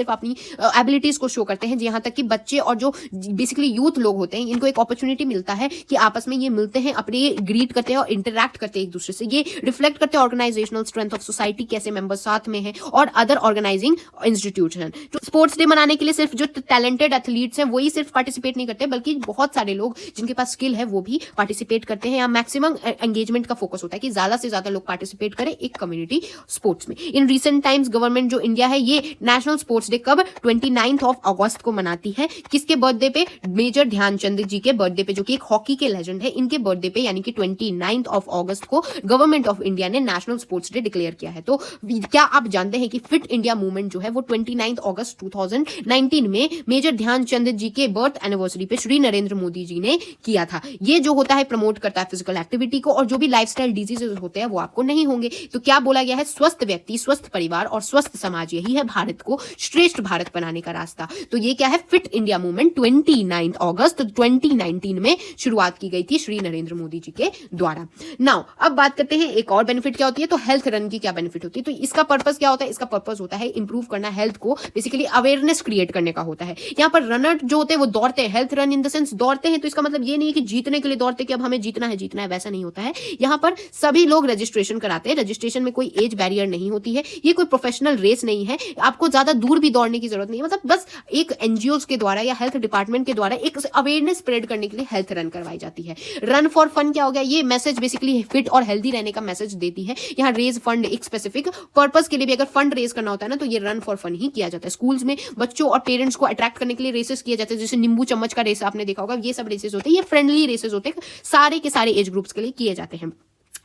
अपनी एबिलिटीज को शो करते हैं, जहां तक कि बच्चे और जो बेसिकली यूथ लोग होते हैं इनको एक अपॉर्चुनिटी मिलता है कि आपस में ये मिलते हैं, अपने ग्रीट करते हैं और इंटरैक्ट करते हैं एक दूसरे से। ये रिफ्लेक्ट करते हैं ऑर्गेनाइजेशनल स्ट्रेंथ ऑफ सोसाइटी, कैसे मेंबर्स साथ में हैं, और अदर ऑर्गेनाइजिंग इंस्टीट्यूशन। तो स्पोर्ट्स डे मनाने के लिए सिर्फ जो टैलेंटेड एथलीट्स हैं वही सिर्फ पार्टिसिपेट नहीं करते, बल्कि बहुत सारे लोग जिनके पास स्किल है वो भी पार्टिसिपेट करते हैं। यहाँ मैक्सिमम एंगेजमेंट का फोकस होता है कि ज्यादा से ज्यादा लोग पार्टिसिपेट करें एक कम्युनिटी स्पोर्ट्स में। इन रिसेंट टाइम्स गवर्नमेंट जो इंडिया है ये नेशनल स्पोर्ट्स डे कब 29 अगस्त को मनाती है। किसके बर्थडे पे? मेजर ध्यानचंद जी के बर्थडे पे, जो कि एक हॉकी के लेजेंड है, इनके बर्थडे पे यानी कि 29 अगस्त को गवर्नमेंट ऑफ इंडिया ने नेशनल स्पोर्ट्स डे डिक्लेयर किया है। तो क्या आप जानते हैं कि फिट इंडिया मूवमेंट जो है वो 29 अगस्त 2019 में मेजर ध्यानचंद जी के बर्थ एनिवर्सरी पे श्री नरेंद्र मोदी जी ने किया था। ये जो होता है प्रमोट करता है फिजिकल एक्टिविटी को, और जो भी लाइफस्टाइल डिजीजेस होते हैं वो आपको नहीं होंगे। तो क्या बोला गया है, स्वस्थ व्यक्ति, स्वस्थ परिवार और स्वस्थ समाज, यही है भारत को श्रेष्ठ भारत बनाने का रास्ता। तो ये क्या है, फिट इंडिया मूवमेंट 29 अगस्त 2019 में शुरुआत की गई थी श्री नरेंद्र मोदी जी के द्वारा। नाउ अब बात करते हैं एक और बेनिफिट क्या होती है, तो हेल्थ रन की क्या बेनिफिट होती है। तो इसका पर्पस क्या होता है, इसका पर्पस होता है इंप्रूव करना हेल्थ को, बेसिकली अवेयरनेस क्रिएट करने का होता है। यहाँ पर रनर जो होते हैं वो दौड़ते हैं, health run in the sense दौड़ते हैं, तो इसका मतलब ये नहीं है कि जीतने के लिए दौड़ते कि अब हमें जीतना है, वैसा नहीं होता है। यहाँ पर सभी लोग रजिस्ट्रेशन कराते हैं, रजिस्ट्रेशन में कोई एज बैरियर नहीं होती है, ये कोई प्रोफेशनल रेस नहीं है, आपको ज्यादा दूर भी दौड़ने की जरूरत नहीं है, मतलब बस एक एनजीओ के द्वारा या हेल्थ डिपार्टमेंट के द्वारा एक अवेयरनेस स्प्रेड करने के लिए हेल्थ रन करवाई जाती है। रन फॉर फन क्या हो गया, ये मैसेज बेसिकली फिट और हेल्दी रहने का मैसेज देती है। यहाँ रेज फंड एक स्पेसिफिक पर्पस के लिए भी अगर फंड रेज करना होता है ना, तो ये रन फॉर फन ही किया जाता है। स्कूल्स में बच्चों और पेरेंट्स को अट्रैक्ट करने के लिए रेसेस किए जाते हैं, जैसे नींबू चम्मच का रेस आपने देखा होगा, ये सब रेसेस होते हैं, ये फ्रेंडली रेसेस होते हैं, सारे के सारे एज ग्रुप्स के लिए किए जाते हैं।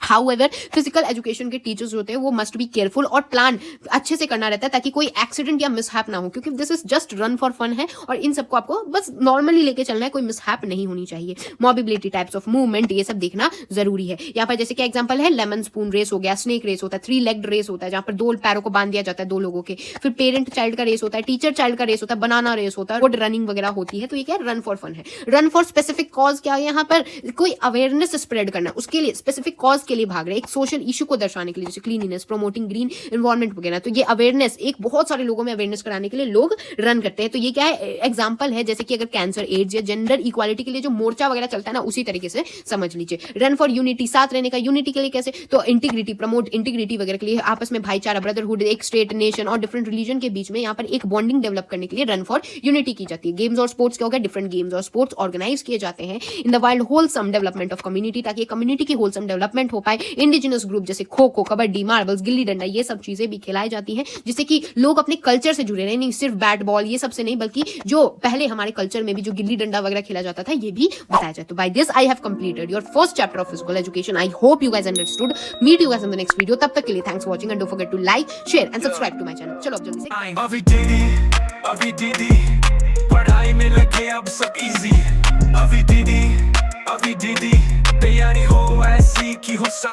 हाउएवर फिजिकल एजुकेशन के टीचर्स होते हैं वो मस्ट बी केयरफुल और प्लान अच्छे से करना रहता है ताकि कोई एक्सीडेंट या मिसहैप ना हो, क्योंकि this is just run for fun है और इन सबको आपको बस नॉर्मली लेके चलना है, कोई मिसहैप नहीं होनी चाहिए। मोबिलिटी, टाइप्स ऑफ मूवमेंट, ये सब देखना जरूरी है। यहाँ पर जैसे कि एग्जांपल है लेमन स्पून रेस हो गया, स्नेक रेस होता है, 3 लेग्ड रेस होता है जहां पर 2 पैरों को बांध दिया जाता है 2 लोगों के, फिर पेरेंट चाइल्ड का रेस होता है, टीचर चाइल्ड का रेस होता है, बनाना रेस होता है, रोड रनिंग वगैरह होती है। तो ये क्या है, रन फॉर फन है। रन फॉर स्पेसिफिक कॉज क्या है, यहाँ पर कोई अवेयरनेस स्प्रेड करना, उसके लिए स्पेसिफिक कॉज के लिए भाग रहे, एक सोशल इशू को दर्शाने के लिए, जैसे क्लीनिनेस, प्रमोटिंग ग्रीन एनवायरनमेंट वगैरह। तो ये अवेयरनेस एक बहुत सारे लोगों में अवेयरनेस कराने के लिए लोग रन करते हैं। तो ये क्या है, एग्जांपल है जैसे कि अगर कैंसर, एड्स या जेंडर इक्वालिटी के लिए जो मोर्चा वगैरह चलता है ना, उसी तरीके से समझ लीजिए। रन फॉर यूनिटी, साथ रहने का, यूनिटी के लिए कैसे, तो इंटीग्रिटी, प्रमोट इंटीग्रिटी वगैरह के लिए, आपस में भाईचारा, ब्रदरहुड, एक स्टेट, नेशन और डिफरेंट रिलीजन के बीच में यहाँ पर एक बॉन्डिंग डेवलप करने के लिए रन फॉर यूनिटी की जाती है। गेम्स और स्पोर्ट्स क्या हो गया, डिफरेंट गेम्स और स्पोर्ट्स ऑर्गेनाइज किए जाते हैं in the wild wholesome development of community, ताकि कम्युनिटी की होलसम डेवलपमेंट हो पाए। इंडिजिनस ग्रुप जैसे खो खो, कबड्डी, मार्बल्स, गिल्ली डंडा, ये सब चीजें भी खिलाई जाती हैं जिससे कि लोग अपने कल्चर से जुड़े रहे, नहीं सिर्फ बैट बॉल ये सब से नहीं, बल्कि जो पहले हमारे कल्चर में भी जो गिल्ली डंडा वगैरह खेला जाता था ये भी बताया जाए। तो by this I have completed your first chapter of physical education. I hope you guys understood. Meet you guys in the next video. तब तक के लिए thanks for watching and don't forget to like, share and subscribe to my channel. चलो अब जल्दी से अभी दीदी पढ़ाई में लगे अब सब इजी। अभी दीदी तैयारी हो ऐसी कि हो सब